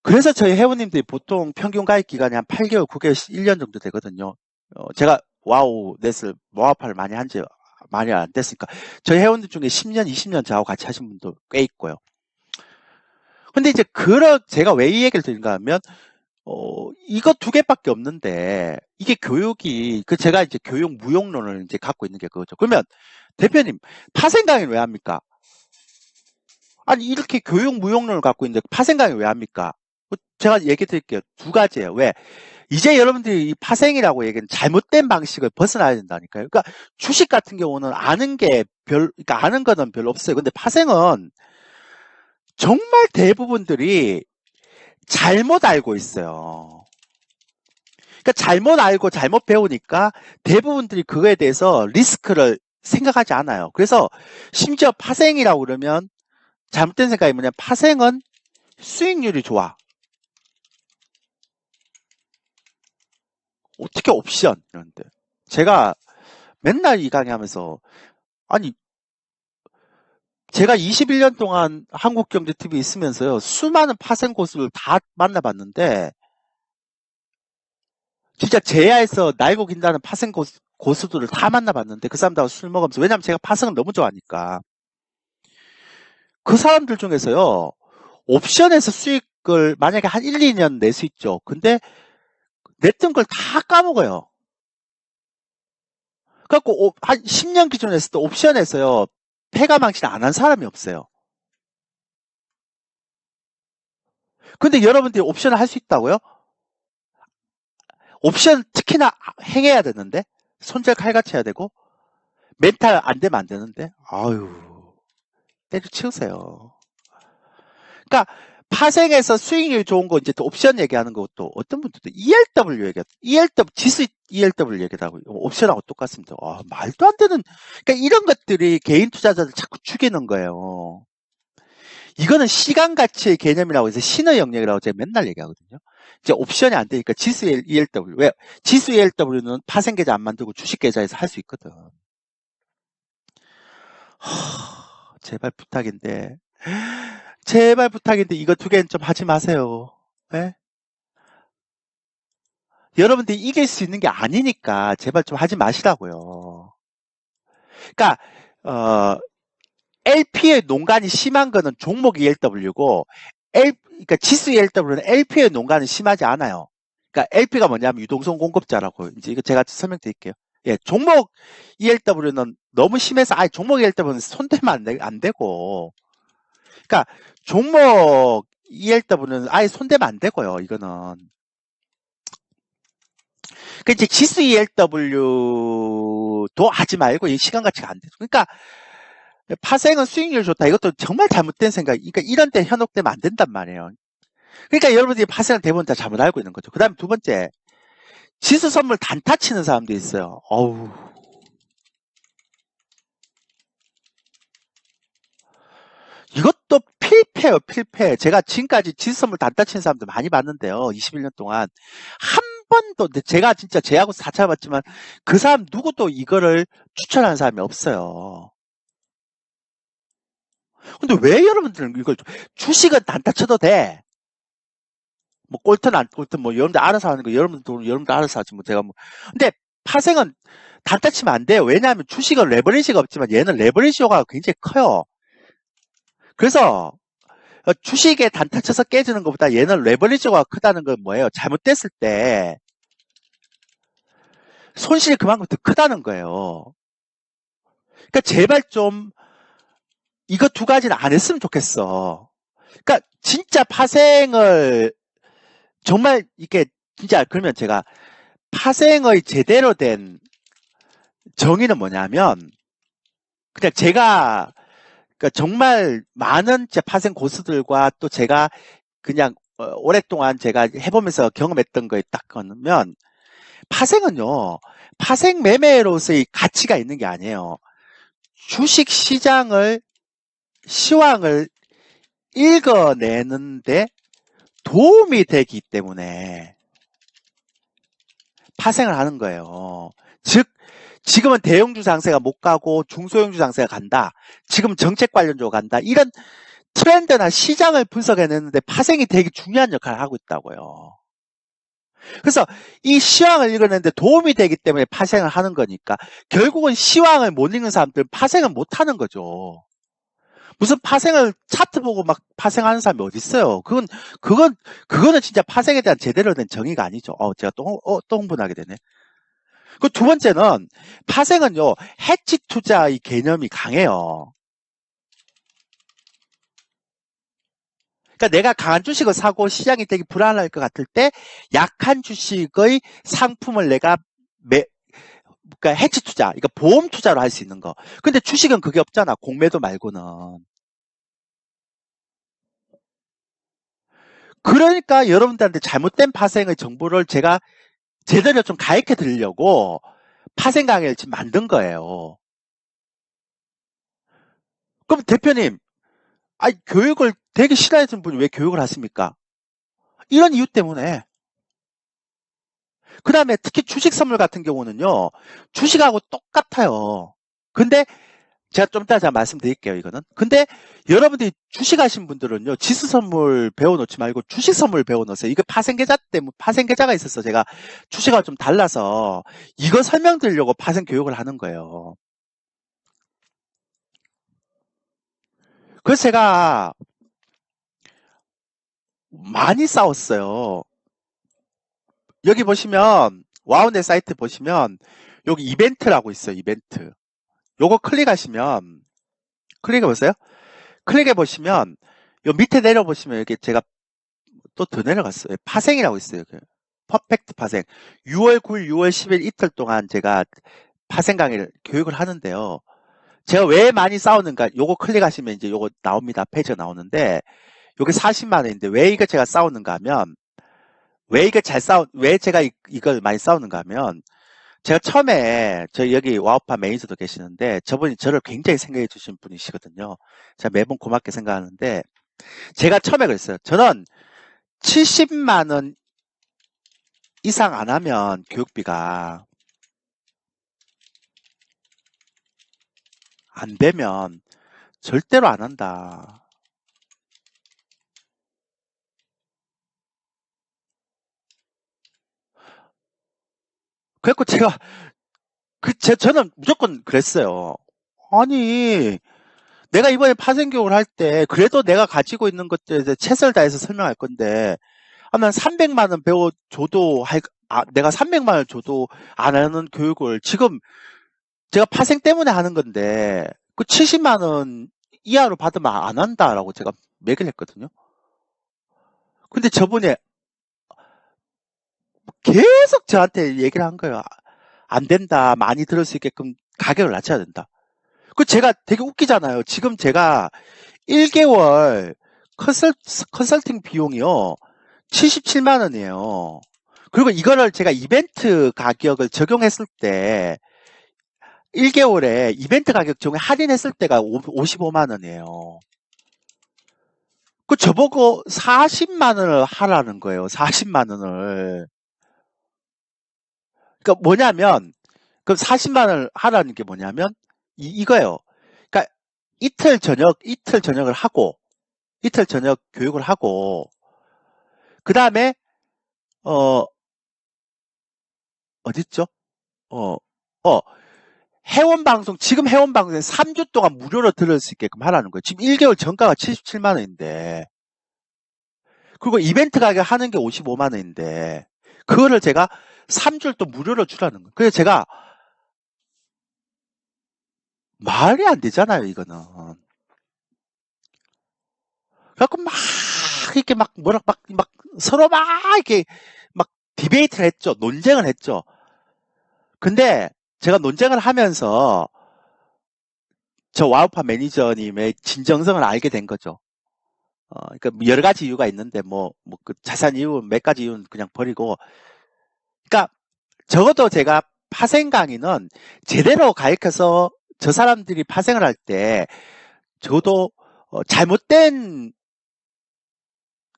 그래서 저희 회원님들이 보통 평균 가입 기간이 한 8개월, 9개월, 1년 정도 되거든요. 제가 와우 넷을 모아파를 많이 한 지 많이 안 됐으니까 저희 회원들 중에 10년, 20년 저하고 같이 하신 분도 꽤 있고요. 근데 이제 제가 왜 이 얘기를 드린가 하면 이거 두 개밖에 없는데 이게 교육이 제가 이제 교육 무용론을 이제 갖고 있는 게 그거죠. 그러면 대표님 파생 강의를 왜 합니까? 아니 이렇게 교육 무용론을 갖고 있는데 파생 강의 왜 합니까? 제가 얘기 드릴게요. 두 가지예요. 왜? 이제 여러분들이 이 파생이라고 얘기는 잘못된 방식을 벗어나야 된다니까요. 그러니까 주식 같은 경우는 그러니까 아는 거는 별로 없어요. 근데 파생은 정말 대부분들이 잘못 알고 있어요. 그러니까 잘못 알고 잘못 배우니까 대부분들이 그거에 대해서 리스크를 생각하지 않아요. 그래서 심지어 파생이라고 그러면 잘못된 생각이 뭐냐면 파생은 수익률이 좋아. 어떻게 옵션 이런데 제가 맨날 이 강의하면서 아니 제가 21년 동안 한국경제TV 있으면서요 수많은 파생 고수를 다 만나봤는데 진짜 제야에서 날고 긴다는 파생 고수들을 다 만나봤는데 그 사람들하고 술 먹으면서 왜냐면 제가 파생을 너무 좋아하니까 그 사람들 중에서요 옵션에서 수익을 만약에 한 1, 2년 낼 수 있죠. 근데 냈던 걸 다 까먹어요. 그래갖고 한 10년 기준으로 했을 때 옵션에서요 패가 망신 안 한 사람이 없어요. 근데 여러분들이 옵션을 할 수 있다고요? 옵션 특히나 행해야 되는데 손절 칼같이 해야 되고 멘탈 안 되면 안 되는데 아유 때려치우세요. 그러니까 파생에서 수익률이 좋은 거 이제 또 옵션 얘기하는 것도 어떤 분들도 ELW 지수 ELW 얘기하고 옵션하고 똑같습니다. 말도 안 되는 그러니까 이런 것들이 개인 투자자들 자꾸 죽이는 거예요. 이거는 시간 가치의 개념이라고 해서 신의 영역이라고 제가 맨날 얘기하거든요. 이제 옵션이 안 되니까 지수 ELW. 왜? 지수 ELW는 파생 계좌 안 만들고 주식 계좌에서 할 수 있거든. 제발 부탁인데. 제발 부탁인데 이거 두 개는 좀 하지 마세요. 네? 여러분들이 이길 수 있는 게 아니니까 제발 좀 하지 마시라고요. 그러니까 어, LP의 농간이 심한 거는 종목 ELW고, 그러니까 지수 ELW는 LP의 농간은 심하지 않아요. 그러니까 LP가 뭐냐면 유동성 공급자라고, 이제 이거 제가 설명드릴게요. 예, 종목 ELW는 너무 심해서, 종목 ELW는 손대면 안 되고, 그러니까 종목 ELW는 아예 손대면 안 되고요, 이거는. 그 이제 지수 ELW도 하지 말고 이 시간 가치가 안 돼. 그러니까 파생은 수익률 좋다. 이것도 정말 잘못된 생각. 그러니까 이런 데 현혹되면 안 된단 말이에요. 그러니까 여러분들이 파생을 대부분 다 잘못 알고 있는 거죠. 그 다음에 두 번째, 지수 선물 단타 치는 사람도 있어요. 어우. 이것도 필패예요, 필패. 제가 지금까지 지수 선물 단타 치는 사람들 많이 봤는데요. 21년 동안. 한 번도, 제가 진짜 제하고 사차봤지만 그 사람 누구도 이거를 추천하는 사람이 없어요. 근데 왜 여러분들은 이걸, 주식은 단타 쳐도 돼. 뭐 꼴튼 안 꼴튼 뭐 여러분들 알아서 하는 거 여러분들 알아서 하지 뭐 제가 뭐. 근데 파생은 단타 치면 안 돼요. 왜냐하면 주식은 레버리지가 없지만 얘는 레버리지 효과가 굉장히 커요. 그래서 주식에 단타 쳐서 깨지는 것보다 얘는 레버리지 효과가 크다는 건 뭐예요? 잘못됐을 때 손실이 그만큼 더 크다는 거예요. 그러니까 제발 좀 이거 두 가지는 안 했으면 좋겠어. 그러니까 진짜 파생을 정말 이게 진짜 그러면 제가 파생의 제대로 된 정의는 뭐냐면 그냥 제가 그러니까 정말 많은 파생 고수들과 또 제가 그냥 오랫동안 제가 해보면서 경험했던 거에 딱 거면 파생은요. 파생 매매로서의 가치가 있는 게 아니에요. 주식 시장을 시황을 읽어내는데 도움이 되기 때문에 파생을 하는 거예요. 즉 지금은 대형주 장세가 못 가고 중소형주 장세가 간다. 지금 정책 관련주가 간다. 이런 트렌드나 시장을 분석해내는데 파생이 되게 중요한 역할을 하고 있다고요. 그래서 이 시황을 읽어내는데 도움이 되기 때문에 파생을 하는 거니까 결국은 시황을 못 읽는 사람들은 파생을 못 하는 거죠. 무슨 파생을 차트 보고 막 파생하는 사람이 어디 있어요? 그거는 진짜 파생에 대한 제대로 된 정의가 아니죠. 제가 또 흥분하게 되네. 그 두 번째는 파생은요, 해치 투자의 개념이 강해요. 그러니까 내가 강한 주식을 사고 시장이 되게 불안할 것 같을 때 약한 주식의 상품을 내가 그러니까 해치 투자, 그러니까 보험 투자로 할 수 있는 거. 근데 주식은 그게 없잖아. 공매도 말고는. 그러니까 여러분들한테 잘못된 파생의 정보를 제가 제대로 좀 가르쳐 드리려고 파생 강의를 지금 만든 거예요. 그럼 대표님, 교육을 되게 싫어하시는 분이 왜 교육을 하십니까? 이런 이유 때문에. 그 다음에 특히 주식 선물 같은 경우는요, 주식하고 똑같아요. 근데 제가 좀 이따 제가 말씀드릴게요, 이거는. 근데 여러분들이 주식 하신 분들은요, 지수 선물 배워놓지 말고 주식 선물 배워놓으세요. 이거 파생계좌 때문에, 파생계좌가 있어서 제가 주식하고 좀 달라서 이거 설명드리려고 파생 교육을 하는 거예요. 그래서 제가 많이 싸웠어요. 여기 보시면, 와우넷 사이트 보시면, 여기 이벤트라고 있어요, 이벤트. 요거 클릭해보세요. 클릭해보시면, 요 밑에 내려보시면, 이렇게 제가 또 더 내려갔어요. 파생이라고 있어요. 퍼펙트 파생. 6월 9일, 6월 10일 이틀 동안 제가 파생 강의를 교육을 하는데요. 제가 왜 많이 싸우는가, 요거 클릭하시면 이제 요거 나옵니다. 페이지가 나오는데, 요게 40만 원인데, 왜 이거 제가 싸우는가 하면, 왜 제가 이걸 많이 싸우는가 하면, 제가 처음에, 여기 와우파 매니저도 계시는데, 저분이 저를 굉장히 생각해 주신 분이시거든요. 제가 매번 고맙게 생각하는데, 제가 처음에 그랬어요. 저는 70만 원 이상 안 하면 교육비가 안 되면 절대로 안 한다. 그래갖고 제가, 저는 무조건 그랬어요. 아니, 내가 이번에 파생교육을 할 때, 그래도 내가 가지고 있는 것들에 대해 최선을 다해서 설명할 건데, 난 300만 원 배워줘도, 내가 300만 원 줘도 안 하는 교육을 지금 제가 파생 때문에 하는 건데, 그 70만 원 이하로 받으면 안 한다라고 제가 매길 했거든요. 근데 저번에 계속 저한테 얘기를 한 거예요. 안 된다. 많이 들을 수 있게끔 가격을 낮춰야 된다. 그 제가 되게 웃기잖아요. 지금 제가 1개월 컨설팅 비용이요. 77만 원이에요. 그리고 이거를 제가 이벤트 가격을 적용했을 때 1개월에 이벤트 가격 적용 할인했을 때가 55만 원이에요. 그 저보고 40만 원을 하라는 거예요. 40만 원을. 그러니까 뭐냐면 그럼 40만 원을 하라는 게 뭐냐면 이거예요. 그러니까 이틀 저녁을 하고 이틀 저녁 교육을 하고 그다음에 어 어딨죠? 어 어, 회원 방송 지금 회원 방송에 3주 동안 무료로 들을 수 있게끔 하라는 거예요. 지금 1개월 정가가 77만 원인데 그리고 이벤트 가격 하는 게 55만 원인데 그거를 제가 3주를 또 무료로 주라는 거예요. 그래서 제가 말이 안 되잖아요, 이거는. 그래갖고 막 이렇게 막 뭐라 막 서로 막 이렇게 막 디베이트를 했죠. 논쟁을 했죠. 근데 제가 논쟁을 하면서 저 와우파 매니저님의 진정성을 알게 된 거죠. 그러니까 여러 가지 이유가 있는데 그 자세한 이유 몇 가지 이유는 그냥 버리고 그러니까 적어도 제가 파생 강의는 제대로 가르쳐서 저 사람들이 파생을 할 때 저도 잘못된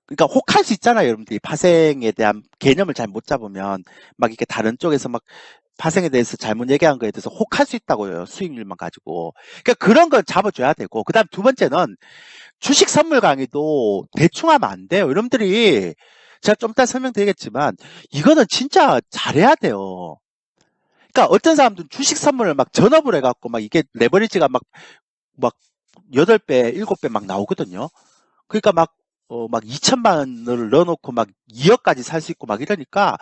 그러니까 혹할 수 있잖아요, 여러분들이 파생에 대한 개념을 잘 못 잡으면 막 이렇게 다른 쪽에서 막 파생에 대해서 잘못 얘기한 거에 대해서 혹할 수 있다고요, 수익률만 가지고. 그러니까 그런 건 잡아줘야 되고, 그다음 두 번째는 주식 선물 강의도 대충 하면 안 돼요. 여러분들이 제가 좀 이따 설명드리겠지만 이거는 진짜 잘해야 돼요. 그러니까 어떤 사람들은 주식 선물을 막 전업을 해갖고 막 이게 레버리지가 막 8배, 7배 막 나오거든요. 그러니까 막 2천만 원을 넣어놓고 막 2억까지 살 수 있고 막 이러니까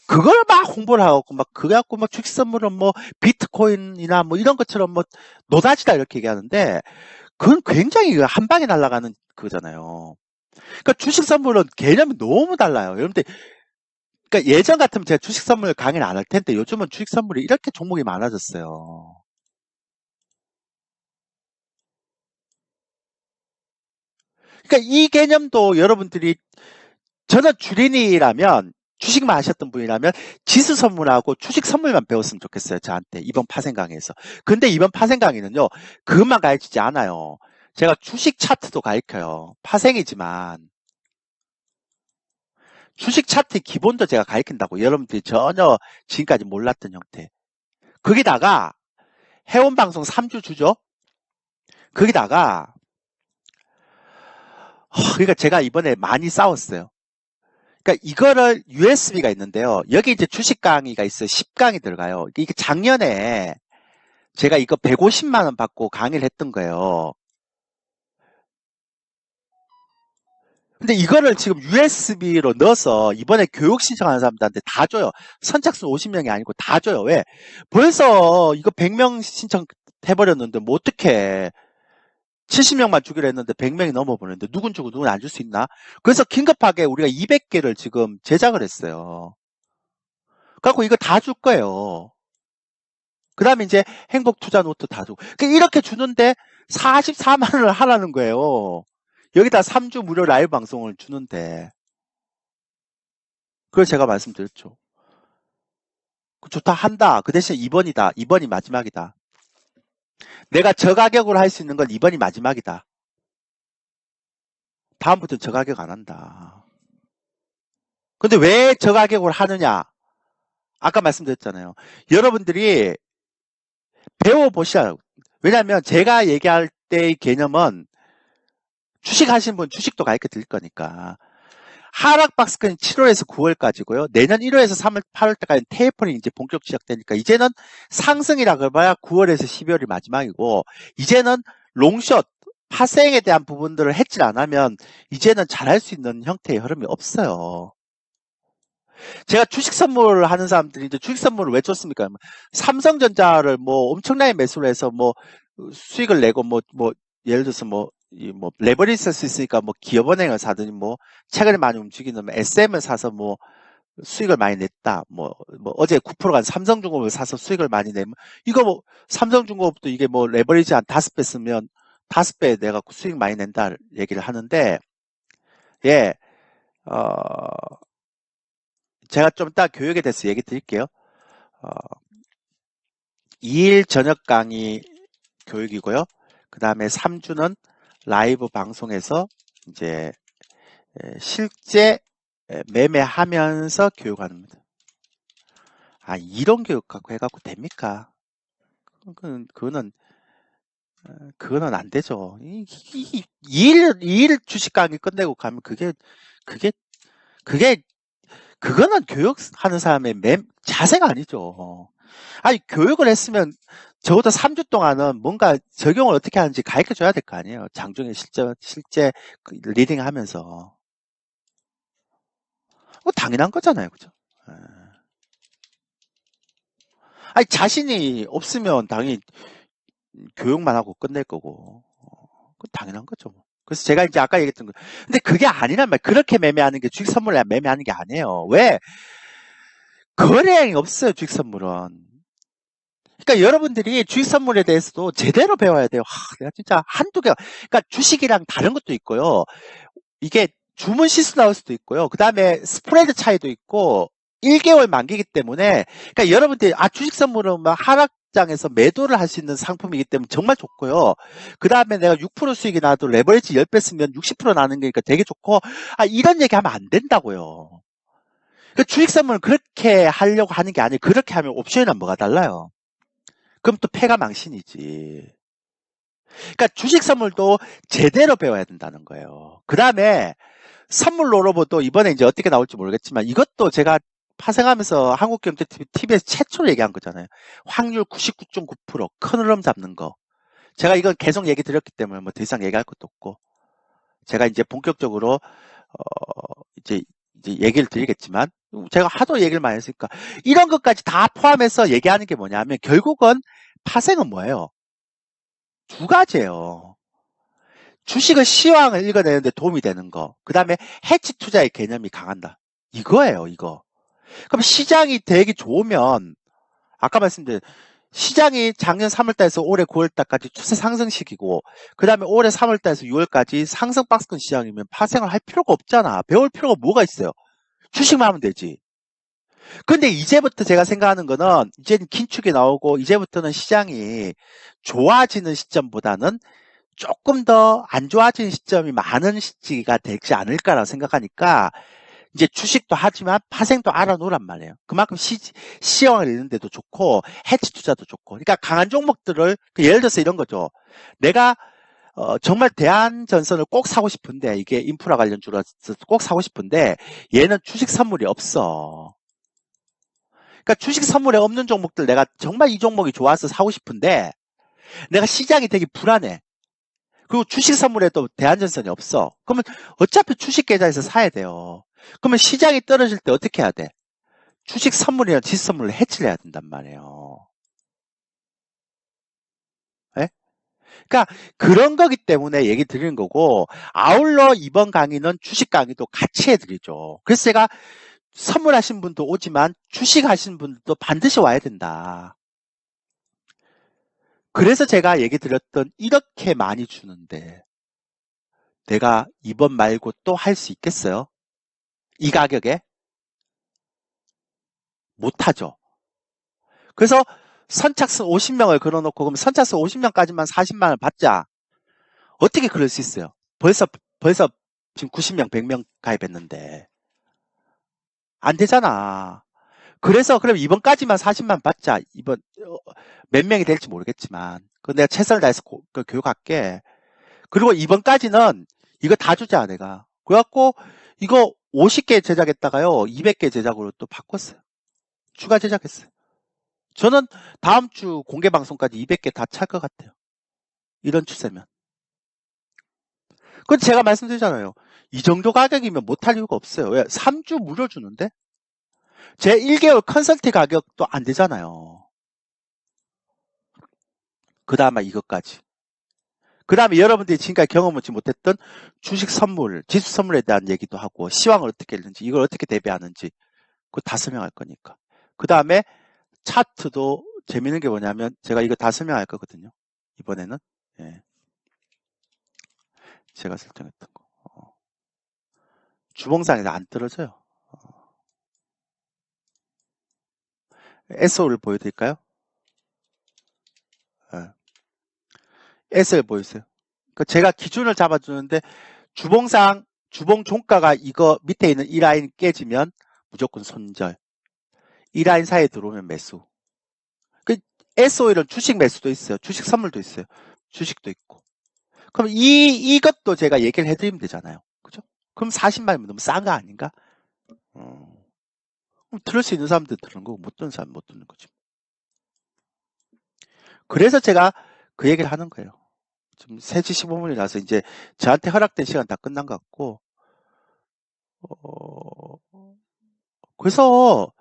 그걸 막 홍보를 하고 막 그래 갖고 막 주식 선물은 뭐 비트코인이나 뭐 이런 것처럼 뭐 노다지다 이렇게 얘기하는데 그건 굉장히 한 방에 날아가는 그거잖아요. 그러니까 주식 선물은 개념이 너무 달라요. 여러분들 그러니까 예전 같으면 제가 주식 선물 강의를 안 할 텐데 요즘은 주식 선물이 이렇게 종목이 많아졌어요. 그러니까 이 개념도 여러분들이 저는 주린이라면 주식만 하셨던 분이라면 지수 선물하고 주식 선물만 배웠으면 좋겠어요. 저한테 이번 파생 강의에서. 근데 이번 파생 강의는요. 그것만 가르치지 않아요. 제가 주식 차트도 가르쳐요. 파생이지만 주식 차트 기본도 제가 가르친다고 여러분들이 전혀 지금까지 몰랐던 형태. 거기다가 회원 방송 3주 주죠. 거기다가 그러니까 제가 이번에 많이 싸웠어요. 그러니까 이거를 USB가 있는데요. 여기 이제 주식 강의가 있어요. 10강이 들어가요. 이게 작년에 제가 이거 150만 원 받고 강의를 했던 거예요. 근데 이거를 지금 USB로 넣어서 이번에 교육 신청하는 사람들한테 다 줘요. 선착순 50명이 아니고 다 줘요. 왜? 벌써 이거 100명 신청해버렸는데 뭐 어떡해. 70명만 주기로 했는데 100명이 넘어버렸는데 누군 주고 누군 안 줄 수 있나? 그래서 긴급하게 우리가 200개를 지금 제작을 했어요. 그래갖고 이거 다 줄 거예요. 그 다음에 이제 행복 투자 노트 다 주고. 이렇게 주는데 44만 원을 하라는 거예요. 여기다 3주 무료 라이브 방송을 주는데. 그걸 제가 말씀드렸죠. 좋다 한다. 그 대신 2번이다. 2번이 마지막이다. 내가 저 가격으로 할 수 있는 건 2번이 마지막이다. 다음부터는 저 가격 안 한다. 근데 왜 저 가격으로 하느냐? 아까 말씀드렸잖아요. 여러분들이 배워보시라고. 왜냐하면 제가 얘기할 때의 개념은 주식 하신 분 주식도 가르쳐 드릴 거니까. 하락 박스권이 7월에서 9월까지고요. 내년 1월에서 3월, 8월까지 테이퍼링이 이제 본격 시작되니까 이제는 상승이라 그래봐야 9월에서 12월이 마지막이고 이제는 롱숏 파생에 대한 부분들을 해칠 안 하면 이제는 잘할 수 있는 형태의 흐름이 없어요. 제가 주식 선물을 하는 사람들이 이제 주식 선물을 왜 줬습니까? 삼성전자를 뭐 엄청나게 매수를 해서 뭐 수익을 내고 뭐 예를 들어서 뭐 레버리지 쓸 수 있으니까 뭐 기업은행을 사더니 뭐 최근에 많이 움직이는 SM을 사서 뭐 수익을 많이 냈다. 뭐 어제 9% 간 삼성중공업을 사서 수익을 많이 내면 이거 뭐 삼성중공업도 이게 뭐 레버리지 한 5배 쓰면 5배 내가 수익 많이 낸다 얘기를 하는데 예, 제가 좀 이따 교육에 대해서 얘기 드릴게요. 2일 저녁 강의 교육이고요. 그 다음에 3주는 라이브 방송에서 이제 실제 매매하면서 교육합니다. 이론 교육 갖고 해갖고 됩니까? 그거는 안 되죠. 2일 주식 강의 끝내고 가면 그거는 교육하는 사람의 자세가 아니죠. 교육을 했으면 적어도 3주 동안은 뭔가 적용을 어떻게 하는지 가르쳐 줘야 될 거 아니에요. 장중에 실제 리딩 하면서. 당연한 거잖아요. 그죠? 자신이 없으면 당연히 교육만 하고 끝낼 거고. 그건 당연한 거죠. 그래서 제가 이제 아까 얘기했던 거. 근데 그게 아니란 말이에요. 그렇게 매매하는 게 주식 선물에 매매하는 게 아니에요. 왜? 거래량이 없어요. 주식 선물은. 그러니까 여러분들이 주식 선물에 대해서도 제대로 배워야 돼요. 내가 진짜 한두 개. 그러니까 주식이랑 다른 것도 있고요. 이게 주문 실수 나올 수도 있고요. 그 다음에 스프레드 차이도 있고 1개월 만기이기 때문에 그러니까 여러분들이 주식 선물은 막 하락장에서 매도를 할 수 있는 상품이기 때문에 정말 좋고요. 그 다음에 내가 6% 수익이 나도 레버리지 10배 쓰면 60% 나는 거니까 되게 좋고 이런 얘기 하면 안 된다고요. 그 주식 선물은 그렇게 하려고 하는 게 아니에요. 그렇게 하면 옵션이랑 뭐가 달라요? 그럼 또 패가 망신이지. 그러니까 주식 선물도 제대로 배워야 된다는 거예요. 그 다음에 선물로 로봇도 이번에 이제 어떻게 나올지 모르겠지만 이것도 제가 파생하면서 한국경제TV에서 최초로 얘기한 거잖아요. 확률 99.9% 큰 흐름 잡는 거. 제가 이건 계속 얘기 드렸기 때문에 뭐 더 이상 얘기할 것도 없고 제가 이제 본격적으로 이제 얘기를 드리겠지만 제가 하도 얘기를 많이 했으니까 이런 것까지 다 포함해서 얘기하는 게 뭐냐면 결국은 파생은 뭐예요? 두 가지예요. 주식의 시황을 읽어내는데 도움이 되는 거. 그 다음에 해치 투자의 개념이 강한다. 이거예요, 이거. 그럼 시장이 되게 좋으면 아까 말씀드린 시장이 작년 3월달에서 올해 9월달까지 추세 상승시키고 그 다음에 올해 3월달에서 6월까지 상승 박스권 시장이면 파생을 할 필요가 없잖아. 배울 필요가 뭐가 있어요? 주식만 하면 되지. 근데 이제부터 제가 생각하는 거는 이제는 긴축이 나오고 이제부터는 시장이 좋아지는 시점보다는 조금 더 안 좋아지는 시점이 많은 시기가 되지 않을까라고 생각하니까 이제 주식도 하지만 파생도 알아놓으란 말이에요. 그만큼 시황을 읽는데도 좋고 해치 투자도 좋고 그러니까 강한 종목들을 예를 들어서 이런 거죠. 내가 정말 대한전선을 꼭 사고 싶은데 이게 인프라 관련 주라서 꼭 사고 싶은데 얘는 주식 선물이 없어. 그러니까 주식 선물에 없는 종목들 내가 정말 이 종목이 좋아서 사고 싶은데 내가 시장이 되게 불안해. 그리고 주식 선물에도 대한전선이 없어. 그러면 어차피 주식 계좌에서 사야 돼요. 그러면 시장이 떨어질 때 어떻게 해야 돼? 주식 선물이나 지수 선물을 해치를 해야 된단 말이에요. 네? 그러니까 그런 거기 때문에 얘기 드리는 거고 아울러 이번 강의는 주식 강의도 같이 해드리죠. 그래서 제가 선물하신 분도 오지만 주식 하신 분들도 반드시 와야 된다. 그래서 제가 얘기 드렸던 이렇게 많이 주는데 내가 이번 말고 또 할 수 있겠어요? 이 가격에? 못하죠. 그래서 선착순 50명을 걸어놓고 그럼 선착순 50명까지만 40만 원을 받자. 어떻게 그럴 수 있어요? 벌써 지금 90명, 100명 가입했는데 안 되잖아. 그래서 그럼 이번까지만 40만 받자. 이번 몇 명이 될지 모르겠지만 그 내가 최선을 다해서 교육할게. 그리고 이번까지는 이거 다 주자 내가. 그래갖고 이거 50개 제작했다가요, 200개 제작으로 또 바꿨어요. 추가 제작했어요. 저는 다음 주 공개 방송까지 200개 다 찰 것 같아요. 이런 추세면. 그건 제가 말씀드리잖아요. 이 정도 가격이면 못할 이유가 없어요. 왜? 3주 무료 주는데? 제 1개월 컨설팅 가격도 안 되잖아요. 그 다음에 이것까지. 그 다음에 여러분들이 지금까지 경험하지 못했던 주식 선물, 지수 선물에 대한 얘기도 하고, 시황을 어떻게 했는지, 이걸 어떻게 대비하는지, 그거 다 설명할 거니까. 그 다음에 차트도 재밌는 게 뭐냐면, 제가 이거 다 설명할 거거든요. 이번에는. 예. 제가 설정했던 거. 주봉상에서 안 떨어져요. SO를 보여드릴까요? 예. SL 보이세요? 그러니까 제가 기준을 잡아주는데, 주봉상, 주봉 종가가 이거 밑에 있는 이 라인 깨지면 무조건 손절. 이 라인 사이에 들어오면 매수. 그 SO일은 주식 매수도 있어요. 주식 선물도 있어요. 주식도 있고. 그럼 이것도 제가 얘기를 해드리면 되잖아요. 그죠? 그럼 40만이면 너무 싼 거 아닌가? 그럼 들을 수 있는 사람들 들은 거고, 못 듣는 사람 못 듣는 거지. 그래서 제가 그 얘기를 하는 거예요. 지금 3시 15분이라서 이제 저한테 허락된 시간 다 끝난 것 같고, 그래서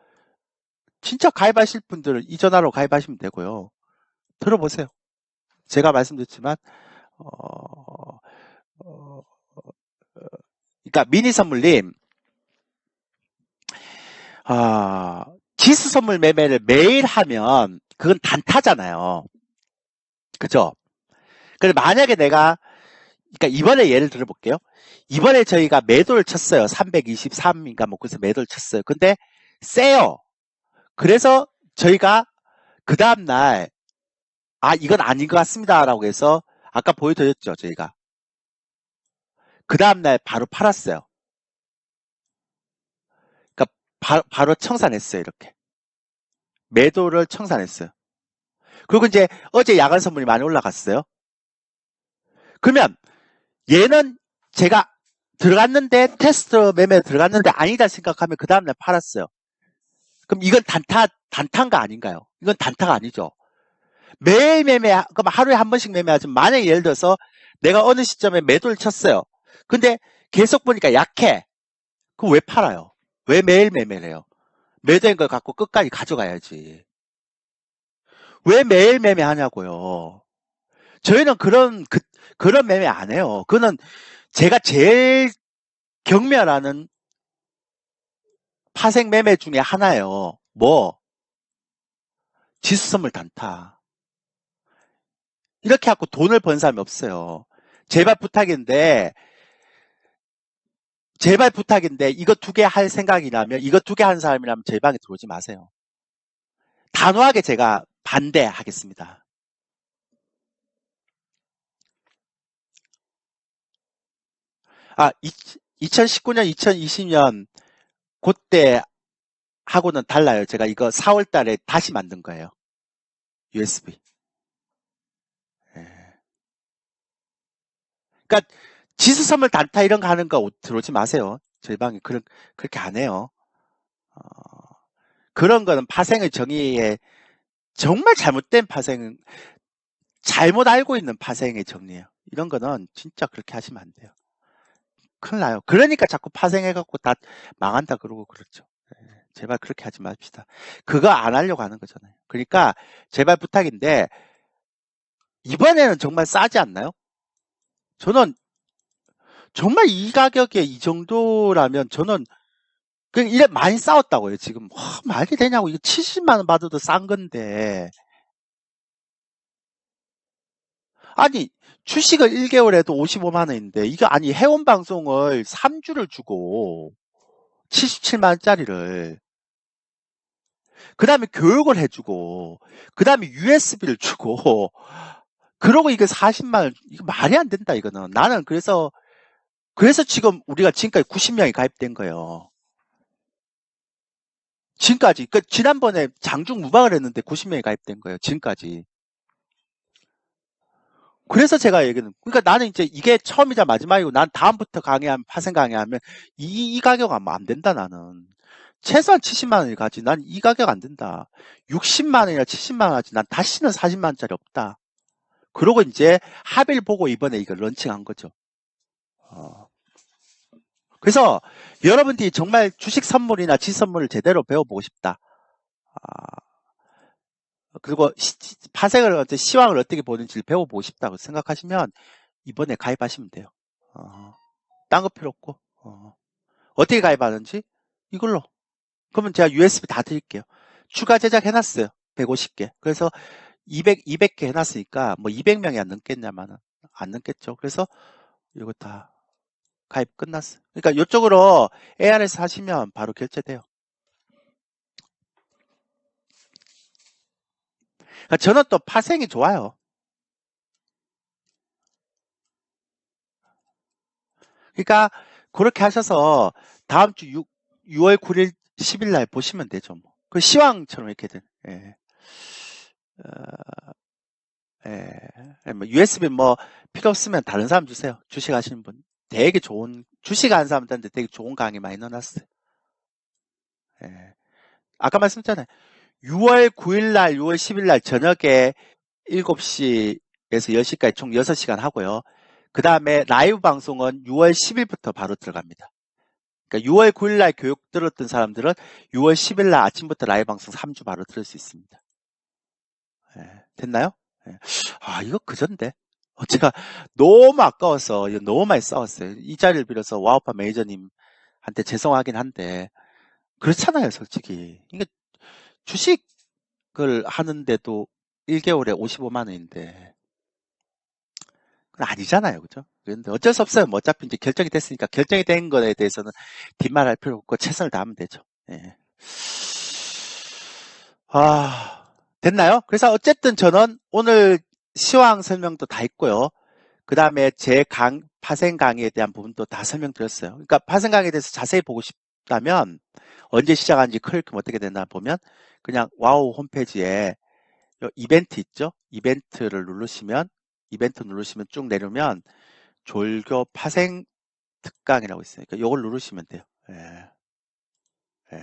진짜 가입하실 분들은 이 전화로 가입하시면 되고요. 들어보세요. 제가 말씀드렸지만, 어, 어, 그러니까 미니 선물님, 지수 선물 매매를 매일 하면 그건 단타잖아요. 그죠? 근데 만약에 내가, 그러니까 이번에 예를 들어볼게요. 이번에 저희가 매도를 쳤어요. 323인가 뭐 그래서 매도를 쳤어요. 근데 세요. 그래서 저희가 그 다음날 이건 아닌 것 같습니다라고 해서 아까 보여드렸죠. 저희가 그 다음날 바로 팔았어요. 그러니까 바로 청산했어요. 이렇게 매도를 청산했어요. 그리고 이제 어제 야간 선물이 많이 올라갔어요. 그러면 얘는 제가 들어갔는데 테스트 매매 들어갔는데 아니다 생각하면 그 다음날 팔았어요. 그럼 이건 단타인가 아닌가요? 이건 단타가 아니죠. 매일 매매, 그럼 하루에 한 번씩 매매하지만 만약에 예를 들어서 내가 어느 시점에 매도를 쳤어요. 근데 계속 보니까 약해. 그럼 왜 팔아요? 왜 매일 매매를 해요? 매도인 걸 갖고 끝까지 가져가야지. 왜 매일 매매하냐고요. 저희는 그런 매매 안 해요. 그거는 제가 제일 경멸하는 파생 매매 중에 하나예요. 뭐? 지수 선물 단타. 이렇게 하고 돈을 번 사람이 없어요. 제발 부탁인데 이거 2개 할 생각이라면, 이거 2개 하는 사람이라면 제 방에 들어오지 마세요. 단호하게 제가 반대하겠습니다. 아, 2019년, 2020년 그때 하고는 달라요. 제가 이거 4월 달에 다시 만든 거예요. USB. 예. 그러니까 지수 선물 단타 이런 거 하는 거 들어오지 마세요. 저희 방에 그렇게 안 해요. 어, 그런 거는 파생의 정의에 정말 잘못된 파생, 잘못 알고 있는 파생의 정리예요. 이런 거는 진짜 그렇게 하시면 안 돼요. 큰일 나요. 그러니까 자꾸 파생해갖고 다 망한다 그러고 그렇죠. 예, 제발 그렇게 하지 맙시다. 그거 안 하려고 하는 거잖아요. 그러니까 제발 부탁인데 이번에는 정말 싸지 않나요? 저는 정말 이 가격에 이 정도라면 저는 그냥 이래 많이 싸웠다고요. 지금 말이 되냐고. 이거 70만 원 받아도 싼 건데. 아니 주식을 1개월 에도 55만 원인데 이거 아니 회원 방송을 3주를 주고 77만 원짜리를 그 다음에 교육을 해주고 그 다음에 USB를 주고 그러고 이거 40만 원 이거 말이 안 된다 이거는. 나는 그래서 지금 우리가 지금까지 90명이 가입된 거예요. 지금까지. 그 지난번에 장중 무방을 했는데 90명이 가입된 거예요. 지금까지. 그래서 제가 얘기는, 그러니까 나는 이제 이게 처음이자 마지막이고, 난 다음부터 강의하면, 파생 강의하면, 이 가격 하면 안 된다, 나는. 최소한 70만 원을 가지. 난 이 가격 안 된다. 60만 원이나 70만 원 하지. 난 다시는 40만 원짜리 없다. 그러고 이제 합의를 보고 이번에 이걸 런칭한 거죠. 그래서 여러분들이 정말 주식 선물이나 지선물을 제대로 배워보고 싶다. 그리고 파생을, 시황을 어떻게 보는지를 배워보고 싶다고 생각하시면 이번에 가입하시면 돼요. 딴 거 필요 없고. 어떻게 가입하는지 이걸로. 그러면 제가 USB 다 드릴게요. 추가 제작해놨어요. 150개. 그래서 200개 해놨으니까 뭐 200명이 안 넘겠냐마는 안 넘겠죠. 그래서 이거 다 가입 끝났어요. 그러니까 이쪽으로 ARS 하시면 바로 결제돼요. 그러니까 저는 또 파생이 좋아요. 그러니까 그렇게 하셔서 다음 주 6월 9일 10일 날 보시면 되죠. 뭐. 그 시황처럼 이렇게 된. 예. 뭐 USB 뭐 필요 없으면 다른 사람 주세요. 주식 하시는 분. 되게 좋은, 주식 하는 사람들한테 되게 좋은 강의 많이 넣어놨어요. 예. 아까 말씀드렸잖아요. 6월 9일 날, 6월 10일 날 저녁에 7시에서 10시까지 총 6시간 하고요. 그 다음에 라이브 방송은 6월 10일부터 바로 들어갑니다. 그러니까 6월 9일 날 교육 들었던 사람들은 6월 10일 날 아침부터 라이브 방송 3주 바로 들을 수 있습니다. 예, 됐나요? 예. 아, 이거 그전데. 제가 너무 아까워서 너무 많이 싸웠어요. 이 자리를 빌어서 와우파 매니저님한테 죄송하긴 한데 그렇잖아요, 솔직히. 이게 주식을 하는데도 1개월에 55만 원인데 그건 아니잖아요, 그죠? 그런데 어쩔 수 없어요. 뭐 어차피 이제 결정이 됐으니까 결정이 된 거에 대해서는 뒷말할 필요 없고 최선을 다하면 되죠. 예. 아, 됐나요? 그래서 어쨌든 저는 오늘 시황 설명도 다 했고요. 그 다음에 제 파생 강의에 대한 부분도 다 설명드렸어요. 그러니까 파생 강의에 대해서 자세히 보고 싶다면 언제 시작하는지 클릭하면 어떻게 되나 보면 그냥 와우 홈페이지에 이벤트 있죠? 이벤트 누르시면 쭉 내려면 졸교 파생 특강이라고 있어요. 그러니까 이걸 누르시면 돼요. 예. 예.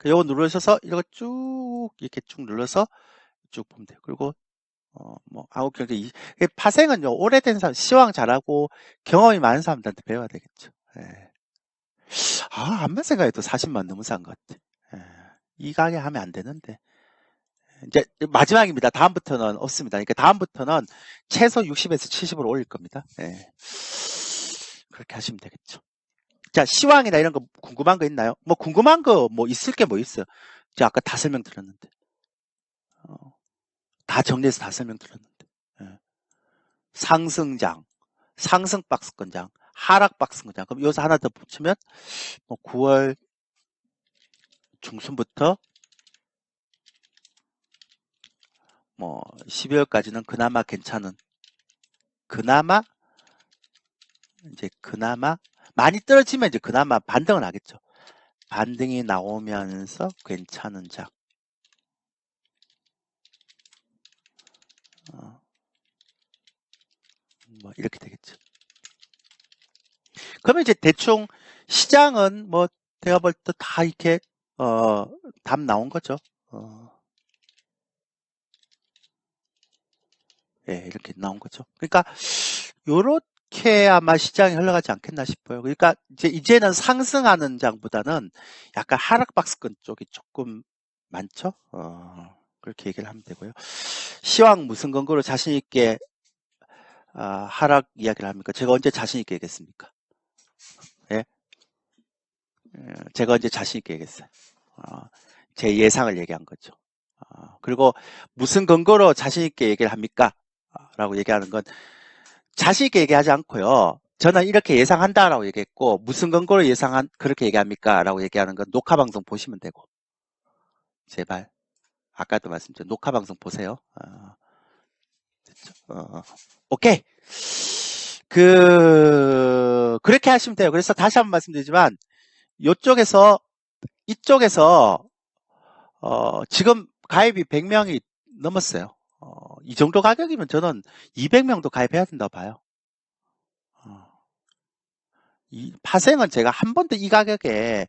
요거 누르셔서 이거 쭉 이렇게 쭉 눌러서 쭉 보면 돼요. 그리고 뭐 아홉 경제 파생은요 오래된 사람 시황 잘하고 경험이 많은 사람들한테 배워야 되겠죠. 예. 암만 생각해도 40만 너무 싼 것 같아. 예. 이 가게 하면 안 되는데 이제 마지막입니다. 다음부터는 없습니다. 그러니까 다음부터는 최소 60에서 70으로 올릴 겁니다. 예. 그렇게 하시면 되겠죠. 자, 시황이나 이런 거 궁금한 거 있나요? 뭐 궁금한 거 뭐 있을 게 뭐 있어요? 제가 아까 다 설명드렸는데. 다 정리해서 다 설명드렸는데. 예. 상승장, 상승 박스권장, 하락 박스권장. 그럼 여기서 하나 더 붙이면 뭐 9월 중순부터 뭐 12월까지는 그나마 괜찮은, 그나마 많이 떨어지면 이제 그나마 반등은 하겠죠. 반등이 나오면서 괜찮은 장. 뭐 이렇게 되겠죠. 그러면 이제 대충 시장은 뭐 제가 볼 때 다 이렇게 답 나온 거죠. 예, 이렇게 나온 거죠. 그러니까 요렇게 아마 시장이 흘러가지 않겠나 싶어요. 그러니까 이제는 상승하는 장보다는 약간 하락 박스권 쪽이 조금 많죠. 그렇게 얘기를 하면 되고요. 시황 무슨 근거로 자신 있게 하락 이야기를 합니까? 제가 언제 자신 있게 얘기했습니까? 예? 제가 언제 자신 있게 얘기했어요? 제 예상을 얘기한 거죠. 그리고 무슨 근거로 자신 있게 얘기를 합니까? 라고 얘기하는 건 자신 있게 얘기하지 않고요. 저는 이렇게 예상한다라고 얘기했고 무슨 근거로 그렇게 얘기합니까? 라고 얘기하는 건 녹화 방송 보시면 되고 제발 아까도 말씀드린 녹화 방송 보세요. 오케이. 그렇게 하시면 돼요. 그래서 다시 한번 말씀드리지만 이쪽에서 지금 가입이 100명이 넘었어요. 이 정도 가격이면 저는 200명도 가입해야 된다고 봐요. 이 파생은 제가 한 번도 이 가격에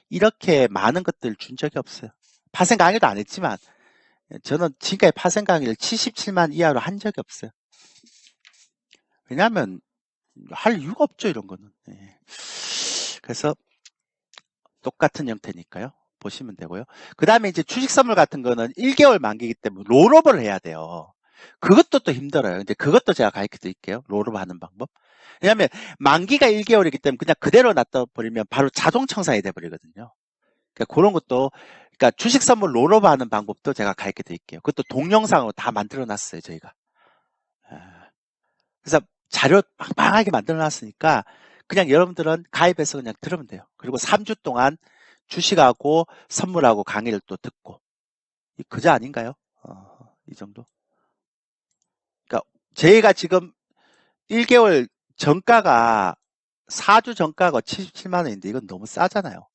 이렇게 많은 것들 준 적이 없어요. 파생 강의도 안 했지만 저는 지금까지 파생 강의를 77만 이하로 한 적이 없어요. 왜냐하면 할 이유가 없죠, 이런 거는. 예. 그래서 똑같은 형태니까요. 보시면 되고요. 그 다음에 이제 주식 선물 같은 거는 1개월 만기이기 때문에 롤업을 해야 돼요. 그것도 또 힘들어요. 이제 그것도 제가 가르쳐 드릴게요. 롤업 하는 방법. 왜냐하면 만기가 1개월이기 때문에 그냥 그대로 놔둬버리면 바로 자동 청산이 돼버리거든요. 그러니까 그런 것도, 그러니까 주식 선물 롤업 하는 방법도 제가 가르쳐 드릴게요. 그것도 동영상으로 다 만들어 놨어요, 저희가. 그래서 자료 빵빵하게 만들어 놨으니까 그냥 여러분들은 가입해서 그냥 들으면 돼요. 그리고 3주 동안 주식하고 선물하고 강의를 또 듣고. 그저 아닌가요? 이 정도. 그러니까 저희가 지금 1개월 정가가 4주 정가가 77만 원인데 이건 너무 싸잖아요.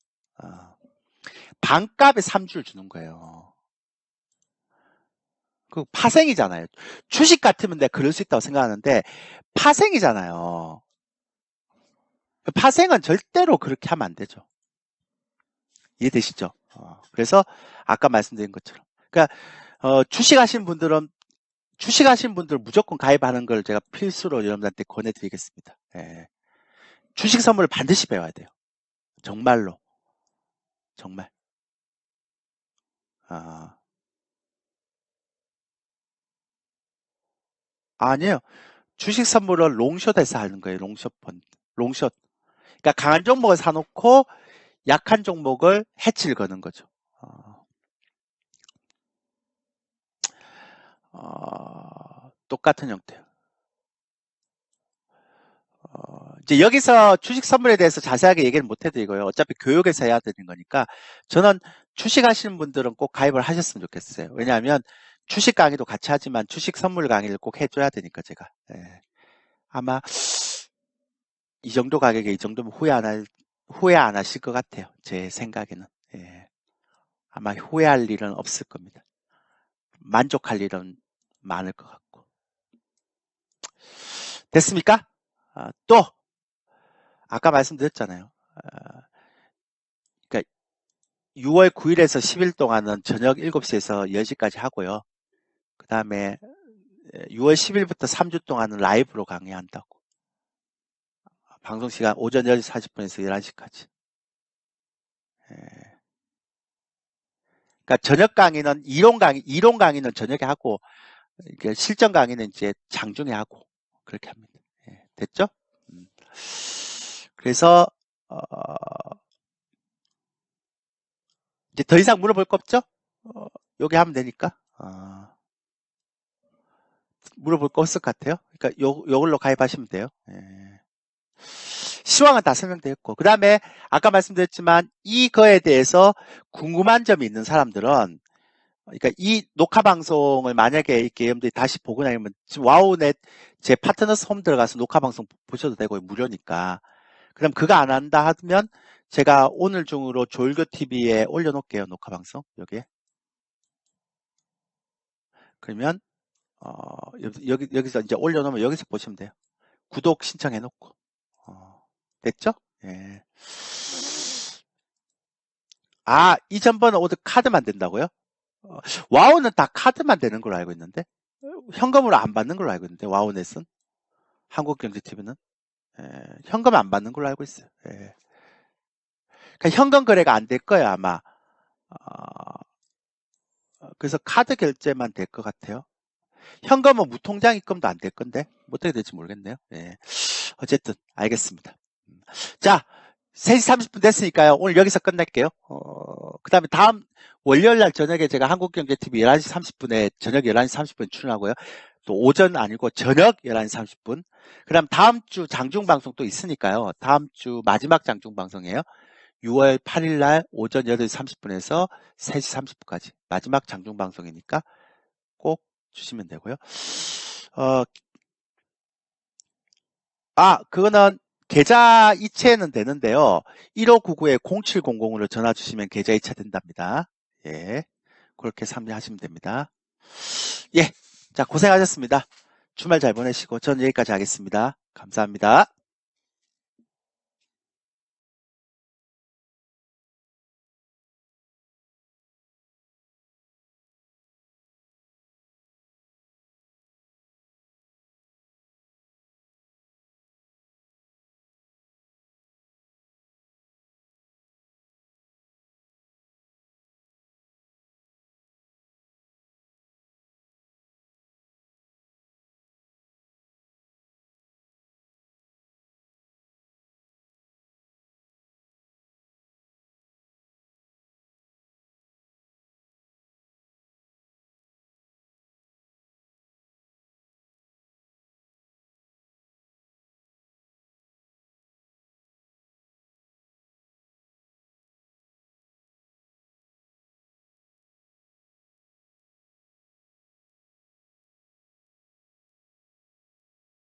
반값에 3주를 주는 거예요. 그 파생이잖아요. 주식 같으면 내가 그럴 수 있다고 생각하는데 파생이잖아요. 파생은 절대로 그렇게 하면 안 되죠. 이해되시죠? 그래서 아까 말씀드린 것처럼. 그러니까 주식하신 분들은 무조건 가입하는 걸 제가 필수로 여러분들한테 권해드리겠습니다. 예. 주식 선물을 반드시 배워야 돼요. 정말로. 정말. 아니에요. 주식 선물은 롱숏에서 하는 거예요. 롱숏 펀드. 롱숏. 그러니까 강한 종목을 사놓고 약한 종목을 해치를 거는 거죠. 똑같은 형태예요. 이제 여기서 주식 선물에 대해서 자세하게 얘기를 못 해드리고요. 어차피 교육에서 해야 되는 거니까 저는 주식 하시는 분들은 꼭 가입을 하셨으면 좋겠어요. 왜냐하면 주식 강의도 같이 하지만 주식 선물 강의를 꼭 해줘야 되니까 제가. 예. 아마 이 정도 가격에 이 정도면 후회 안 하실 것 같아요. 제 생각에는. 예. 아마 후회할 일은 없을 겁니다. 만족할 일은 많을 것 같고. 됐습니까? 또 아까 말씀드렸잖아요. 그러니까 6월 9일에서 10일 동안은 저녁 7시에서 10시까지 하고요. 그 다음에 6월 10일부터 3주 동안은 라이브로 강의한다고. 방송 시간 오전 10시 40분에서 11시까지. 그러니까 저녁 강의는 이론 강의는 저녁에 하고 실전 강의는 이제 장중에 하고 그렇게 합니다. 됐죠? 그래서 이제 더 이상 물어볼 거 없죠? 여기 하면 되니까. 물어볼 거 없을 것 같아요. 그러니까 요걸로 가입하시면 돼요. 시황은 다 설명되었고, 그 다음에 아까 말씀드렸지만 이거에 대해서 궁금한 점이 있는 사람들은, 그러니까 이 녹화 방송을 만약에 이렇게 여러분들이 다시 보고 나면 지금 와우넷 제 파트너스 홈 들어가서 녹화 방송 보셔도 되고 무료니까. 그럼 그거 안 한다 하면 제가 오늘 중으로 조일교 TV에 올려놓을게요. 녹화 방송 여기에. 그러면 여기서 이제 올려놓으면 여기서 보시면 돼요. 구독 신청해놓고. 됐죠? 예. 이 전번은 오늘 카드만 된다고요? 와우는 다 카드만 되는 걸로 알고 있는데 현금으로 안 받는 걸로 알고 있는데 와우넷은 한국경제TV는 현금 안 받는 걸로 알고 있어요. 그러니까 현금 거래가 안 될 거예요 아마. 그래서 카드 결제만 될 것 같아요. 현금은 무통장 입금도 안 될 건데 어떻게 될지 모르겠네요. 어쨌든 알겠습니다. 자, 3시 30분 됐으니까요. 오늘 여기서 끝낼게요. 그 다음에 다음 월요일 날 저녁에 제가 한국경제TV 11시 30분에 저녁 11시 30분에 출연하고요. 또 오전 아니고 저녁 11시 30분. 그 다음 다음 주 장중방송 또 있으니까요. 다음 주 마지막 장중방송이에요. 6월 8일 날 오전 8시 30분에서 3시 30분까지 마지막 장중방송이니까 꼭 주시면 되고요. 그거는 계좌 이체는 되는데요. 1599-0700으로 전화 주시면 계좌 이체 된답니다. 그렇게 참여하시면 됩니다. 자, 고생하셨습니다. 주말 잘 보내시고 전 여기까지 하겠습니다. 감사합니다.